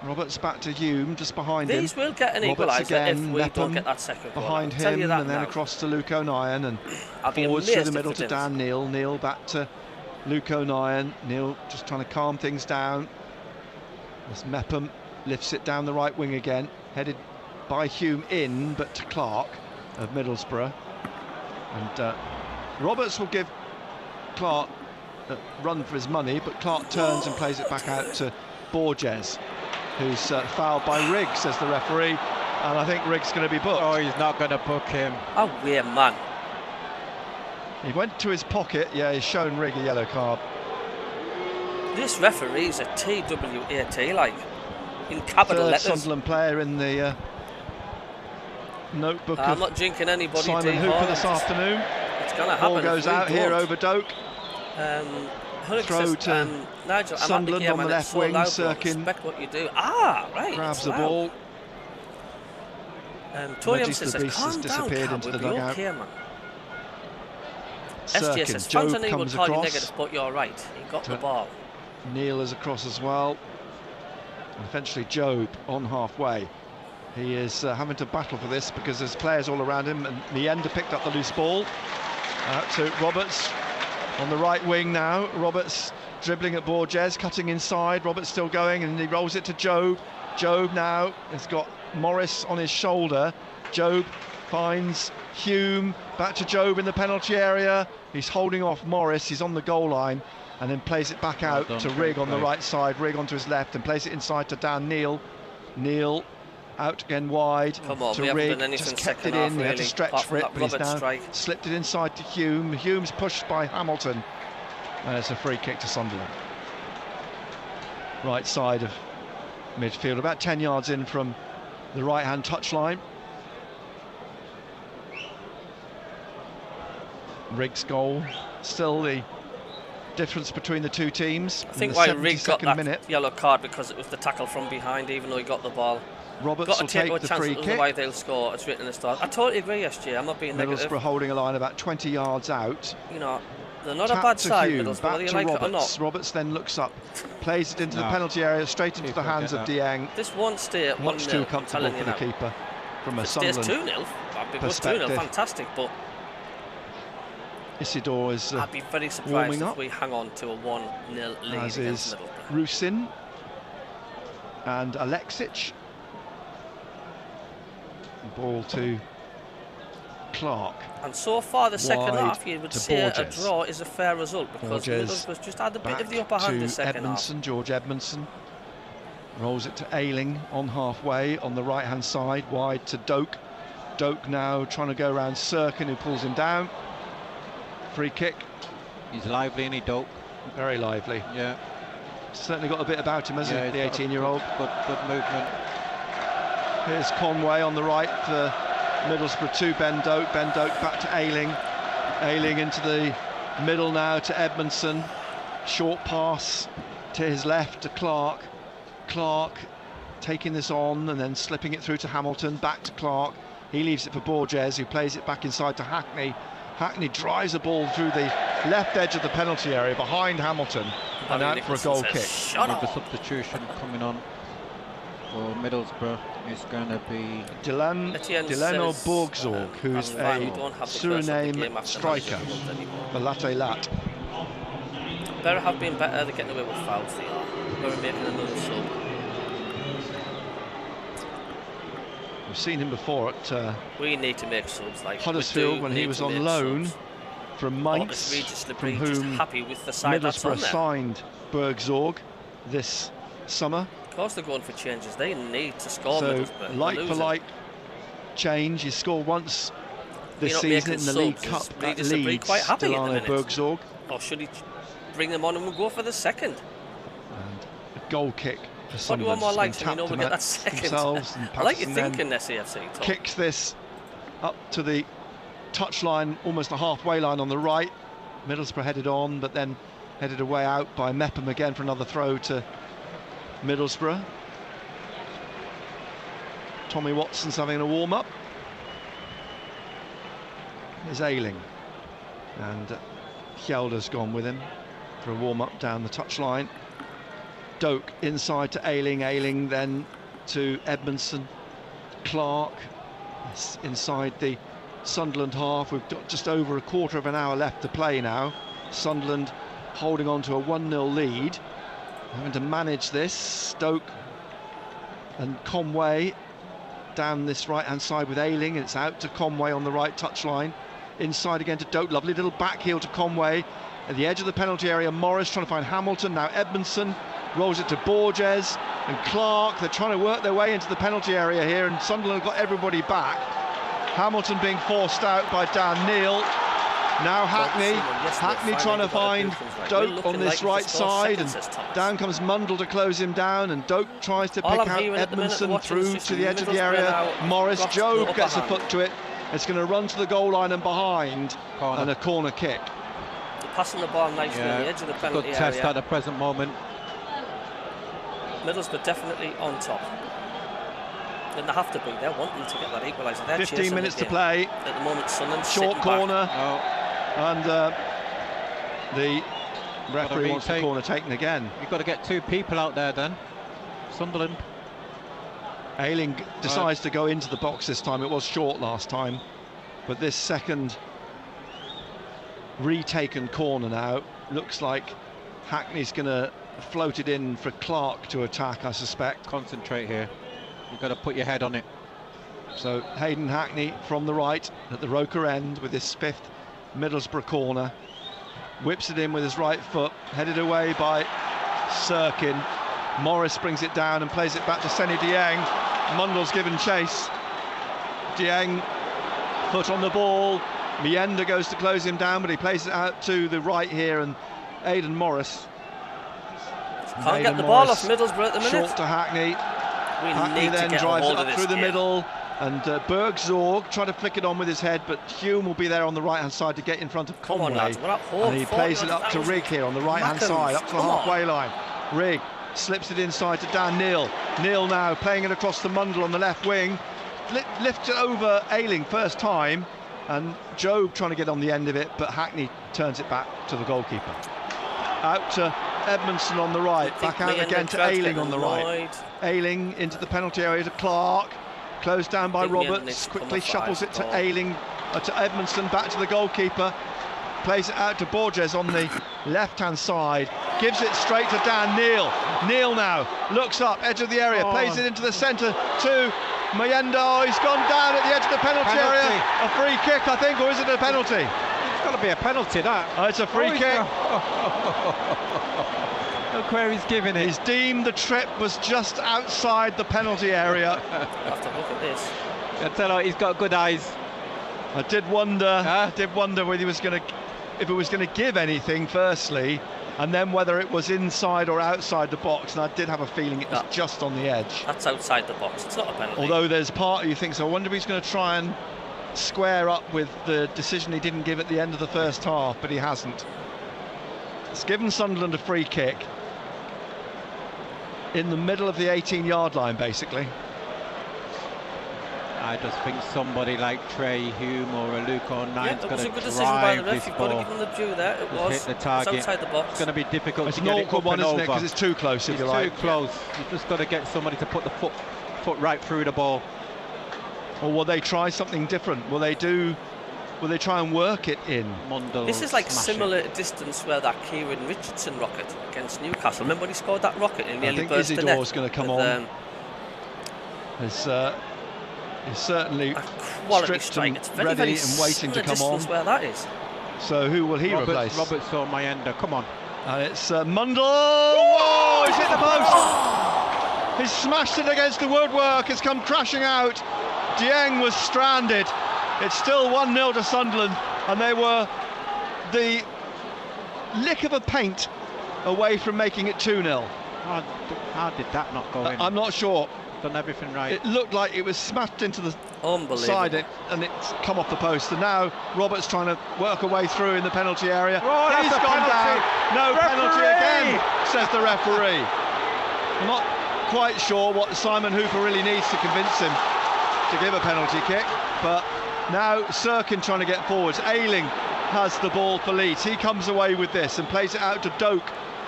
Roberts back to Hume, just behind him. These will get an equaliser if we don't get that second goal. Behind him, and then across to Luke O'Nien, and forwards through the middle to Dan Neil. Neil back to Luke O'Nien. Neil just trying to calm things down. As Mepham lifts it down the right wing again, headed by Hume in, but to Clark of Middlesbrough. And Roberts will give Clark a run for his money, but Clark turns and plays it back out to Borges, who's fouled by Riggs, says the referee, and I think Riggs is going to be booked. Oh, he's not going to book him. Oh, weird man. He went to his pocket. Yeah, he's shown Rigg a yellow card. This referee's a TWAT, like, in capital Third letters. Sunderland player in the notebook I'm of not drinking anybody. Simon Hooper this afternoon. It's going to happen. Ball goes out here over Doak. Throw to Nigel, Sunderland on the left wing. Sirkin respect what you do. Ah, right. grabs the ball. Tony Regis says, Lebris has calm down, disappeared Cab, into the we'll be dugout. okay, man. SGS Sirkin, says, fans Job will comes call you across. negative, but you're right. He got the ball. Neil is across as well. And eventually Job on halfway. He is having to battle for this because there's players all around him, and Leander picked up the loose ball. Out to Roberts on the right wing now. Roberts dribbling at Borges, cutting inside. Roberts still going, and he rolls it to Job. Job now has got Morris on his shoulder. Job finds Hume, back to Job in the penalty area. He's holding off Morris, he's on the goal line, and then plays it back out to Rigg on the right side. Rigg onto his left and plays it inside to Dan Neil. Neil out again wide to Rigg, just kept it in, he had to stretch for it, but he's now slipped it inside to Hume. Hume's pushed by Hamilton, and it's a free kick to Sunderland. Right side of midfield, about 10 yards in from the right-hand touchline. Rigg's goal, still the difference between the two teams. I think why Rigg got that yellow card, because it was the tackle from behind, even though he got the ball. Roberts will take the free kick. Otherwise they'll score. It's written in the stars. I totally agree, SG. I'm not being negative. Middlesbrough holding a line about 20 yards out. You know, they're not a bad side, Middlesbrough, whether you like it or not. Roberts then looks up, plays it into the penalty area, straight into the hands of Dieng. This won't stay at 1-0. Much too comfortable for the keeper from a Sunderland perspective. It was 2-0, fantastic, but Isidore is I'd be very surprised if we hang on to a 1-0 lead as against is Middlesbrough. Rusin and Alexic. Ball to Clark. And so far the second half, you would say Borges. a draw is a fair result, because Middlesbrough's just had a bit of the upper hand the second half. George Edmondson rolls it to Ayling on halfway on the right hand side, wide to Doak. Doak now trying to go around Sirkin, who pulls him down. Free kick. He's lively, isn't he, Doak? Very lively. Yeah. Certainly got a bit about him, hasn't he, the 18-year-old. Good movement. Here's Conway on the right for Middlesbrough to Ben Doak. Ben Doak back to Ayling. Ayling into the middle now to Edmondson. Short pass to his left to Clark. Clark taking this on and then slipping it through to Hamilton. Back to Clark. He leaves it for Borges, who plays it back inside to Hackney. Hackney drives the ball through the left edge of the penalty area behind Hamilton and out for a goal kick. With the substitution coming on for Middlesbrough is going to be Delano Borgzorg, who's a Suriname striker for Latte Lat. Better have been better at getting away with fouls, they are. Better making another sub. We've seen him before at we need to make subs like Huddersfield when he was on loan from Mainz, from whom happy with the side Middlesbrough signed Borgzorg this summer. Of course they're going for changes. They need to score. So like for like change. He scored once this season in the League Cup at Leeds. Quite happy Delano Borgzorg. Or should he bring them on and we'll go for the second? And a goal kick for What do you want more likes, and you know we'll get that second? I like your thinking, SAFC. Tom. Kicks this up to the touchline, almost the halfway line on the right. Middlesbrough headed on, but then headed away out by MACKEM again for another throw to Middlesbrough. Tommy Watson's having a warm-up. There's Ayling, and Hjelder's gone with him for a warm-up down the touchline. Doak inside to Ayling, Ayling then to Edmondson. Clark inside the Sunderland half. We've got just over a quarter of an hour left to play now. Sunderland holding on to a 1-0 lead, having to manage this. Stoke and Conway down this right hand side with Ayling. It's out to Conway on the right touchline. inside again to Doak. Lovely little back heel to Conway. At the edge of the penalty area, Morris trying to find Hamilton. Now Edmondson rolls it to Borges and Clark. They're trying to work their way into the penalty area here, and Sunderland got everybody back. Hamilton being forced out by Dan Neal. Now Hackney trying to find Doak on this right side, and down comes Mundle to close him down, and Doak tries to pick out Edmondson through to the edge of the area. Morris, Job gets a foot to it. It's going to run to the goal line and behind, and a corner kick. Passing the ball nicely on the edge of the penalty area. Good test at the present moment. Middlesbrough definitely on top. And they have to be. They're wanting to get that equaliser. 15 minutes to play. At the moment, Sunderland short corner. And the Referee referee wants the corner taken again. You've got to get two people out there then. Sunderland. Ayling decides to go into the box this time. It was short last time, but this second retaken corner now looks like Hackney's going to float it in for Clark to attack, I suspect. Concentrate here. You've got to put your head on it. So Hayden Hackney from the right at the Roker end with his fifth Middlesbrough corner. Whips it in with his right foot, headed away by Sirkin. Morris brings it down and plays it back to Seny Dieng. Mundle's given chase. Dieng, foot on the ball. Mienda goes to close him down, but he plays it out to the right here, and Aidan Morris. Can't get the ball off Middlesbrough at the minute. Short to Hackney. Hackney then drives it up through the middle, and Bergzorg trying to flick it on with his head, but Hume will be there on the right-hand side to get in front of Conway. And he plays it up to Rigg here on the right-hand side, up to the halfway line. Rigg slips it inside to Dan Neal. Neal now playing it across the Mundle on the left wing. Lifts it over Ayling first time, and Job trying to get on the end of it, but Hackney turns it back to the goalkeeper. Out to Edmondson on the right, back out again to Ayling on the right. Ayling into the penalty area to Clark, closed down by Roberts, quickly shuffles it to Ayling, to Edmondson, back to the goalkeeper, plays it out to Borges on the left-hand side, gives it straight to Dan Neal. Neal now looks up, edge of the area, plays it into the centre to Mienda. He's gone down at the edge of the penalty area. A free kick, I think, or is it a penalty? It's got to be a penalty, that. It's a free kick. Look where he's giving it. He's deemed the trip was just outside the penalty area. I'll have to look at this. I tell you, he's got good eyes. I did wonder whether he was going to, if it was going to give anything firstly, and then whether it was inside or outside the box, and I did have a feeling it was just on the edge. That's outside the box, it's not a penalty. Although there's part of you thinks, I wonder if he's going to try and square up with the decision he didn't give at the end of the first half, but he hasn't. It's given Sunderland a free kick in the middle of the 18-yard line, basically. I just think somebody like Trey Hume or a Luke O'Nine's got to drive this ball. You've got to give them the due there. It was hit the target. It's outside the box. It's going to be difficult to get get it up awkward one, and isn't it? over. Because it's too close, if you like. It's too close. You've just got to get somebody to put the foot right through the ball. Or will they try something different? Will they try and work it in? Mundle this is like similar distance where that Kieran Richardson rocket against Newcastle. Remember when he scored that rocket and nearly burst the net? Isidore's going to come on. He's certainly stripped and ready and waiting to come on. Where that is. So who will he replace? Roberts or Mienda, come on. And it's Mundle. Whoa, he's hit the post. He's smashed it against the woodwork. It's come crashing out. Dieng was stranded. It's still 1-0 to Sunderland, and they were the lick of a paint away from making it 2-0. How did that not go in? I'm not sure. Done everything right. It looked like it was smashed into the side and it's come off the post. And now Roberts trying to work a way through in the penalty area. Oh, he's gone down. No penalty again, says the referee. I'm not quite sure what Simon Hooper really needs to convince him to give a penalty kick, but now Sirkin trying to get forwards. Ayling has the ball for Leeds. He comes away with this and plays it out to Doak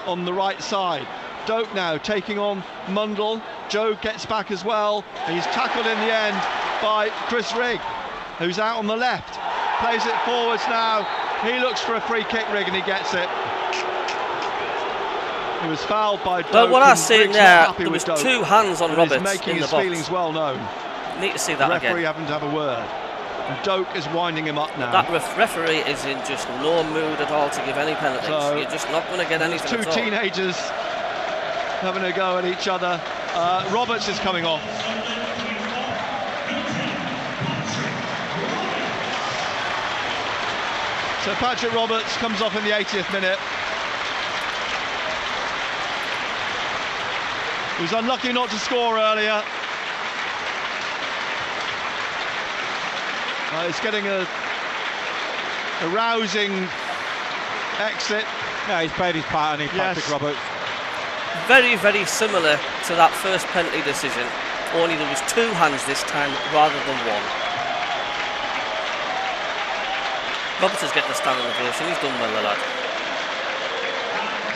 on the right side. Doak now taking on Mundle. Joe gets back as well, and he's tackled in the end by Chris Rigg, who's out on the left. Plays it forwards now. He looks for a free kick, Rigg, and he gets it. He was fouled by Doak. Well, what I see there, there was two hands on Roberts making in the his box. feelings well known. Need to see that the again. referee having to have a word. And Doak is winding him up now. That referee is in just no mood at all to give any penalties. So you're just not going to get anything two at all. teenagers having a go at each other. Roberts is coming off. So Patrick Roberts comes off in the 80th minute. He was unlucky not to score earlier. He's getting a rousing exit. Yeah, he's played his part, hasn't he, Patrick Roberts? Very, very similar to that first penalty decision, only there was 2 hands this time rather than 1. Roberts is getting a standing ovation. He's done well, the lad.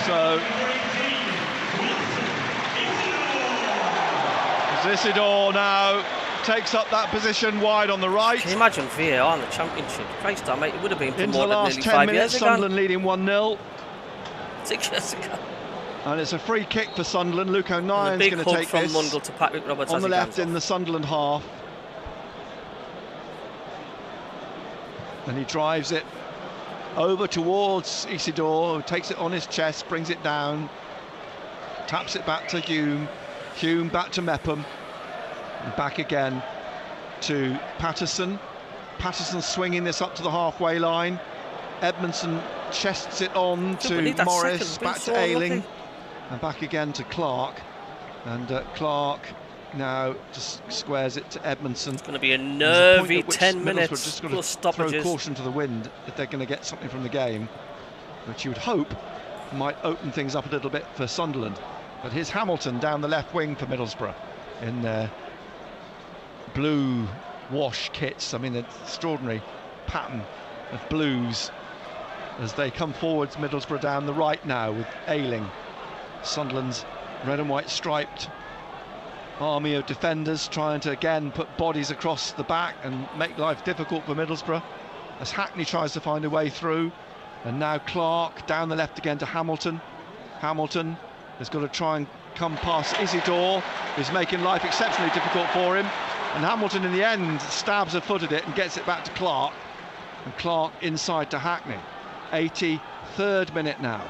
So Isidore now takes up that position wide on the right. Can you imagine VAR in the Championship? Christ, I might, it would have been Into the promoted last nearly 10 5 minutes, years ago. Sunderland leading 1-0. 6 years ago. And it's a free kick for Sunderland. Luke O'Nien's Big going to hug take from this. Mundle to Patrick Roberts On the as he left comes in the Sunderland half. And he drives it over towards Isidore, who takes it on his chest, brings it down, taps it back to Hume. Hume back to Mepham. And back again to Patterson. Patterson swinging this up to the halfway line. Edmondson chests it on to Morris, back to Ayling, and back again to Clark. And Clark now just squares it to Edmondson. It's going to be a nervy 10 minutes just got plus to stoppages. throw caution to the wind if they're going to get something from the game, which you would hope might open things up a little bit for Sunderland. But here's Hamilton down the left wing for Middlesbrough in their blue wash kits. I mean, an extraordinary pattern of blues as they come forwards. Middlesbrough down the right now with Ayling. Sunderland's red and white striped army of defenders trying to again put bodies across the back and make life difficult for Middlesbrough as Hackney tries to find a way through. And now Clark down the left again to Hamilton. Hamilton has got to try and come past Isidore, who's making life exceptionally difficult for him. And Hamilton in the end stabs a foot at it and gets it back to Clark. And Clark inside to Hackney. 83rd minute now.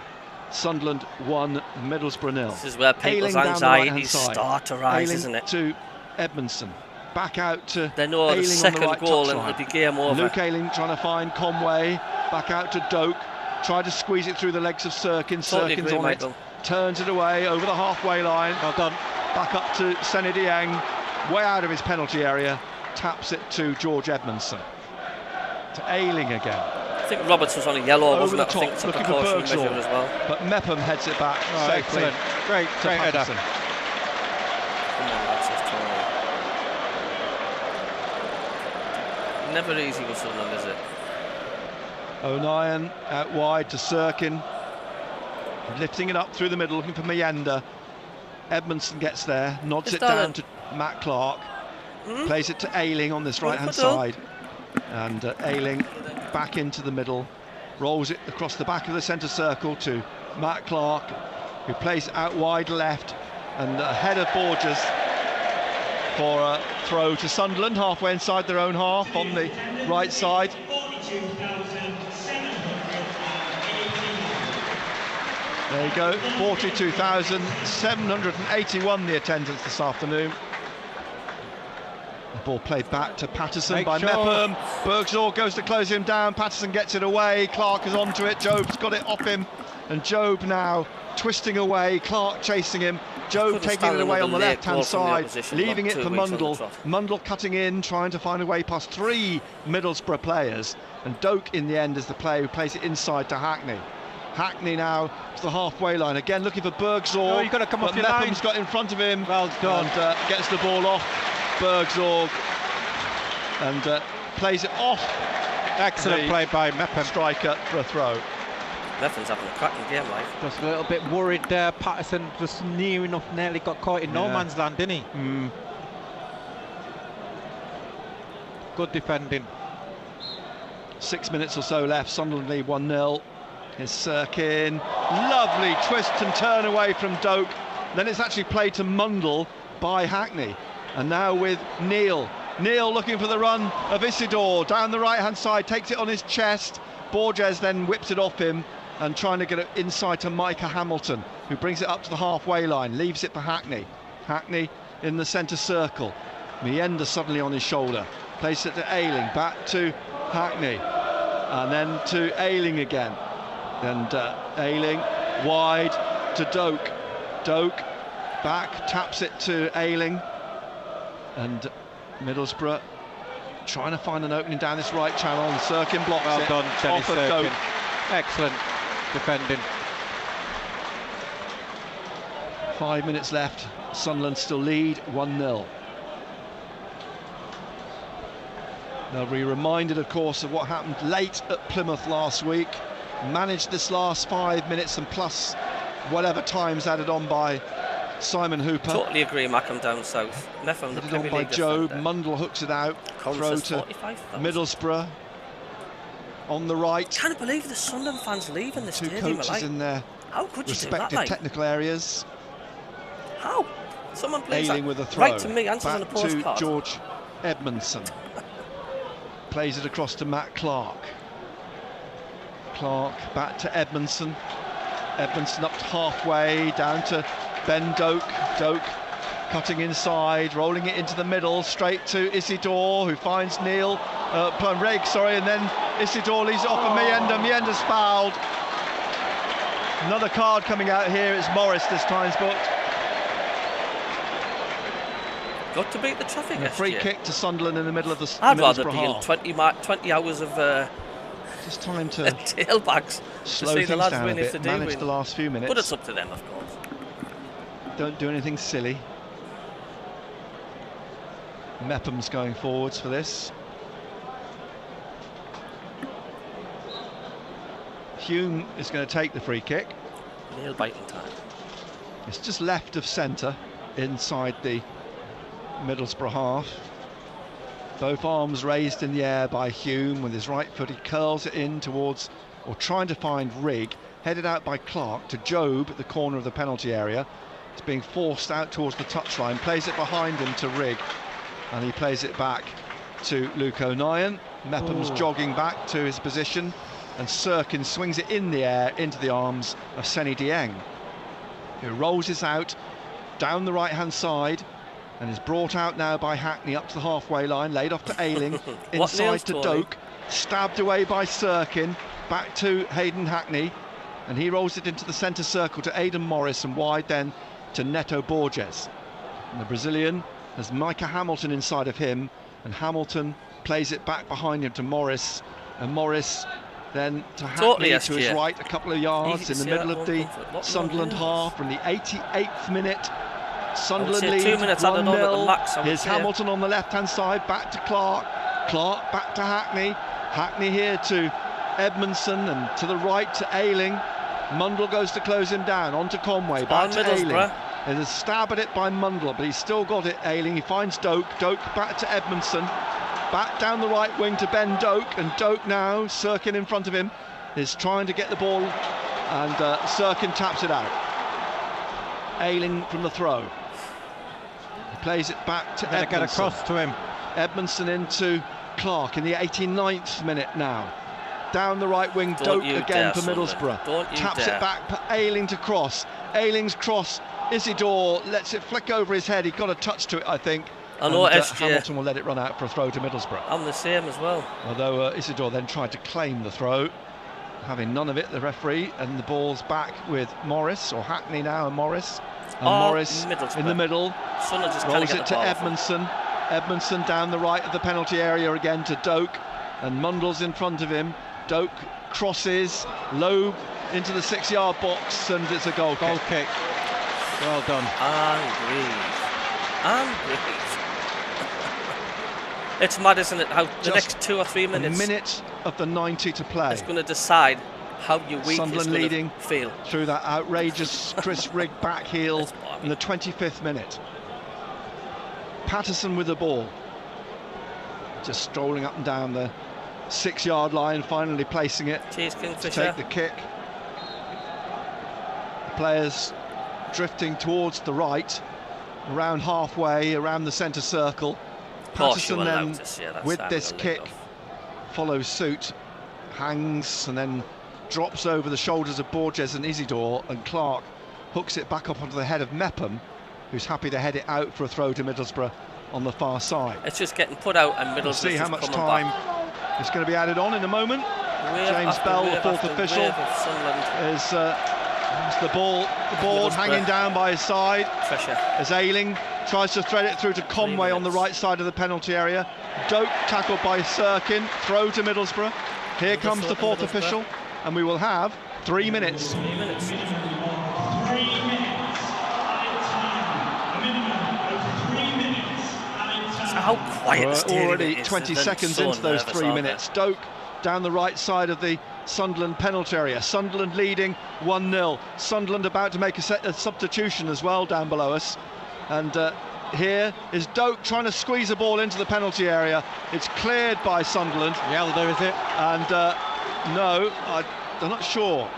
Sunderland 1, Middlesbrough 0. This is where people's anxieties start to rise, isn't it? To Edmondson. Back out to they know Ayling the second on the right goal and it'll be game over. Luke Ayling trying to find Conway. Back out to Doak. Tried to squeeze it through the legs of Sirkin. Totally Sirkin's agree, on Michael. it. Turns it away over the halfway line. Well done. Back up to Sene Dieng. Way out of his penalty area. Taps it to George Edmondson. To Ayling again. I think Roberts was on a yellow, wasn't it? Top, I think it's a looking for precautionary measure Bergsall, as well. but Mepham heads it back safely. Excellent. Great header. Come on, lads, says Tony. Never easy with Sunderland, is it? O'Nien out wide to Sirkin. Lifting it up through the middle, looking for Mayenda. Edmondson gets there, nods it down to Matt Clark. Plays it to Ayling on this right-hand side. And Ayling back into the middle, rolls it across the back of the centre circle to Matt Clark, who plays it out wide left, and ahead of Borges for a throw to Sunderland, halfway inside their own half on the right side. There you go, 42,781 the attendance this afternoon. The ball played back to Patterson by Mepham. Bergsall goes to close him down. Patterson gets it away. Clark is onto it. Job's got it off him. And Job now twisting away. Clark chasing him. Job taking it away on the left-hand side, leaving it for Mundle. Mundle cutting in, trying to find a way past 3 Middlesbrough players. And Doak in the end is the player who plays it inside to Hackney. Hackney now to the halfway line, again looking for Bergsall. Oh, you've got to come off your line. Mepham's got in front of him. Well done. And gets the ball off Bergsall and plays it off. Excellent play by Mepham. Striker for a throw. Mepham's having a cracking game, like. Just a little bit worried there. Patterson just near enough, nearly got caught in no man's land, didn't he? Good defending. 6 minutes or so left. Sunderland lead 1-0. Here's Sirkin. Lovely twist and turn away from Doak. Then it's actually played to Mundle by Hackney. And now with Neil Neil looking for the run of Isidore down the right-hand side, takes it on his chest. Borges then whips it off him and trying to get it inside to Micah Hamilton, who brings it up to the halfway line, leaves it for Hackney. Hackney in the centre circle. Mienda suddenly on his shoulder, plays it to Ayling, back to Hackney, and then to Ayling again. And Ayling wide to Doak. Doak back, taps it to Ayling. And Middlesbrough trying to find an opening down this right channel, and Sirkin blocks well it. done, Dennis off of Sirkin. Doak. Excellent defending. 5 minutes left. Sunderland still lead 1-0. They'll be reminded, of course, of what happened late at Plymouth last week. Managed this last 5 minutes and plus whatever times added on by Simon Hooper. Totally agree, Mackham down south. Neffam, the Added Premier on by League Joe. defender. Mundle hooks it out. Collins Throw says to 45,000. Middlesbrough. On the right. Can't believe the Sunderland fans leaving the Two stadium. coaches Like, in their how could you do that, respective like? technical areas. How? Someone plays Ayling that with a throw. right to me, answers on a Back to postcard. George Edmondson. Plays it across to Matt Clark. Clark back to Edmondson. Edmondson up to halfway, down to Ben Doak. Doak cutting inside, rolling it into the middle, straight to Isidore, who finds Neil, Reg, sorry, and then Isidore leaves it off for Mienda. Mienda's fouled. Another card coming out here. It's Morris this time's booked. Got to beat the traffic. And a free kick to Sunderland in the middle of the I'd rather Middlesbrough be in half. 20 hours of Just time to tailbags to slow see the things lads down win a if bit, they do manage win. the last few minutes. But it's up to them, of course. Don't do anything silly. Mepham's going forwards for this. Hume is going to take the free kick. Nail biting time. It's just left of centre inside the Middlesbrough half. Both arms raised in the air by Hume with his right foot. He curls it in towards, or trying to find Rigg, headed out by Clark to Jobe at the corner of the penalty area. It's being forced out towards the touchline, plays it behind him to Rigg, and he plays it back to Luke O'Nien. Mepham's jogging back to his position, and Sirkin swings it in the air into the arms of Seni Dieng, who rolls this out down the right-hand side and is brought out now by Hackney up to the halfway line, laid off to Ayling, inside to Doak, stabbed away by Sirkin, back to Hayden Hackney, and he rolls it into the centre circle to Aidan Morris and wide then to Neto Borges. And the Brazilian has Micah Hamilton inside of him, and Hamilton plays it back behind him to Morris, and Morris then to Hackney to his right a couple of yards in the middle of the Sunderland half from the 88th minute. Sunderland lead 2 minutes added on at the max. Here's Hamilton on the left-hand side, back to Clark. Clark back to Hackney. Hackney here to Edmondson, and to the right to Ayling. Mundle goes to close him down, on to Conway, back to Ayling. There's a stab at it by Mundle, but he's still got it, Ayling. He finds Doak. Doak back to Edmondson. Back down the right wing to Ben Doak, and Doak now, Sirkin in front of him, is trying to get the ball, and Sirkin taps it out. Ayling from the throw. He plays it back to Edmondson. Get across to him. Edmondson into Clark in the 89th minute now. Down the right wing, Doak again for Middlesbrough. Taps it back for Ayling to cross. Ayling's cross, Isidore lets it flick over his head. He got a touch to it, I think. I know Hamilton will let it run out for a throw to Middlesbrough. I'm the same as well. Although Isidore then tried to claim the throw, having none of it, the referee, and the ball's back with Morris, or Hackney now, and Morris. And Morris in the middle, rolls it to Edmondson. Edmondson down the right of the penalty area again to Doak, and Mundle's in front of him. Doak crosses low into the 6-yard box, and it's a goal kick. Well done. And breathe. It's mad, isn't it, how the next 2 or 3 minutes, a minute of the 90 to play, it's going to decide how your week Sunderland is going leading to feel. Through that outrageous Chris Rigg back heel in the 25th minute. Patterson with the ball, just strolling up and down the 6-yard line, finally placing it to take the kick. The players drifting towards the right, around halfway, around the centre circle. Patterson were then, allowed to see that with time this of the kick, lead-off. follows suit, hangs and then drops over the shoulders of Borges and Isidore, and Clark hooks it back up onto the head of Mepham, who's happy to head it out for a throw to Middlesbrough on the far side. It's just getting put out and Middlesbrough See how much coming time back. is going to be added on in a moment. Wave James after Bell, wave the fourth after official, wave of Sunderland. is the board Middlesbrough. hanging down by his side. Pressure. As Ayling tries to thread it through to Conway on the right side of the penalty area. Doak tackled by Sirkin, throw to Middlesbrough. Here comes the fourth official, and we will have 3 minutes. 3 minutes. 3 minutes. Added time. A minimum of 3 minutes. Added time. So how quiet the We're stadium already is, 20 they're seconds so into those nervous, 3 aren't they? minutes. Doak down the right side of the Sunderland penalty area. Sunderland leading 1-0. Sunderland about to make a substitution as well down below us. And here is Doak trying to squeeze a ball into the penalty area. It's cleared by Sunderland. Yelder, is it? And no, I'm not sure.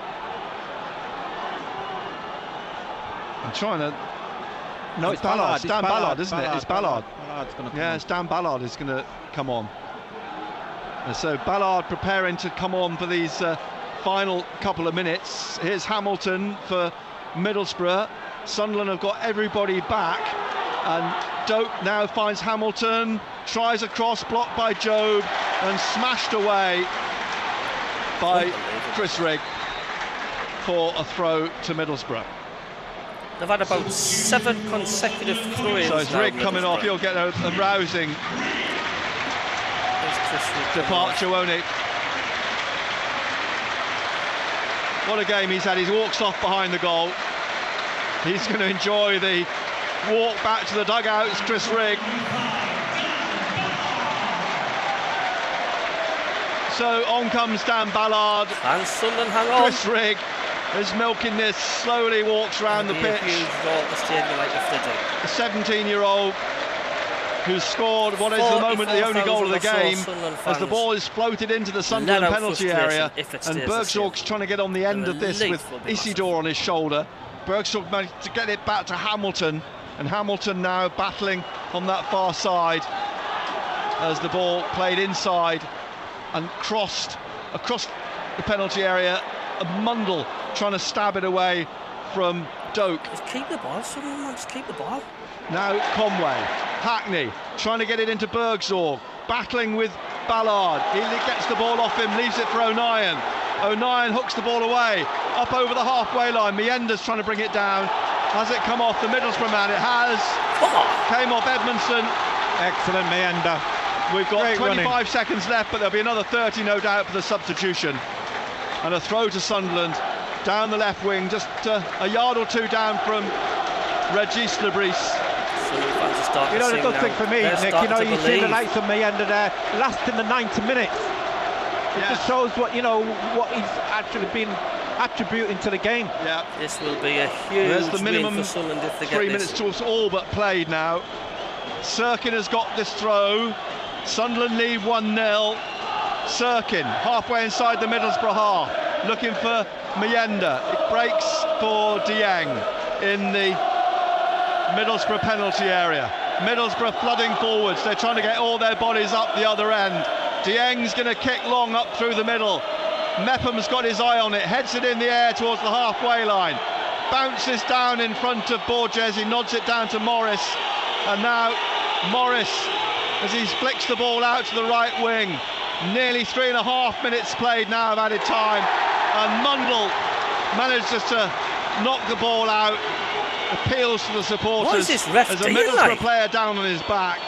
I'm trying to... No, it's Ballard. It's Dan Ballard, isn't it? It's Ballard. Yeah, it's Dan Ballard is going to come on. And so Ballard preparing to come on for these final couple of minutes. Here's Hamilton for Middlesbrough. Sunderland have got everybody back, and Doak now finds Hamilton, tries a cross, blocked by Job and smashed away by Chris Rigg for a throw to Middlesbrough. They've had about 7 consecutive throw-ins. So it's now, Rigg coming off, he'll get a rousing departure, won't it? What a game he's had. He walks off behind the goal. He's going to enjoy the walk back to the dugouts, Chris Rigg. So on comes Dan Ballard. And Sunderland hang on. Chris Rigg is milking this, slowly walks round the pitch. The stadium like if they do. The 17-year-old who's scored what is at the moment the only goal of the game, as the ball is floated into the Sunderland penalty area, and Bergsorg's trying to get on the end of this with Isidore on his shoulder. Bergsorg managed to get it back to Hamilton, and Hamilton now battling on that far side as the ball played inside and crossed across the penalty area. Mundle trying to stab it away from Doak. Just keep the ball, Sunderland wants to keep the ball. Now Conway, Hackney trying to get it into Bergsorg, battling with Ballard. He gets the ball off him, leaves it for O'Nien. O'Nien hooks the ball away, up over the halfway line. Meyender's trying to bring it down. Has it come off the Middlesbrough man? It has. Came off Edmondson. Excellent, Meyender. We've got Great 25 running. seconds left, but there'll be another 30 no doubt for the substitution. And a throw to Sunderland down the left wing, just a yard or two down from Regis Lebris. You know, the good thing for me, Nick, you know, you see the likes of Meyender there, last in the 90 minutes. It just shows what, you know, what he's actually been attributing to the game. Yeah. This will be a huge There's the minimum win for Sunderland if they get 3 this. minutes to all but played now. Sirkin has got this throw. Sunderland lead 1-0. Sirkin halfway inside the Middlesbrough half, looking for Meyender. It breaks for Dieng in the Middlesbrough penalty area. Middlesbrough flooding forwards. They're trying to get all their bodies up the other end. Dieng's going to kick long up through the middle. Mepham's got his eye on it, heads it in the air towards the halfway line. Bounces down in front of Borges. He nods it down to Morris. And now Morris, as he flicks the ball out to the right wing. Nearly 3.5 minutes played now of added time, and Mundle manages to knock the ball out. Appeals to the supporters. What is this ref as a doing, Middlesbrough like? player down on his back.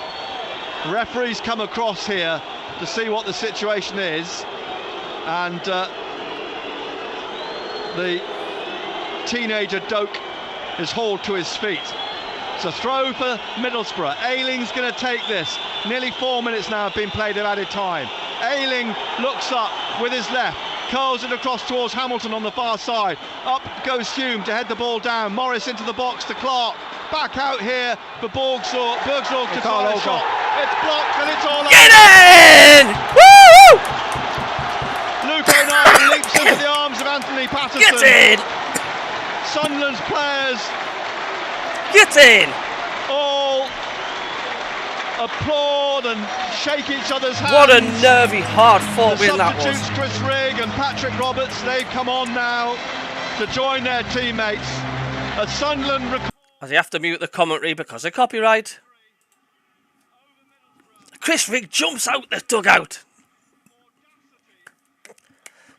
Referees come across here to see what the situation is, and the teenager Doak is hauled to his feet. It's a throw for Middlesbrough. Ayling's going to take this. Nearly 4 minutes now have been played of added time. Ayling looks up with his left, curls it across towards Hamilton on the far side. Up goes Hume to head the ball down. Morris into the box to Clark. Back out here for Bergsorg to try a shot. It's blocked and it's all over. Get in! Woo! Luke O'Nien leaps into the arms of Anthony Patterson. Get in! Sunderland's players Get in! all applaud more than shake each other's hands. What a nervy, hard-fought win that was. Substitutes Chris Rigg and Patrick Roberts, they've come on now to join their teammates as Sunderland. As you have to mute the commentary because of copyright. Chris Rigg jumps out the dugout.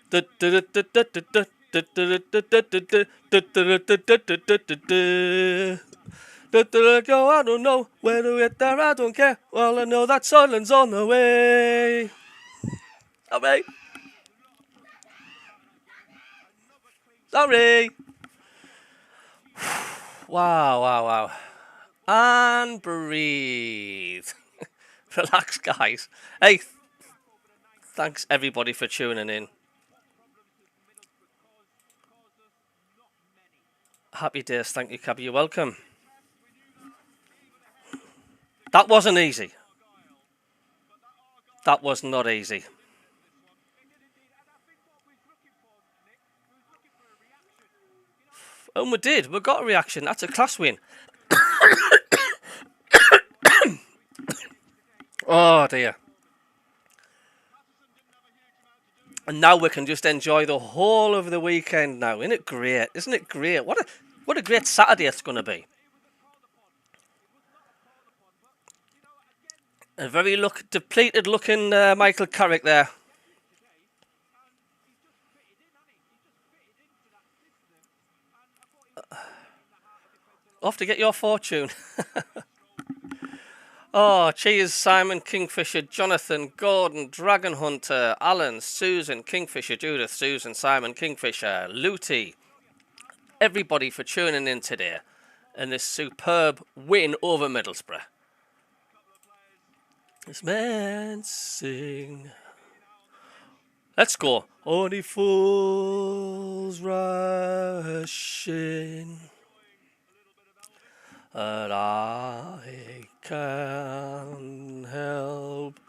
Go, I don't know where to get there, I don't care. Well, I know that Sunderland's on the way. Sorry. Sorry. Wow, wow, wow. And breathe. Relax, guys. Hey, thanks everybody for tuning in. Happy days. Thank you, Cabby. You're welcome. That wasn't easy. That was not easy. And we did. We got a reaction. That's a class win. Oh, dear. And now we can just enjoy the whole of the weekend now. Isn't it great? Isn't it great? What a great Saturday it's going to be. A very depleted looking Michael Carrick there. Off to get your fortune. Oh, cheers, Simon, Kingfisher, Jonathan, Gordon, Dragon Hunter, Alan, Susan, Kingfisher, Judith, Susan, Simon, Kingfisher, Luty. Everybody for tuning in today in this superb win over Middlesbrough. This man sing. Let's go. Only fools rush in. And I can't help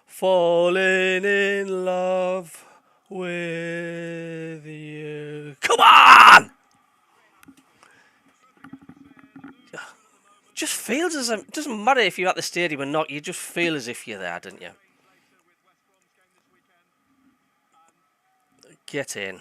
falling in love with you. Come on! Just feels as if, it doesn't matter if you're at the stadium or not, you just feel as if you're there, don't you? Get in.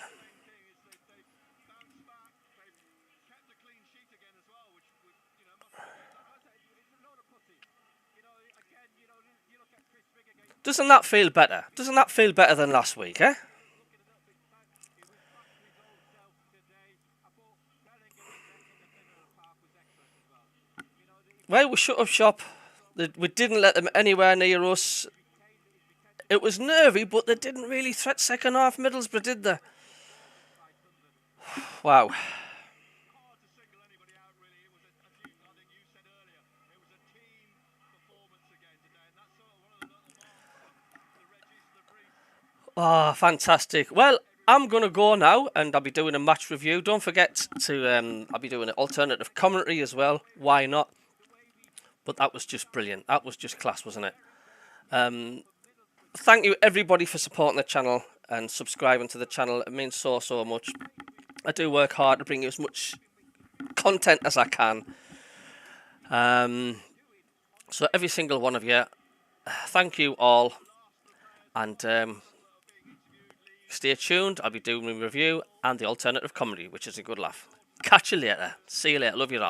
Doesn't that feel better? Doesn't that feel better than last week, eh? Well, we shut up shop. We didn't let them anywhere near us. It was nervy, but they didn't really threat second half Middlesbrough, did they? Wow. Oh, fantastic. Well, I'm going to go now and I'll be doing a match review. Don't forget to, I'll be doing an alternative commentary as well. Why not? But that was just brilliant. That was just class, wasn't it? Thank you, everybody, for supporting the channel and subscribing to the channel. It means so, so much. I do work hard to bring you as much content as I can. So every single one of you, thank you all. And stay tuned. I'll be doing a review and the alternative comedy, which is a good laugh. Catch you later. See you later. Love you all.